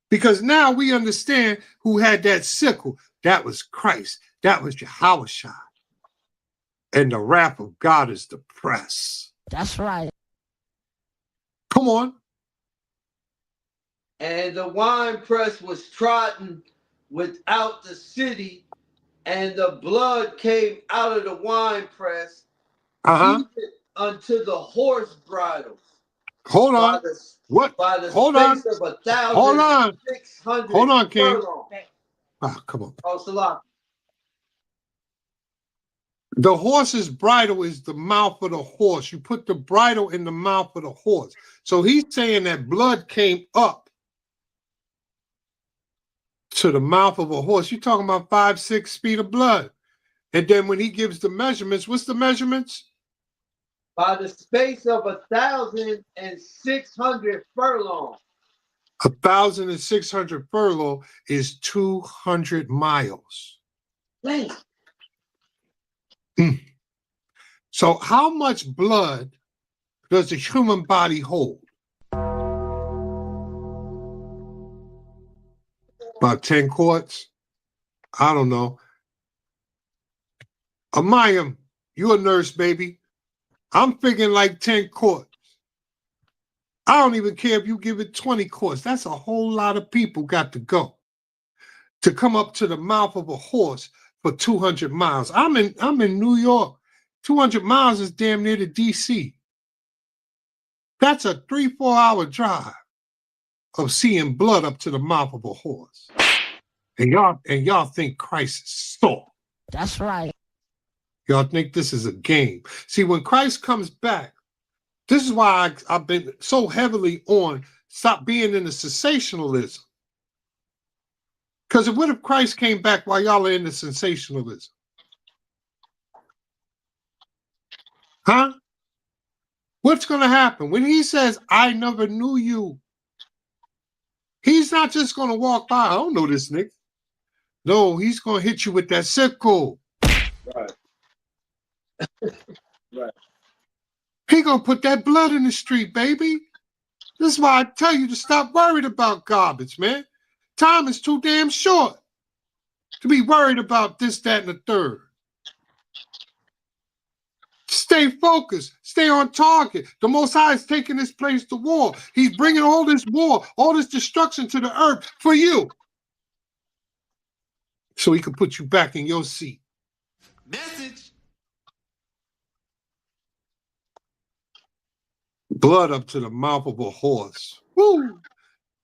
Because now we understand who had that sickle. That was Christ. That was Yahweh. And the wrath of God is the press. That's right. Come on. And the wine press was trodden without the city, and the blood came out of the wine press, even unto the horse bridles. Hold on. What? By the Hold on. space of 1,600 Hold on. Hold on, King. furlongs. Ah, come on. Oh, Salah. The horse's bridle is the mouth of the horse. You put the bridle in the mouth of the horse. So he's saying that blood came up to the mouth of a horse. You're talking about 5-6 feet of blood. And then when he gives the measurements, what's the measurements? By the space of 1,600 furlongs. 1,600 furlong is 200 miles. Dang. So how much blood does the human body hold? About 10 quarts? I don't know. Amayim, you a nurse, baby. I'm figuring like 10 quarts. I don't even care if you give it 20 quarts. That's a whole lot of people got to go to come up to the mouth of a horse for 200 miles. I'm in New York. 200 miles is damn near to DC. That's a 3-4 hour drive of seeing blood up to the mouth of a horse. And y'all think Christ is soft. That's right. Y'all think this is a game. See, when Christ comes back, this is why I've been so heavily on stop being in the sensationalism. Because what if Christ came back while y'all are in the sensationalism? Huh? What's going to happen? When he says, I never knew you, he's not just going to walk by. I don't know this nigga. No, he's going to hit you with that sickle. Right. Right. He going to put that blood in the street, baby. This is why I tell you to stop worried about garbage, man. Time is too damn short to be worried about this, that, and the third. Stay focused. Stay on target. The Most High is taking this place to war. He's bringing all this war, all this destruction to the earth for you. So he can put you back in your seat. Message. Blood up to the mouth of a horse. Woo!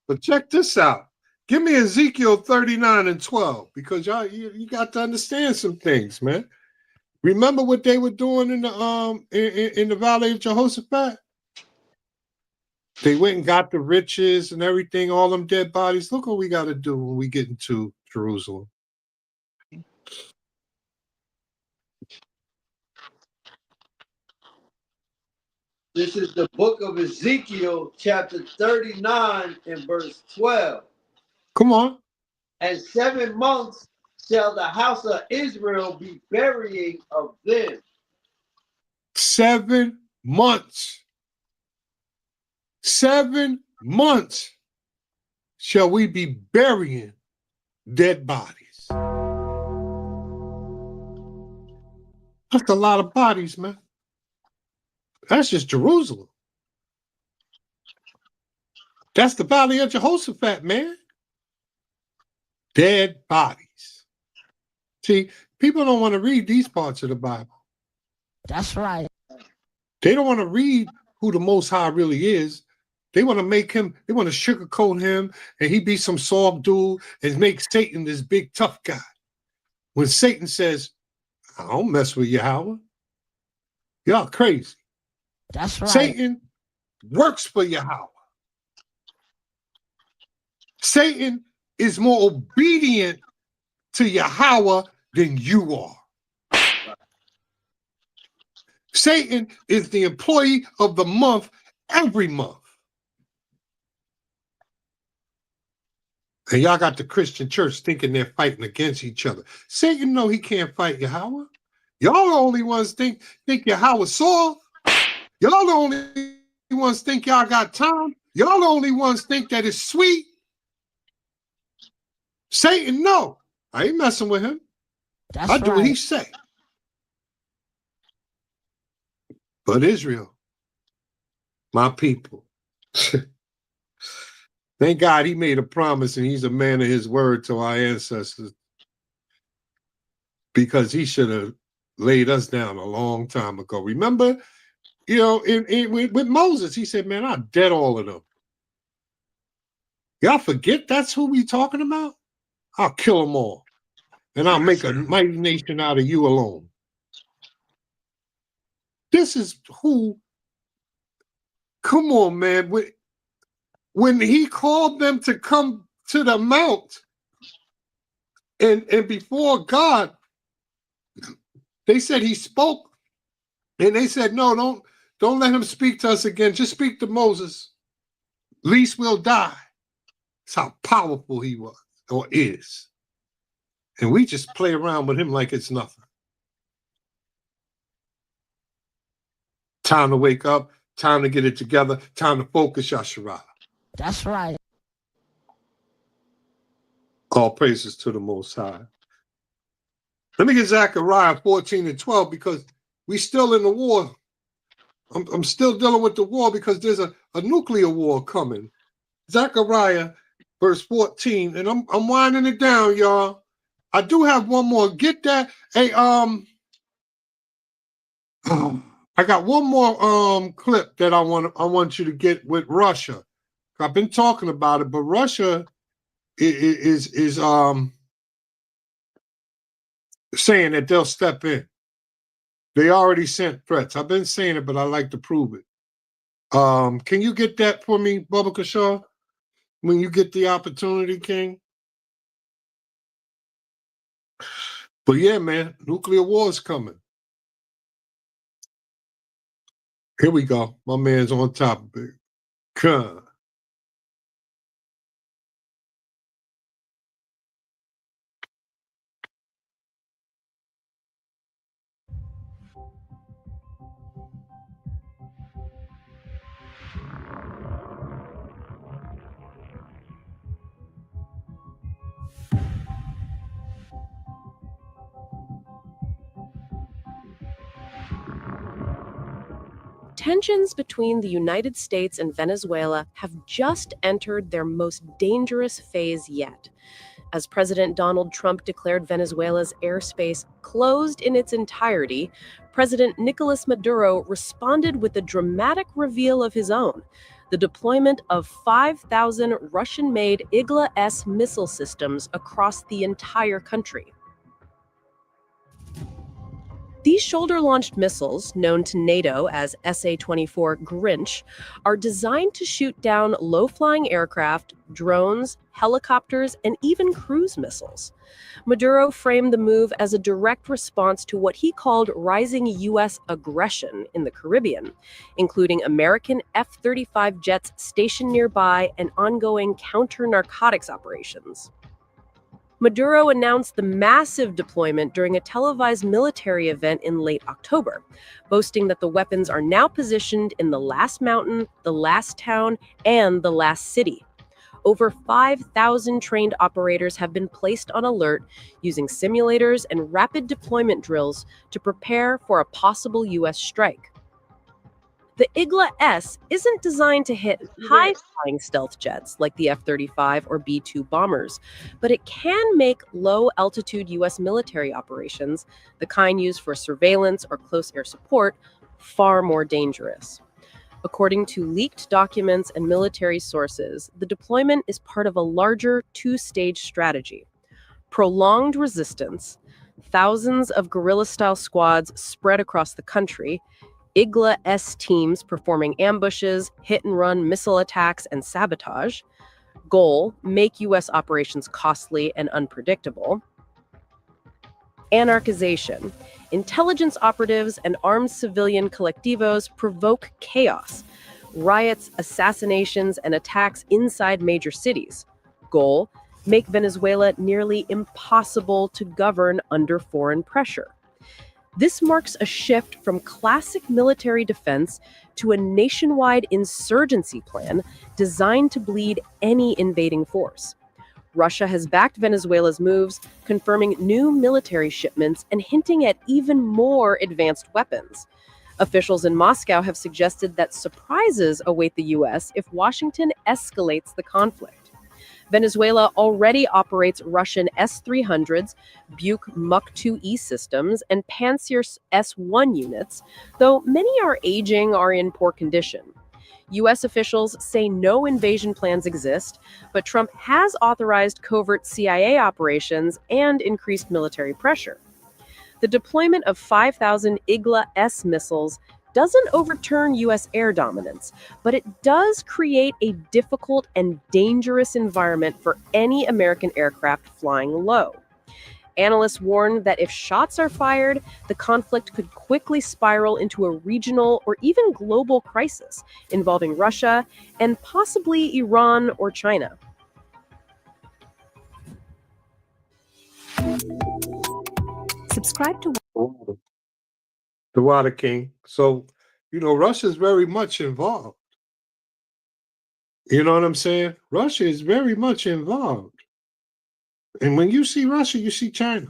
But check this out. Give me Ezekiel 39:12 because y'all you got to understand some things, man. Remember what they were doing in the Valley of Jehoshaphat? They went and got the riches and everything, all them dead bodies. Look what we got to do when we get into Jerusalem. This is the book of Ezekiel, chapter 39 and verse 12. Come on. And 7 months shall the house of Israel be burying of them. 7 months. 7 months shall we be burying dead bodies. That's a lot of bodies, man. That's just Jerusalem. That's the Valley of Jehoshaphat, man. Dead bodies. See, people don't want to read these parts of the Bible. That's right. They don't want to read who the Most High really is. They want to make him, they want to sugarcoat him, and he be some soft dude and make Satan this big tough guy. When Satan says, I don't mess with Yahweh. Y'all crazy. That's right. Satan works for Yahweh. Satan is more obedient to Yahweh than you are. Satan is the employee of the month every month. And y'all got the Christian church thinking they're fighting against each other. Satan know he can't fight Yahweh. Y'all the only ones think Yahweh soft. Y'all the only ones think y'all got time. Y'all the only ones think that it's sweet. Satan, no. I ain't messing with him. I do what he say. But Israel, my people, thank God he made a promise and he's a man of his word to our ancestors, because he should have laid us down a long time ago. Remember, you know, with Moses, he said, man, I'll dead all of them. Y'all forget that's who we talking about? I'll kill them all. And I'll make a mighty nation out of you alone. This is who, come on, man. When he called them to come to the mount and before God, they said he spoke. And they said, no, don't let him speak to us again. Just speak to Moses. Least we'll die. That's how powerful he was or is. And we just play around with him like it's nothing. Time to wake up, time to get it together, time to focus, Yasharah. That's right. All praises to the Most High. Let me get Zechariah 14:12 because we still in the war. I'm still dealing with the war because there's a nuclear war coming. Zechariah verse 14, and I'm winding it down, y'all. I do have one more. Get that. Hey, I got one more clip that I want you to get with Russia. I've been talking about it, but Russia is saying that they'll step in. They already sent threats. I've been saying it, but I like to prove it. Can you get that for me, Bubba Kashaw? When you get the opportunity, King? But yeah, man, nuclear war is coming. Here we go. My man's on top of it. Come. Tensions between the United States and Venezuela have just entered their most dangerous phase yet. As President Donald Trump declared Venezuela's airspace closed in its entirety, President Nicolas Maduro responded with a dramatic reveal of his own: the deployment of 5,000 Russian-made Igla-S missile systems across the entire country. These shoulder-launched missiles, known to NATO as SA-24 Grinch, are designed to shoot down low-flying aircraft, drones, helicopters, and even cruise missiles. Maduro framed the move as a direct response to what he called rising U.S. aggression in the Caribbean, including American F-35 jets stationed nearby and ongoing counter-narcotics operations. Maduro announced the massive deployment during a televised military event in late October, boasting that the weapons are now positioned in the last mountain, the last town, and the last city. Over 5,000 trained operators have been placed on alert using simulators and rapid deployment drills to prepare for a possible U.S. strike. The Igla-S isn't designed to hit high-flying stealth jets like the F-35 or B-2 bombers, but it can make low-altitude U.S. military operations, the kind used for surveillance or close air support, far more dangerous. According to leaked documents and military sources, the deployment is part of a larger two-stage strategy: prolonged resistance, thousands of guerrilla-style squads spread across the country, IGLA-S teams performing ambushes, hit-and-run missile attacks, and sabotage. Goal, make U.S. operations costly and unpredictable. Anarchization. Intelligence operatives and armed civilian collectivos provoke chaos. Riots, assassinations, and attacks inside major cities. Goal, make Venezuela nearly impossible to govern under foreign pressure. This marks a shift from classic military defense to a nationwide insurgency plan designed to bleed any invading force. Russia has backed Venezuela's moves, confirming new military shipments and hinting at even more advanced weapons. Officials in Moscow have suggested that surprises await the U.S. if Washington escalates the conflict. Venezuela already operates Russian S-300s, Buk Muk-2E systems, and Pantsir S-1 units, though many are aging or in poor condition. U.S. officials say no invasion plans exist, but Trump has authorized covert CIA operations and increased military pressure. The deployment of 5,000 IGLA-S missiles doesn't overturn U.S. air dominance, but it does create a difficult and dangerous environment for any American aircraft flying low. Analysts warn that if shots are fired, the conflict could quickly spiral into a regional or even global crisis involving Russia and possibly Iran or China. Subscribe to the Water King. So, Russia is very much involved. You know what I'm saying? Russia is very much involved. And when you see Russia, you see China.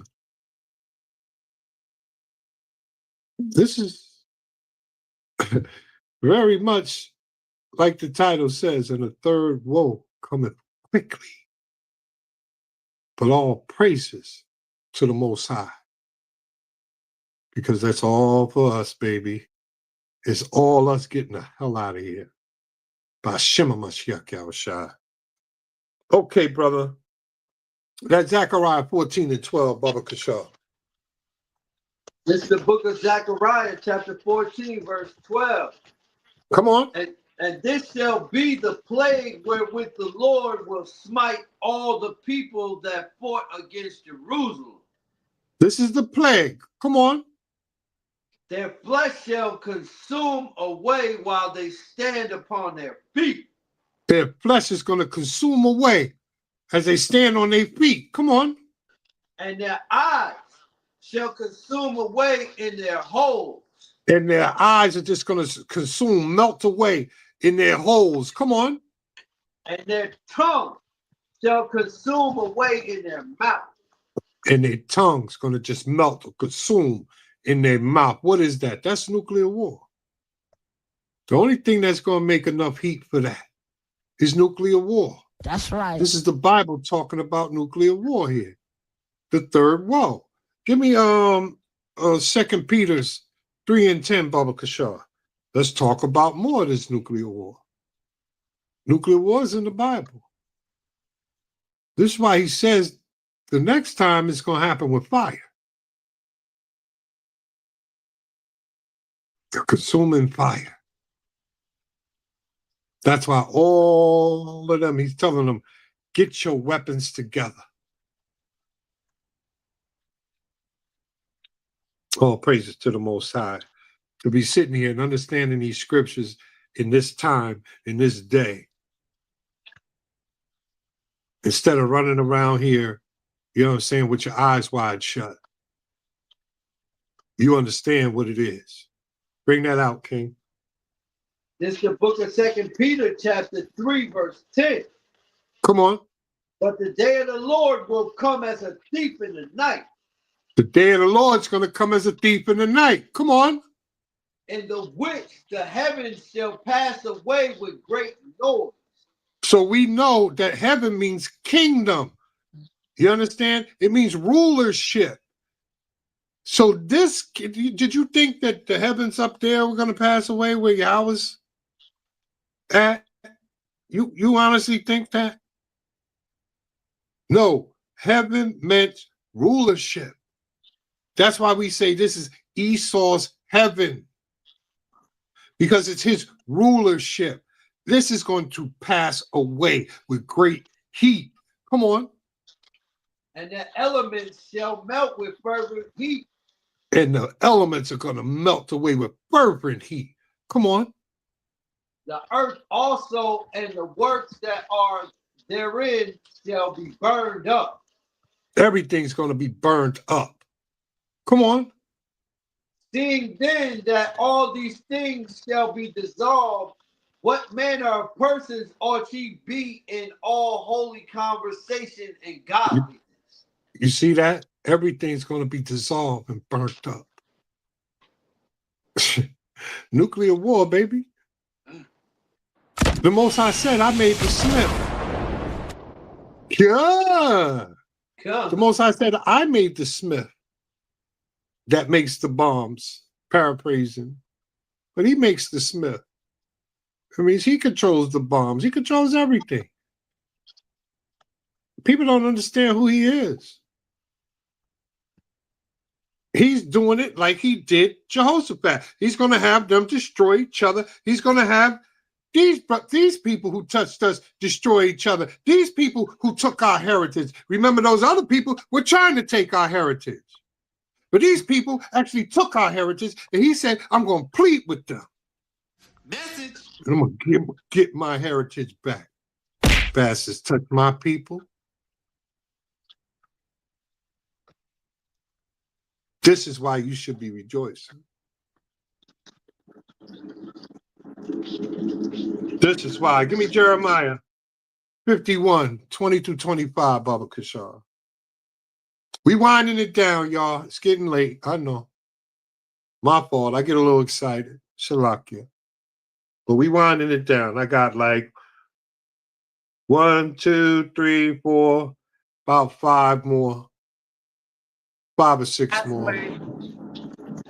This is very much like the title says, and the third woe cometh quickly. But all praises to the Most High. Because that's all for us, baby. It's all us getting the hell out of here. By Shema Mashiach Yahushua. Okay, brother. That's Zechariah 14:12, Baba Kashar. This is the book of Zechariah, chapter 14, verse 12. Come on. And this shall be the plague wherewith the Lord will smite all the people that fought against Jerusalem. This is the plague. Come on. Their flesh shall consume away while they stand upon their feet. Their flesh is going to consume away as they stand on their feet. Come on. And their eyes shall consume away in their holes. And their eyes are just going to consume, melt away in their holes. Come on. And their tongue shall consume away in their mouth. And their tongue's going to just melt or consume in their mouth. What is that? That's nuclear war. The only thing that's going to make enough heat for that is nuclear war. That's right. This is the Bible talking about nuclear war here. The third woe. Give me 2 Peter's 3:10, Baba Kashar. Let's talk about more of this nuclear war. Nuclear war is in the Bible. This is why he says the next time it's going to happen with fire. The consuming fire. That's why all of them, he's telling them, get your weapons together. All praises to the Most High. To be sitting here and understanding these scriptures in this time, in this day. Instead of running around here, you know what I'm saying, with your eyes wide shut. You understand what it is. Bring that out, King. This is the book of 2 Peter, chapter 3, verse 10. Come on. But the day of the Lord will come as a thief in the night. The day of the Lord's going to come as a thief in the night. Come on. In the which the heavens shall pass away with great noise. So we know that heaven means kingdom. You understand? It means rulership. So this, did you think that the heavens up there were going to pass away where Yahweh's at? You honestly think that? No, heaven meant rulership. That's why we say this is Esau's heaven, because it's his rulership. This is going to pass away with great heat. Come on. And the elements shall melt with fervent heat. And the elements are going to melt away with fervent heat. Come on. The earth also and the works that are therein shall be burned up. Everything's going to be burned up. Come on. Seeing then that all these things shall be dissolved, what manner of persons ought ye be in all holy conversation and godliness? You see that? Everything's going to be dissolved and burnt up. Nuclear war, baby. The Most High said, I made the smith. Yeah. The Most High said, I made the smith that makes the bombs, paraphrasing. But he makes the smith. I mean, he controls the bombs. He controls everything. People don't understand who he is. He's doing it like he did Jehoshaphat. He's going to have them destroy each other. He's going to have these people who touched us destroy each other. These people who took our heritage. Remember, those other people were trying to take our heritage. But these people actually took our heritage, and he said, I'm going to plead with them. Message. And I'm going to get my heritage back. Bastards touch my people. This is why you should be rejoicing. This is why. Give me Jeremiah 51, 20-25, Baba Kashar. We winding it down, y'all. It's getting late. I know. My fault. I get a little excited. Shalakia. But we winding it down. I got like 1, 2, 3, 4, about 5 more. 5 or 6 more.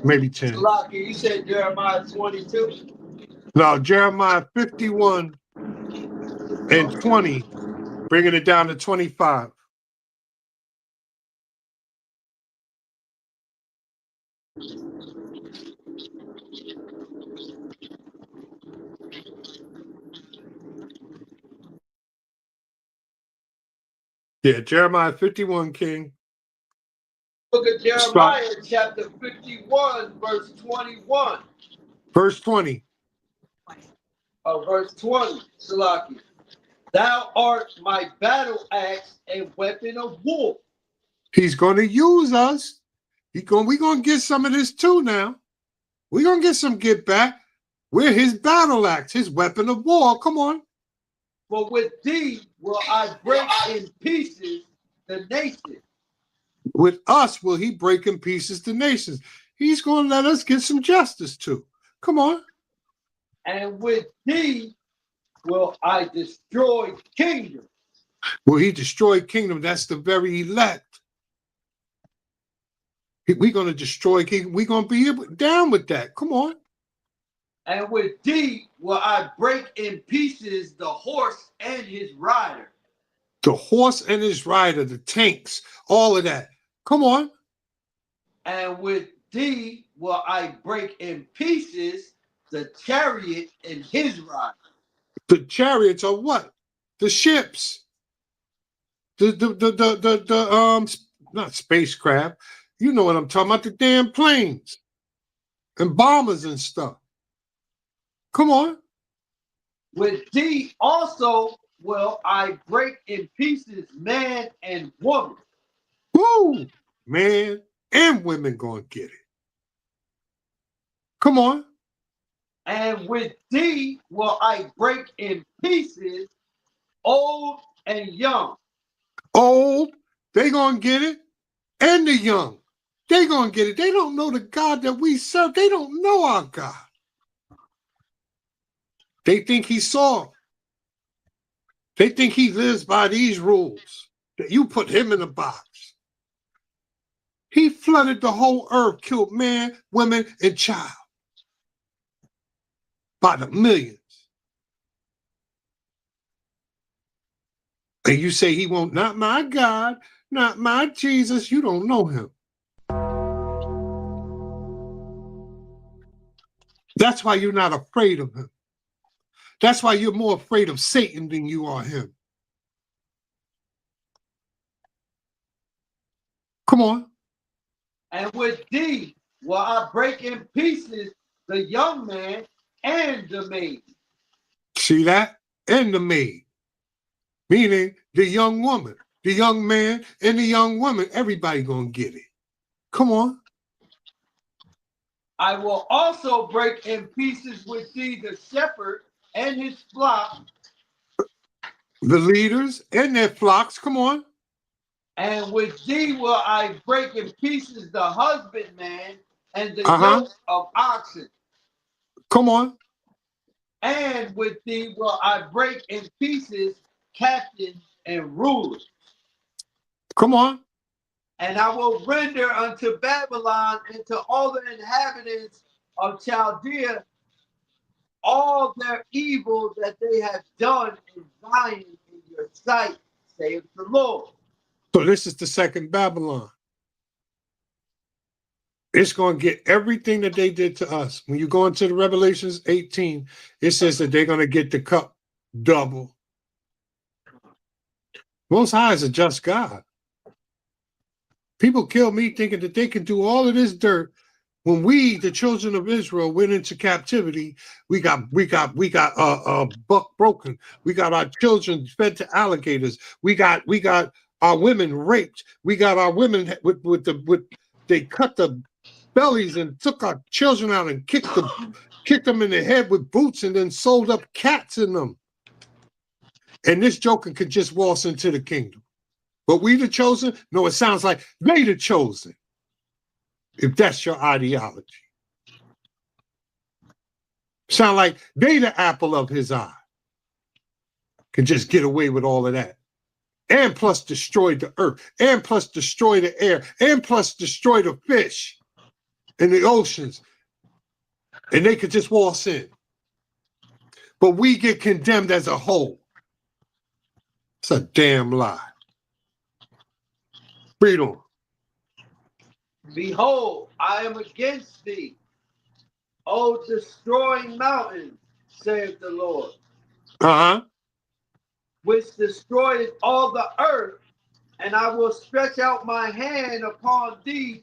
Maybe 10. Lucky, you said Jeremiah 22. No, Jeremiah 51 and 20, bringing it down to 25. Yeah, Jeremiah 51, King. Book of Jeremiah, chapter 51, verse 21. Verse 20. Verse 20, Salaki. Thou art my battle axe and weapon of war. He's going to use us. We're going to get some of this too now. We're going to get some get back. We're his battle axe, his weapon of war. Come on. For with thee will I break in pieces the nation. With us will he break in pieces the nations. He's going to let us get some justice too. Come on. And with thee will I destroy kingdoms. Will he destroy kingdom? That's the very elect. We're going to destroy kingdom. We're going to be down with that. Come on. And with thee will I break in pieces the horse and his rider. The horse and his rider, the tanks, all of that. Come on. And with thee will I break in pieces the chariot and his rider. The chariots are what? The ships. Not spacecraft. You know what I'm talking about, the damn planes and bombers and stuff. Come on. With thee also will I break in pieces man and woman. Woo! Man and women gonna get it. Come on. And with thee will I break in pieces old and young. Old, they gonna get it. And the young, they gonna get it. They don't know the God that we serve. They don't know our God. They think he's soft. They think he lives by these rules, that you put him in a box. He flooded the whole earth, killed man, women, and child by the millions. And you say he won't, not my God, not my Jesus. You don't know him. That's why you're not afraid of him. That's why you're more afraid of Satan than you are him. Come on. And with thee will I break in pieces the young man and the maid. See that? And the maid. Meaning the young woman, the young man, and the young woman. Everybody gonna get it. Come on. I will also break in pieces with thee the shepherd and his flock. The leaders and their flocks. Come on. And with thee will I break in pieces the husbandman and the yoke of oxen. Come on. And with thee will I break in pieces captains and rulers. Come on. And I will render unto Babylon and to all the inhabitants of Chaldea all their evil that they have done in Zion in your sight, saith the Lord. So this is the second Babylon. It's going to get everything that they did to us. When you go into the Revelations 18, it says that they're going to get the cup double. Most High is a just God. People kill me thinking that they can do all of this dirt. When we, the children of Israel, went into captivity, we got buck broken. We got our children fed to alligators. We got our women raped. We got our women they cut the bellies and took our children out and kicked them in the head with boots and then sold up cats in them. And this joker could just waltz into the kingdom. But we the chosen? No, it sounds like they the chosen. If that's your ideology. Sound like they the apple of his eye. Can just get away with all of that. And plus destroy the earth. And plus destroy the air. And plus destroy the fish in the oceans. And they could just waltz in. But we get condemned as a whole. It's a damn lie. Read on. Behold, I am against thee, O destroying mountain, saith the Lord. Which destroyeth all the earth, and I will stretch out my hand upon thee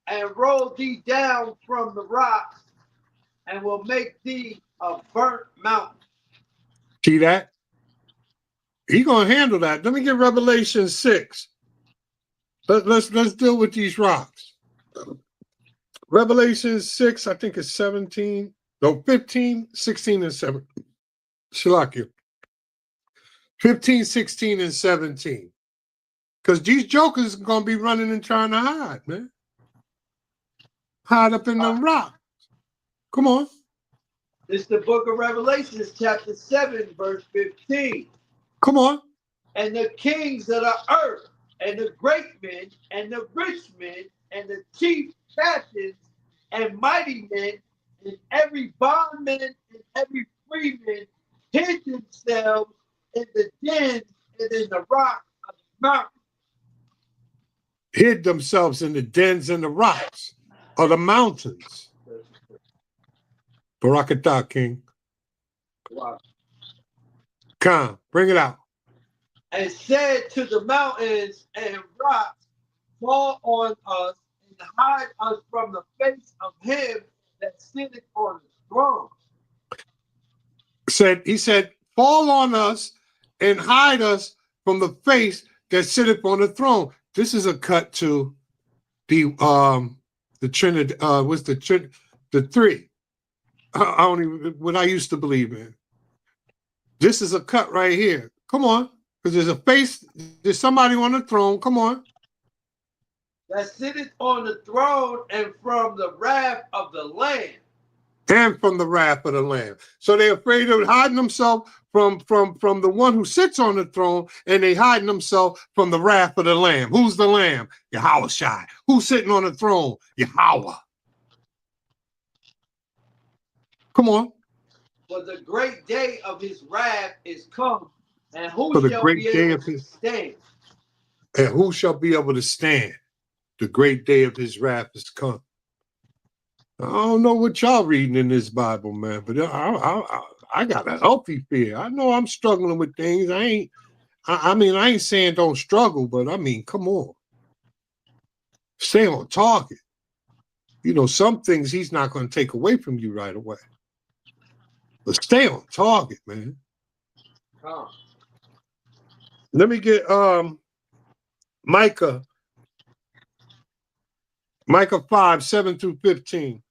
and roll thee down from the rocks and will make thee a burnt mountain. See that? He gonna handle that. Let me get Revelation 6. Let's deal with these rocks. Revelation 6, I think it's 17. No, 15, 16, and 7. Shalakia. 15, 16, and 17. Because these jokers are gonna be running and trying to hide, man. Hide up in them rocks. Come on. It's the book of Revelation, chapter 7, verse 15. Come on. And the kings of the earth, and the great men, and the rich men, and the chief captains, and mighty men, and every bondman and every freeman hid themselves in the dens and in the rocks of the mountain. Hid themselves in the dens and the rocks of the mountains. Barakatah, King. Wow. Come, bring it out. And said to the mountains and rocks, fall on us and hide us from the face of him that sitteth on the throne. He said, fall on us and hide us from the face that sitteth on the throne. This is a cut to the Trinity. What's the three? I don't even what I used to believe in. This is a cut right here. Come on. Because there's a face, there's somebody on the throne. Come on. That sitteth on the throne and from the wrath of the Lamb. And from the wrath of the Lamb. So they're afraid of hiding themselves from the one who sits on the throne, and they hiding themselves from the wrath of the Lamb. Who's the Lamb? Yahweh Shai. Who's sitting on the throne? Yahweh. Come on. For the great day of his wrath is come, and who shall be able to stand? And who shall be able to stand? The great day of his wrath is come. I don't know what y'all reading in this Bible, man, but I got a healthy fear. I know I'm struggling with things. I mean, I ain't saying don't struggle, but I mean, come on. Stay on target. You know, some things he's not going to take away from you right away. But stay on target, man. Let me get Micah 5, 7 through 15.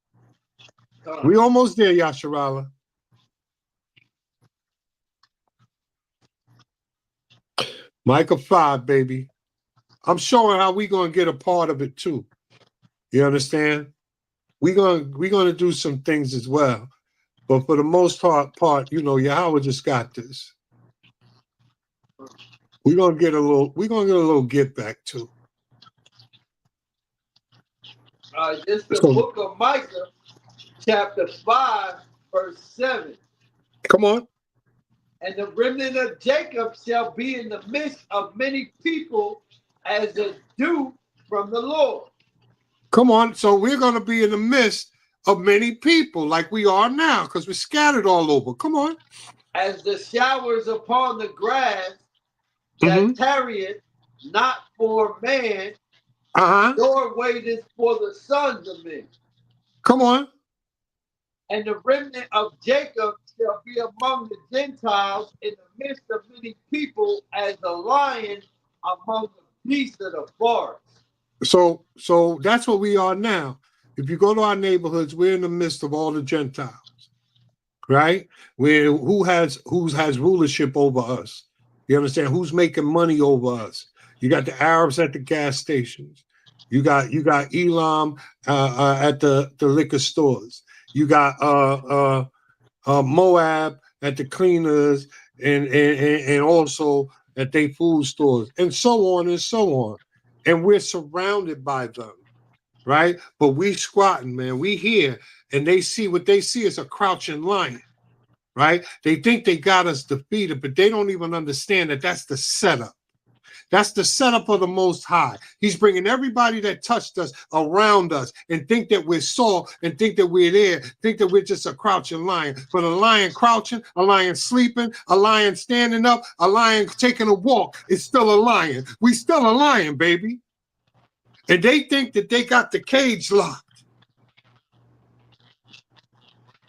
We almost there, Yasharala. Micah 5, baby. I'm showing how we gonna get a part of it too. You understand? We're gonna do some things as well. But for the most part, you know, Yahweh just got this. We're gonna get a little get back too. This is the book of Micah, chapter 5, verse 7. Come on. And the remnant of Jacob shall be in the midst of many people as a dew from the Lord. Come on. So we're going to be in the midst of many people like we are now because we're scattered all over. Come on. As the showers upon the grass that tarrieth not for man, nor waiteth for the sons of men. Come on. And the remnant of Jacob shall be among the Gentiles in the midst of many people as a lion among the beasts of the forest. So that's what we are now. If you go to our neighborhoods, we're in the midst of all the Gentiles, right? Who has rulership over us? You understand? Who's making money over us? You got the Arabs at the gas stations. You got Elam at the liquor stores. You got Moab at the cleaners and also at their food stores, and so on and so on. And we're surrounded by them, right? But we squatting, man. We here, and they see what they see is a crouching lion, right? They think they got us defeated, but they don't even understand that that's the setup. That's the setup of the Most High. He's bringing everybody that touched us around us and think that we're Saul and think that we're there, think that we're just a crouching lion. But a lion crouching, a lion sleeping, a lion standing up, a lion taking a walk is still a lion. We still a lion, baby. And they think that they got the cage locked.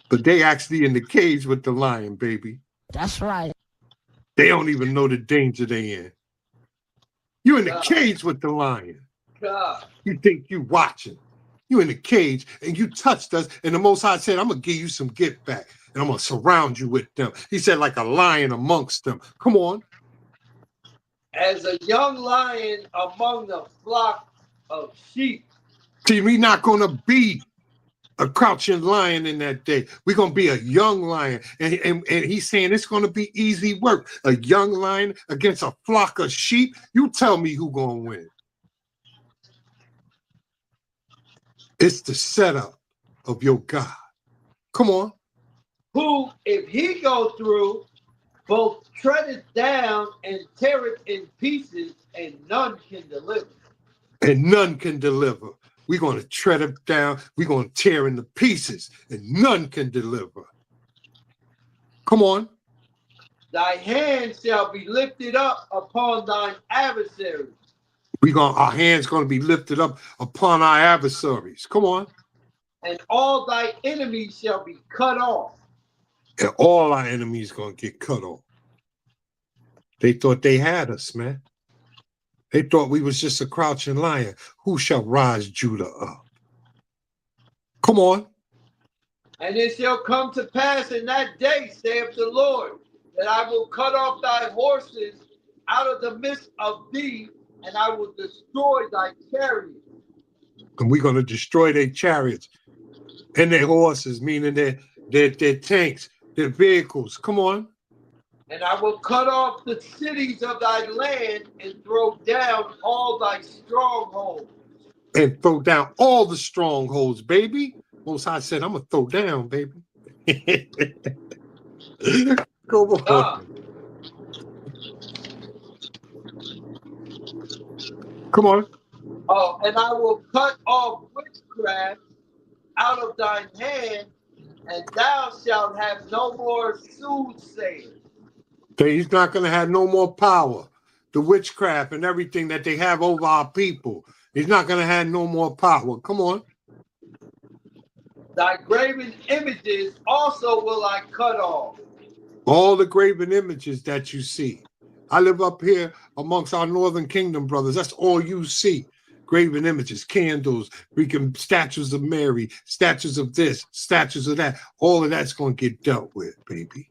But they actually in the cage with the lion, baby. That's right. They don't even know the danger they in. You in the cage with the lion. You think you watching. You in the cage and you touched us, and the Most High said, I'm going to give you some get back, and I'm going to surround you with them. He said, like a lion amongst them. Come on. As a young lion among the flock of sheep. See, we not going to be a crouching lion in that day. We're going to be a young lion. And he's saying it's going to be easy work. A young lion against a flock of sheep. You tell me who's going to win. It's the setup of your God. Come on. Who, if he go through, both tread it down and tear it in pieces, and none can deliver. And none can deliver. We're going to tread it down. We're going to tear into pieces, and none can deliver. Come on. Thy hand shall be lifted up upon thine adversaries. Our hands going to be lifted up upon our adversaries. Come on. And all thy enemies shall be cut off. And all our enemies going to get cut off. They thought they had us, man. They thought we was just a crouching lion. Who shall rise Judah up? Come on. And it shall come to pass in that day, saith the Lord, that I will cut off thy horses out of the midst of thee, and I will destroy thy chariots. And we're going to destroy their chariots and their horses, meaning their tanks, their vehicles. Come on. And I will cut off the cities of thy land and throw down all thy strongholds. And throw down all the strongholds, baby. Most High said, I'm going to throw down, baby. Go on. Come on. Oh, and I will cut off witchcraft out of thine hand, and thou shalt have no more soothsayers. He's not going to have no more power. The witchcraft and everything that they have over our people. He's not going to have no more power. Come on. Thy graven images also will I cut off. All the graven images that you see. I live up here amongst our northern kingdom brothers. That's all you see. Graven images, candles, freaking statues of Mary, statues of this, statues of that. All of that's going to get dealt with, baby.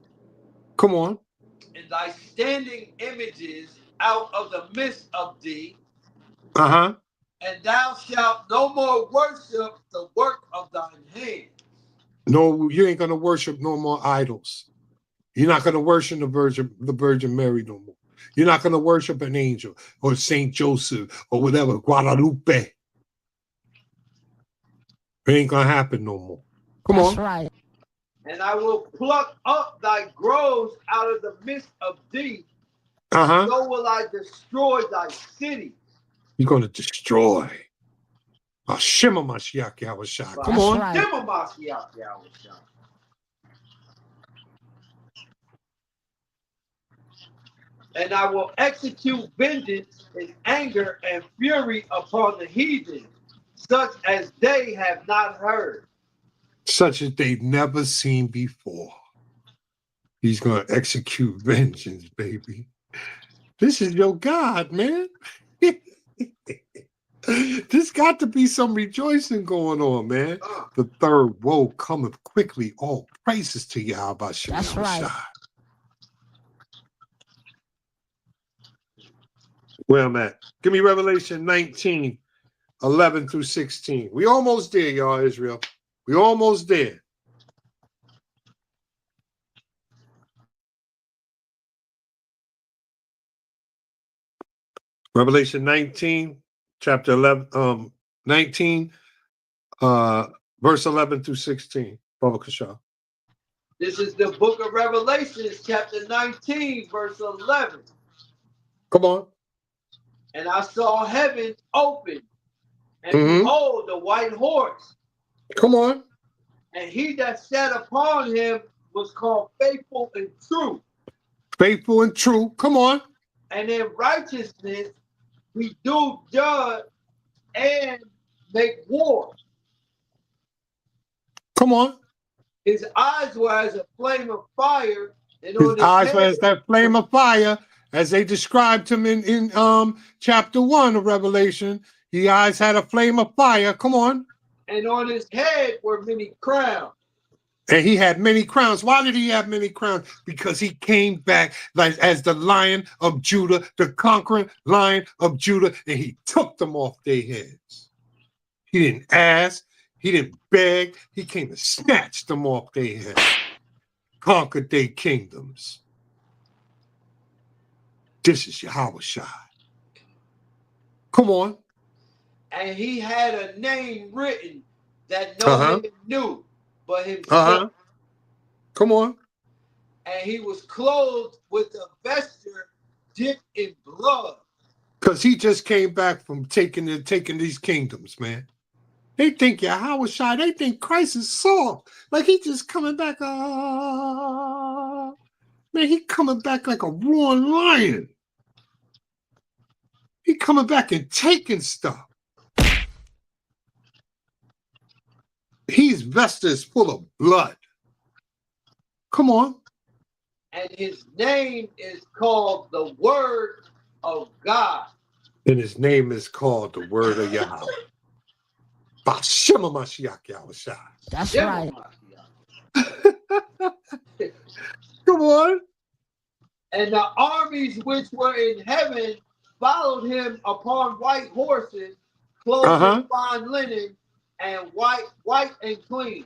Come on. And thy standing images out of the midst of thee. Uh-huh. And thou shalt no more worship the work of thine hand. No, you ain't going to worship no more idols. You're not going to worship the Virgin Mary no more. You're not going to worship an angel or Saint Joseph or whatever, Guadalupe. It ain't going to happen no more. Come on. That's right. And I will pluck up thy groves out of the midst of thee. Uh-huh. So will I destroy thy city. You're going to destroy. Shema Mashiach Yahushua. Come on. Right. Shema Mashiach Yahushua. And I will execute vengeance in anger and fury upon the heathen, such as they have not heard. Such as they've never seen before. He's going to execute vengeance, baby. This is your God, man. There's got to be some rejoicing going on, man. The third woe cometh quickly. All praises to Yahweh. That's right. Where I'm at. Give me Revelation 19, 11 through 16. We almost there, y'all, Israel. We almost there. Revelation 19, chapter 11, 19, verse 11 through 16. Baba Kasha. This is the book of Revelation, chapter 19, verse 11. Come on. And I saw heaven open, and behold, the white horse. Come on. And he that sat upon him was called Faithful and True. Faithful and true. Come on. And in righteousness we do judge and make war. Come on. His eyes were as a flame of fire. And his eyes were as that flame of fire, as they described him in chapter 1 of Revelation. His eyes had a flame of fire. Come on. And on his head were many crowns. And he had many crowns. Why did he have many crowns? Because he came back like as the Lion of Judah, the conquering Lion of Judah, and he took them off their heads. He didn't ask. He didn't beg. He came and snatched them off their heads. Conquered their kingdoms. This is Yahweh Shai. Come on. And he had a name written that no man knew but himself. Come on. And he was clothed with a vesture dipped in blood. Because he just came back from taking these kingdoms, man. They think Yahweh Shai, they think Christ is soft. Like he just coming back. Man, he coming back like a roaring lion. He coming back and taking stuff. His vesture is full of blood. Come on. And his name is called the Word of God. And his name is called the Word of Yahweh. Bashima Mashiach Yahushua. That's right. Come on. And the armies which were in heaven followed him upon white horses, clothed in fine linen, and white and clean.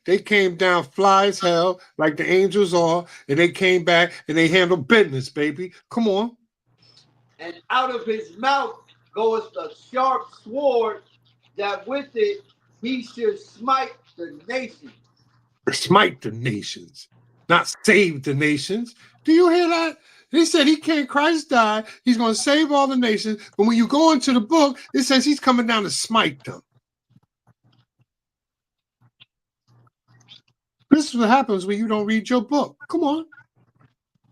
They came down fly as hell, like the angels are, and they came back and they handled business, baby. Come on. And out of his mouth goeth a sharp sword, that with it he should smite the nations. Smite the nations, not save the nations. Do you hear that? He said he can't, Christ died. He's going to save all the nations. But when you go into the book, it says he's coming down to smite them. This is what happens when you don't read your book. Come on.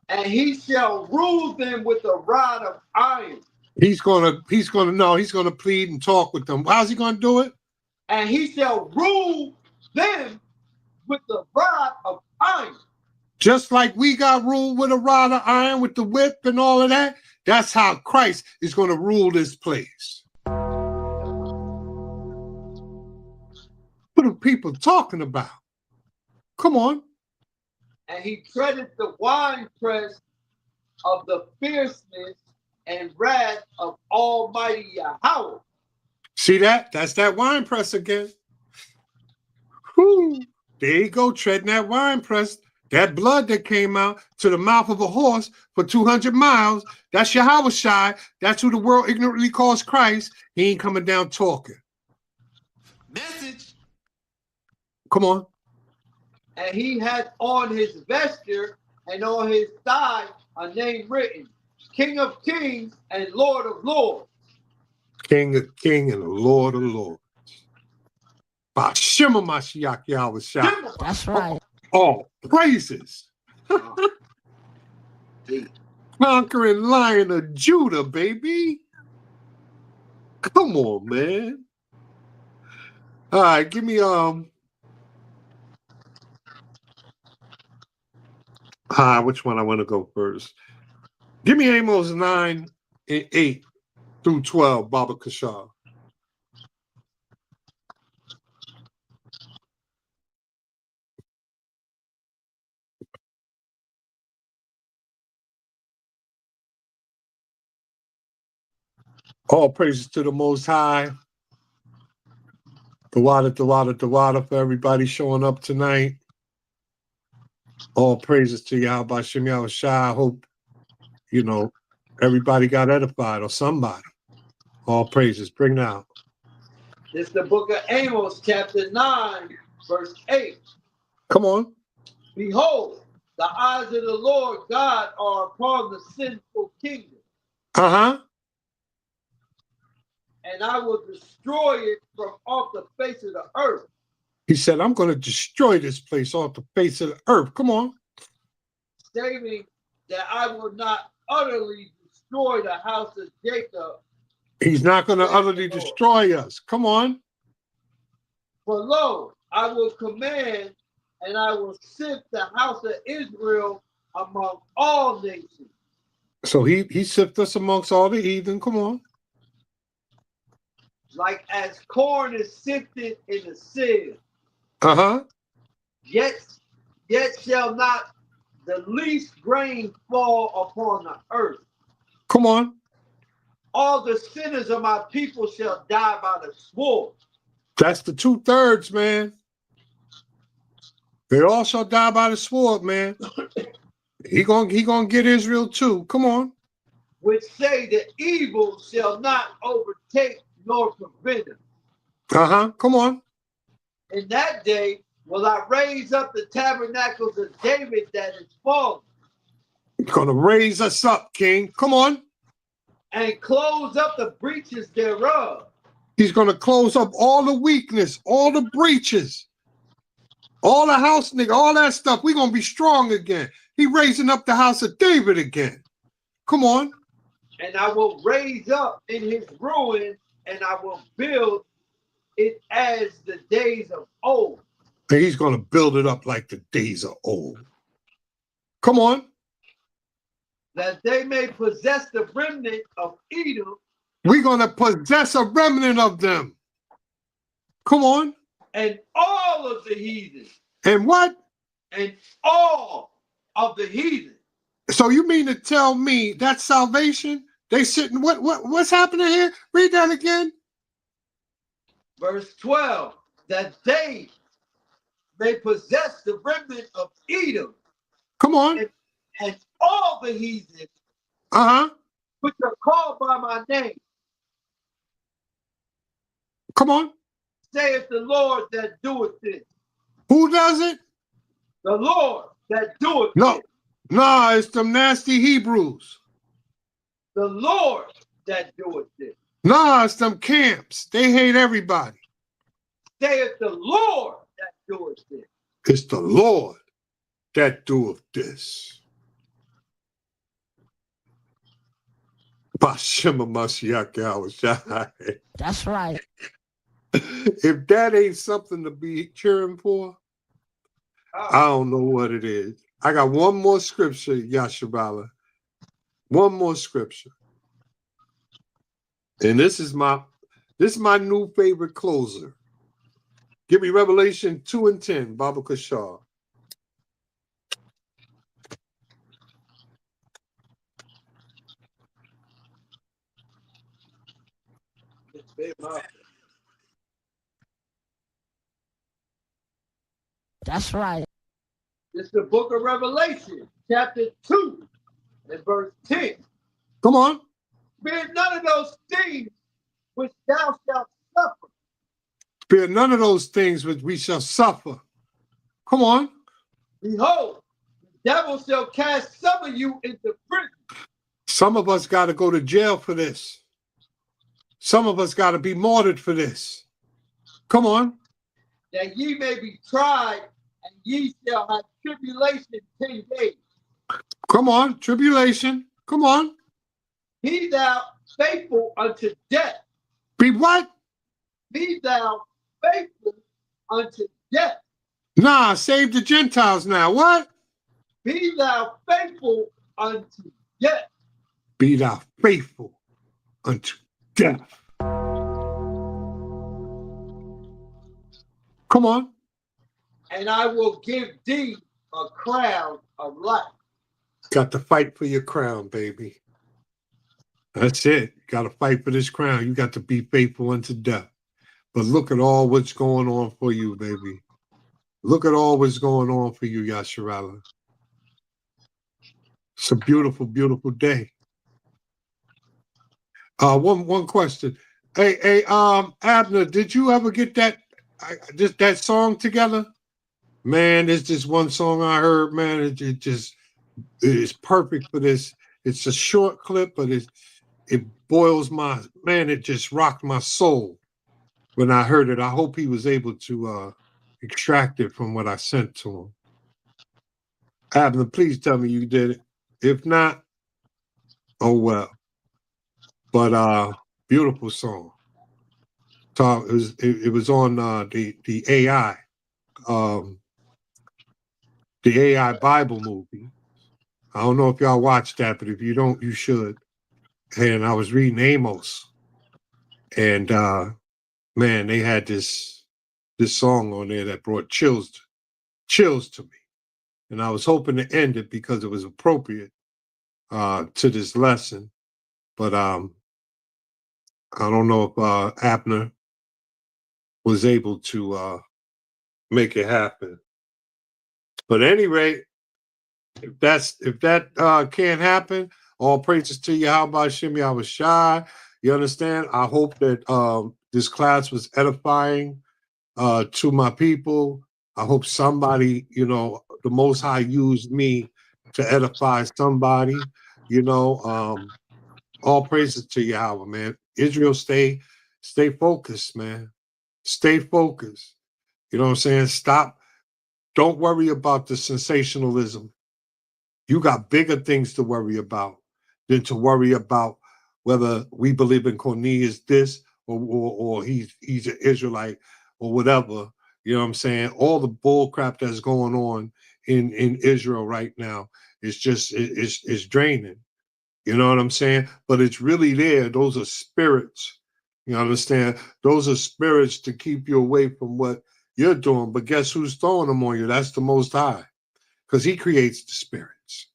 And he shall rule them with a rod of iron. He's gonna plead and talk with them. How's he gonna do it? And he shall rule them with the rod of iron. Just like we got ruled with a rod of iron with the whip and all of that, that's how Christ is going to rule this place. What are people talking about? Come on. And he treaded the winepress of the fierceness and wrath of Almighty Yahweh. See that? That's that winepress again. Whew. There you go, treading that winepress. That blood that came out to the mouth of a horse for 200 miles, that's Yahweh Shai. That's who the world ignorantly calls Christ. He ain't coming down talking. Message. Come on. And he had on his vesture and on his thigh a name written, King of Kings and Lord of Lords. King of Kings and the Lord of Lords. Bashima Mashiach Yahweh Shai. That's right. All praises. Conquering Lion of Judah, baby. Come on, man. All right, give me which one I want to go first? Give me Amos 9:8 through 12, Baba Kashar. All praises to the Most High. The water for everybody showing up tonight. All praises to Yahweh Shem Yahweh Shai. I hope, everybody got edified or somebody. All praises. Bring it out. It's the book of Amos, chapter 9, verse 8. Come on. Behold, the eyes of the Lord God are upon the sinful kingdom. Uh-huh. And I will destroy it from off the face of the earth. He said, I'm going to destroy this place off the face of the earth. Come on. Stating that I will not utterly destroy the house of Jacob. He's not going to utterly destroy us. Come on. For lo, I will command and I will sift the house of Israel among all nations. So he sifted us amongst all the heathen. Come on. Like as corn is sifted in a sieve. Uh-huh. Yet shall not the least grain fall upon the earth. Come on. All the sinners of my people shall die by the sword. That's the 2/3, man. They all shall die by the sword, man. He gonna get Israel too. Come on. Which say the evil shall not overtake nor prevent them. Uh-huh. Come on. In that day will I raise up the tabernacles of David that is fallen. He's gonna raise us up, King. Come on. And close up the breaches thereof. He's gonna close up all the weakness, all the breaches, all the house nigga, all that stuff. We're gonna be strong again. He raising up the house of David again. Come on. And I will raise up in his ruin, and I will build it as the days of old. And he's going to build it up like the days of old. Come on. That they may possess the remnant of Edom. We're going to possess a remnant of them. Come on. And all of the heathen. And what? And all of the heathen. So you mean to tell me that's salvation? They sitting, what's happening here? Read that again. Verse 12, that they may possess the remnant of Edom. Come on. And all the heathen, which are called by my name. Come on. Saith the Lord that doeth this. Who does it? The Lord that doeth this. No, it's them nasty Hebrews. The Lord that doeth this. No, it's them camps. They hate everybody. Saith the Lord that doeth this. It's the Lord that doeth this. Bashima Mashiach Yahushai. That's right. If that ain't something to be cheering for, I don't know what it is. I got one more scripture, Yashabala. One more scripture. And this is my new favorite closer. Give me Revelation 2 and 10, Baba Kashar. That's right. It's the book of Revelation, chapter 2, and verse 10. Come on. Fear none of those things which thou shalt suffer. Fear none of those things which we shall suffer. Come on. Behold, the devil shall cast some of you into prison. Some of us got to go to jail for this. Some of us got to be martyred for this. Come on. That ye may be tried, and ye shall have tribulation 10 days. Come on, tribulation. Come on. Be thou faithful unto death. Be what? Be thou faithful unto death. Nah, save the Gentiles now. What? Be thou faithful unto death. Be thou faithful unto death. Come on. And I will give thee a crown of life. Got to fight for your crown, baby. That's it. Got to fight for this crown. You got to be faithful unto death. But look at all what's going on for you, baby. Look at all what's going on for you, Yasharala. It's a beautiful, beautiful day. One question. Hey, Abner, did you ever get that song together? Man, there's just one song I heard, man. It is perfect for this. It's a short clip, but it boils my, man, it just rocked my soul when I heard it. I hope he was able to extract it from what I sent to him. Abner, please tell me you did it. If not, oh well. But beautiful song. It was on the AI, the AI Bible movie. I don't know if y'all watched that, but if you don't, you should. And I was reading Amos, and man, they had this song on there that brought chills to me. And I was hoping to end it because it was appropriate to this lesson. But I don't know if Abner was able to make it happen. But at any rate, if that can't happen, all praises to you. How about Shimmy? I was shy. You understand? I hope that this class was edifying to my people. I hope somebody, the Most High used me to edify somebody. All praises to Yahweh, man. Israel, stay focused, man. Stay focused. You know what I'm saying? Stop. Don't worry about the sensationalism. You got bigger things to worry about than to worry about whether we believe in Cornelius this or he's an Israelite or whatever. You know what I'm saying? All the bull crap that's going on in Israel right now is just it's draining. You know what I'm saying? But it's really there. Those are spirits. You understand? Those are spirits to keep you away from what you're doing. But guess who's throwing them on you? That's the Most High. Because he creates the spirits.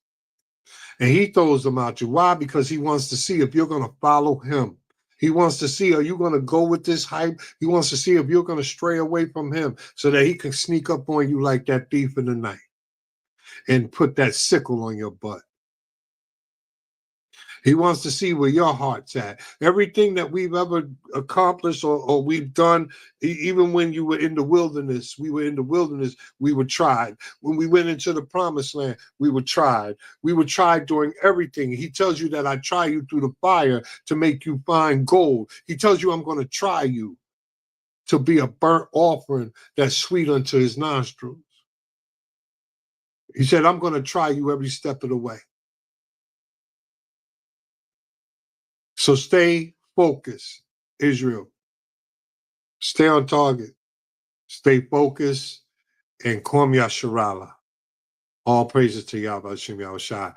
And he throws them at you. Why? Because he wants to see if you're going to follow him. He wants to see, are you going to go with this hype? He wants to see if you're going to stray away from him so that he can sneak up on you like that thief in the night and put that sickle on your butt. He wants to see where your heart's at. Everything that we've ever accomplished or we've done, even when you were in the wilderness, we were tried. When we went into the promised land, we were tried. We were tried doing everything. He tells you that I try you through the fire to make you find gold. He tells you I'm going to try you to be a burnt offering that's sweet unto his nostrils. He said, I'm going to try you every step of the way. So stay focused, Israel. Stay on target. Stay focused. And Kum Yasharala. All praises to Yahweh Hashem Yahushua.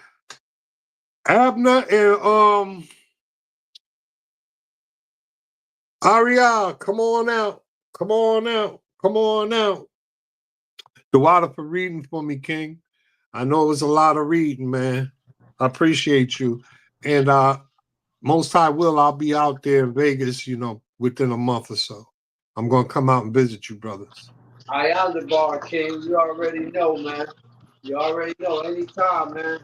Abner and Ariel, come on out. Come on out. Come on out. The water for reading for me, King. I know it was a lot of reading, man. I appreciate you. And most high will, I'll be out there in Vegas, within a month or so. I'm going to come out and visit you, brothers. I am the bar, King. You already know, man. You already know. Anytime, man.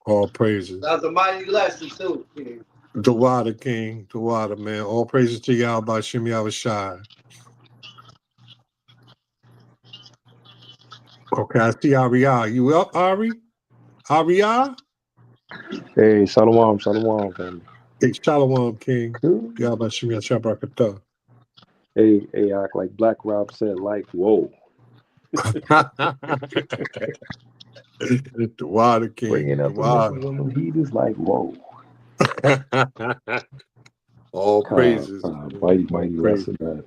All praises. That's a mighty lesson, too, King. The water, King. The water, man. All praises to Yahweh Hashem Yahushua. Okay, I see Ariel. You up, Ari? Ariel? Hey, Shalom, Shalom, family. Hey, Shalom, King. Yahweh Hashem Yahushua. Hey, act like Black Rob said, like, whoa. The water, King. Bringing up the missiles on them heaters, like, whoa. All praises. Mighty lesson, man.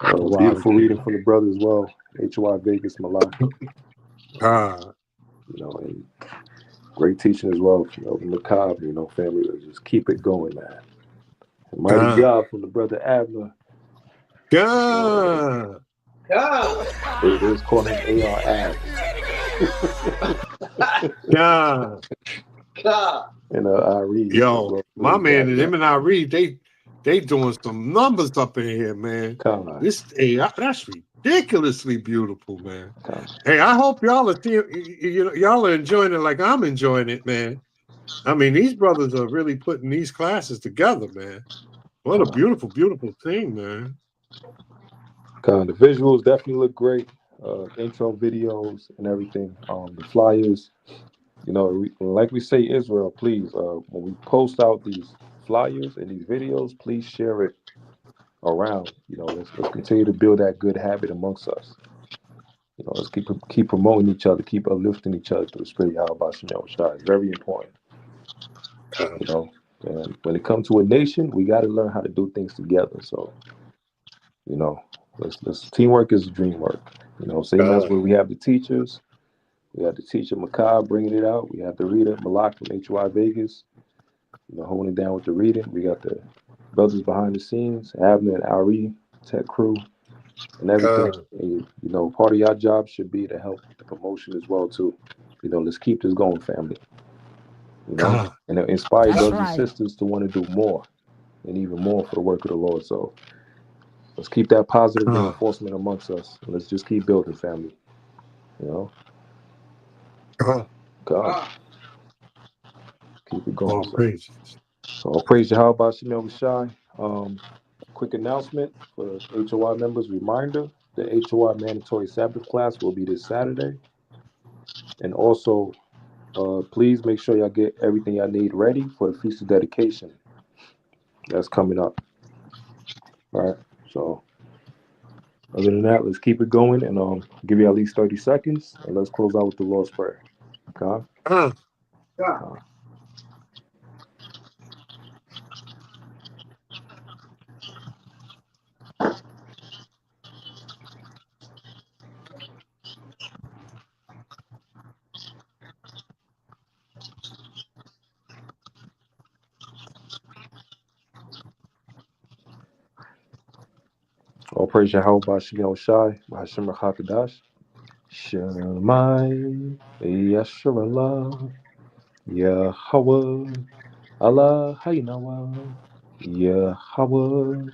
Beautiful reading from the brother as well. HY Vegas, Malak. And great teaching as well from the Macabre, family. Just keep it going, man. And mighty job from the brother Abner. They was calling him AR Abs. And I read. Yo, my man and him and I read, they doing some numbers up in here, man. This that's ridiculously beautiful, man. Hey, I hope y'all are y'all are enjoying it like I'm enjoying it, man. I mean, these brothers are really putting these classes together, man. What a beautiful, beautiful thing, man. The visuals definitely look great. Intro videos and everything. The flyers. Like we say, Israel, please, when we post out these flyers and these videos, please share it around. Let's continue to build that good habit amongst us. Let's keep promoting each other, keep uplifting each other through the spirit of Yahweh Hashem Yahushua. It's very important. And when it comes to a nation, we got to learn how to do things together. So, let's teamwork is dream work. Same as where we have the teachers. We have the teacher Macabre bringing it out. We have the reader Malak from HY Vegas, holding it down with the reading. We got the brothers behind the scenes, Abner and Ari, tech crew, and everything. And, part of your job should be to help the promotion as well too. Let's keep this going, family. And inspire brothers and sisters to want to do more and even more for the work of the Lord. So let's keep that positive reinforcement amongst us. And let's just keep building, family. God. Keep it going. So I'll praise Yahweh Hashem Yahushua. Quick announcement for HOI members. Reminder, the HOI mandatory Sabbath class will be this Saturday. And also, please make sure y'all get everything y'all need ready for the Feast of Dedication. That's coming up. All right. So other than that, let's keep it going and give you at least 30 seconds. And let's close out with the Lord's Prayer. God. All praise Yahweh Hashem Yahushua, Hashem Rachakadash. Shemai Yasharallah Yahweh Allah Haynawa Yahweh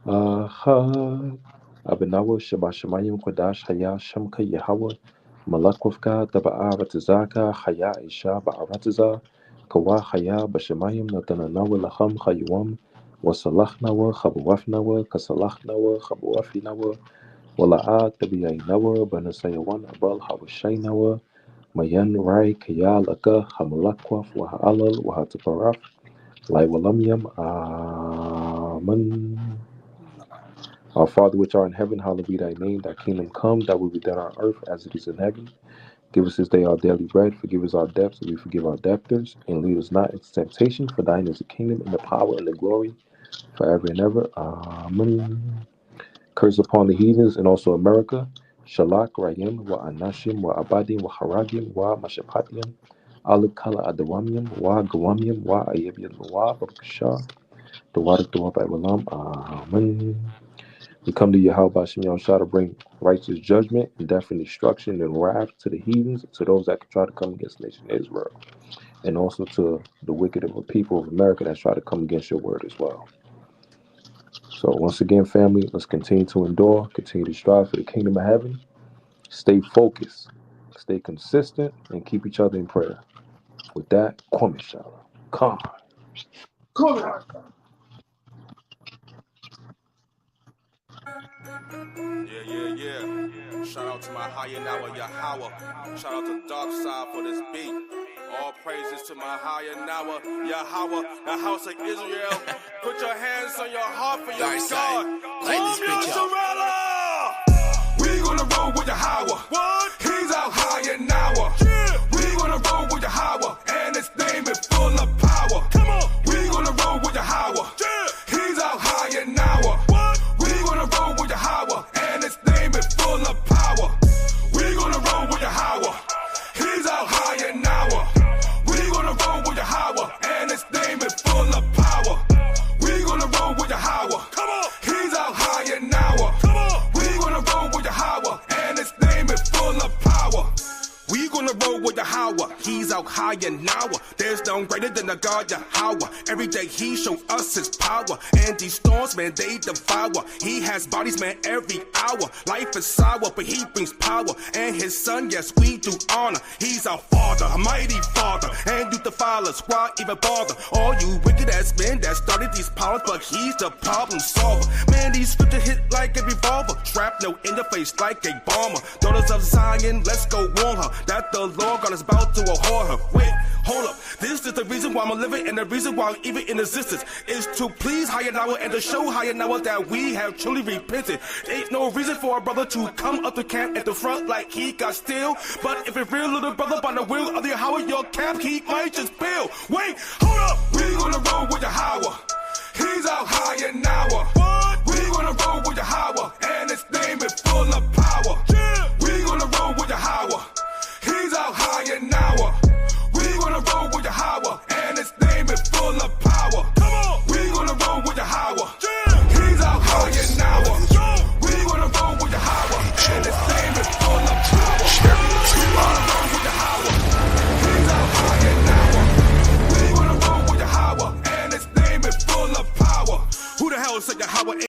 Ahad Abinawa Shabashamayim Kodash Haya Shamka Yahweh Malakwafka Taba'aratizaka Haya Isha Ba'aratiza Kawa Haya Bashamayim Natananawa Laham Hayuam Wasalachnawa Khabawafnawa Kasalachnawa Khabawafinawa Wala'at Tabiyainawa Banasayawan Abal Hawashainawa Mayan Rai Kayalaka Hamalakwaf Waha'alal Wahataparaf Lai Walamyam Aman Our Father which art in heaven, hallowed be thy name. Thy kingdom come, thy will be done on earth as it is in heaven. Give us this day our daily bread. Forgive us our debts, as we forgive our debtors. And lead us not into temptation, for thine is the kingdom and the power and the glory forever and ever. Amen. Curse upon the heathens and also America. Shalak, Rayim, wa Anashim, wa Abadim, wa Haragim, wa Mashapatiam, Alikala Adawamium, wa Gawamium, wa Ayabian, wa Babakashah, the water to Wabba Walam. Amen. We come to Yahweh Bashem Yahushua to bring righteous judgment and death and destruction and wrath to the heathens, to those that try to come against the nation of Israel, and also to the wicked of the people of America that try to come against your word as well. So once again, family, let's continue to endure, continue to strive for the kingdom of heaven, stay focused, stay consistent, and keep each other in prayer. With that, Kwame Shala. Come. Yeah. Shout out to my higher now, Yahweh. Shout out to Dark Side for this beat. All praises to my higher now, Yahweh, the house of Israel. Put your hands on your heart for your God. We gonna roll with Yahweh. What? He's out higher now. Yeah. We gonna roll with Yahweh, and his name is full of power. Come on. We gonna roll with Yahweh. Yeah. He's out higher now. What? We gonna roll with Yahweh, and his name is full of power. We gonna roll with Yahweh. He's out higher now. We gonna roll with Yahweh, and his name is full of power. We gonna roll with Yahweh. Come on. He's out higher now. Come on. We gonna roll with Yahweh, and his name is full of power. We gonna roll with Yahweh, he's out higher now. There's none greater than the God Yahweh. Every day he show us his power, and these storms, man, they devour. He has bodies, man, every hour. Life is sour, but he brings power. And his son, yes, we do honor. He's our father, a mighty father, and you defile us, why even bother? All you wicked ass men that started these problems, but he's the problem solver. Man, these scriptures hit like a revolver, shrapnel in the face like a bomber. Daughters of Zion, let's go warn her that the Lord God is about to abhor her. Wait, hold up. This is the reason why I'm living, and the reason why I'm even in existence is to please Hayanawa and to show Hayanawa that we have truly repented. Ain't no reason for a brother to come up the camp at the front like he got still. But if a real little brother by the will of the Yahweh, your camp, he might just bail. Wait, hold up. We gonna roll with Yahweh. He's out higher now. What? We gonna roll with Yahweh, and his name is full of power.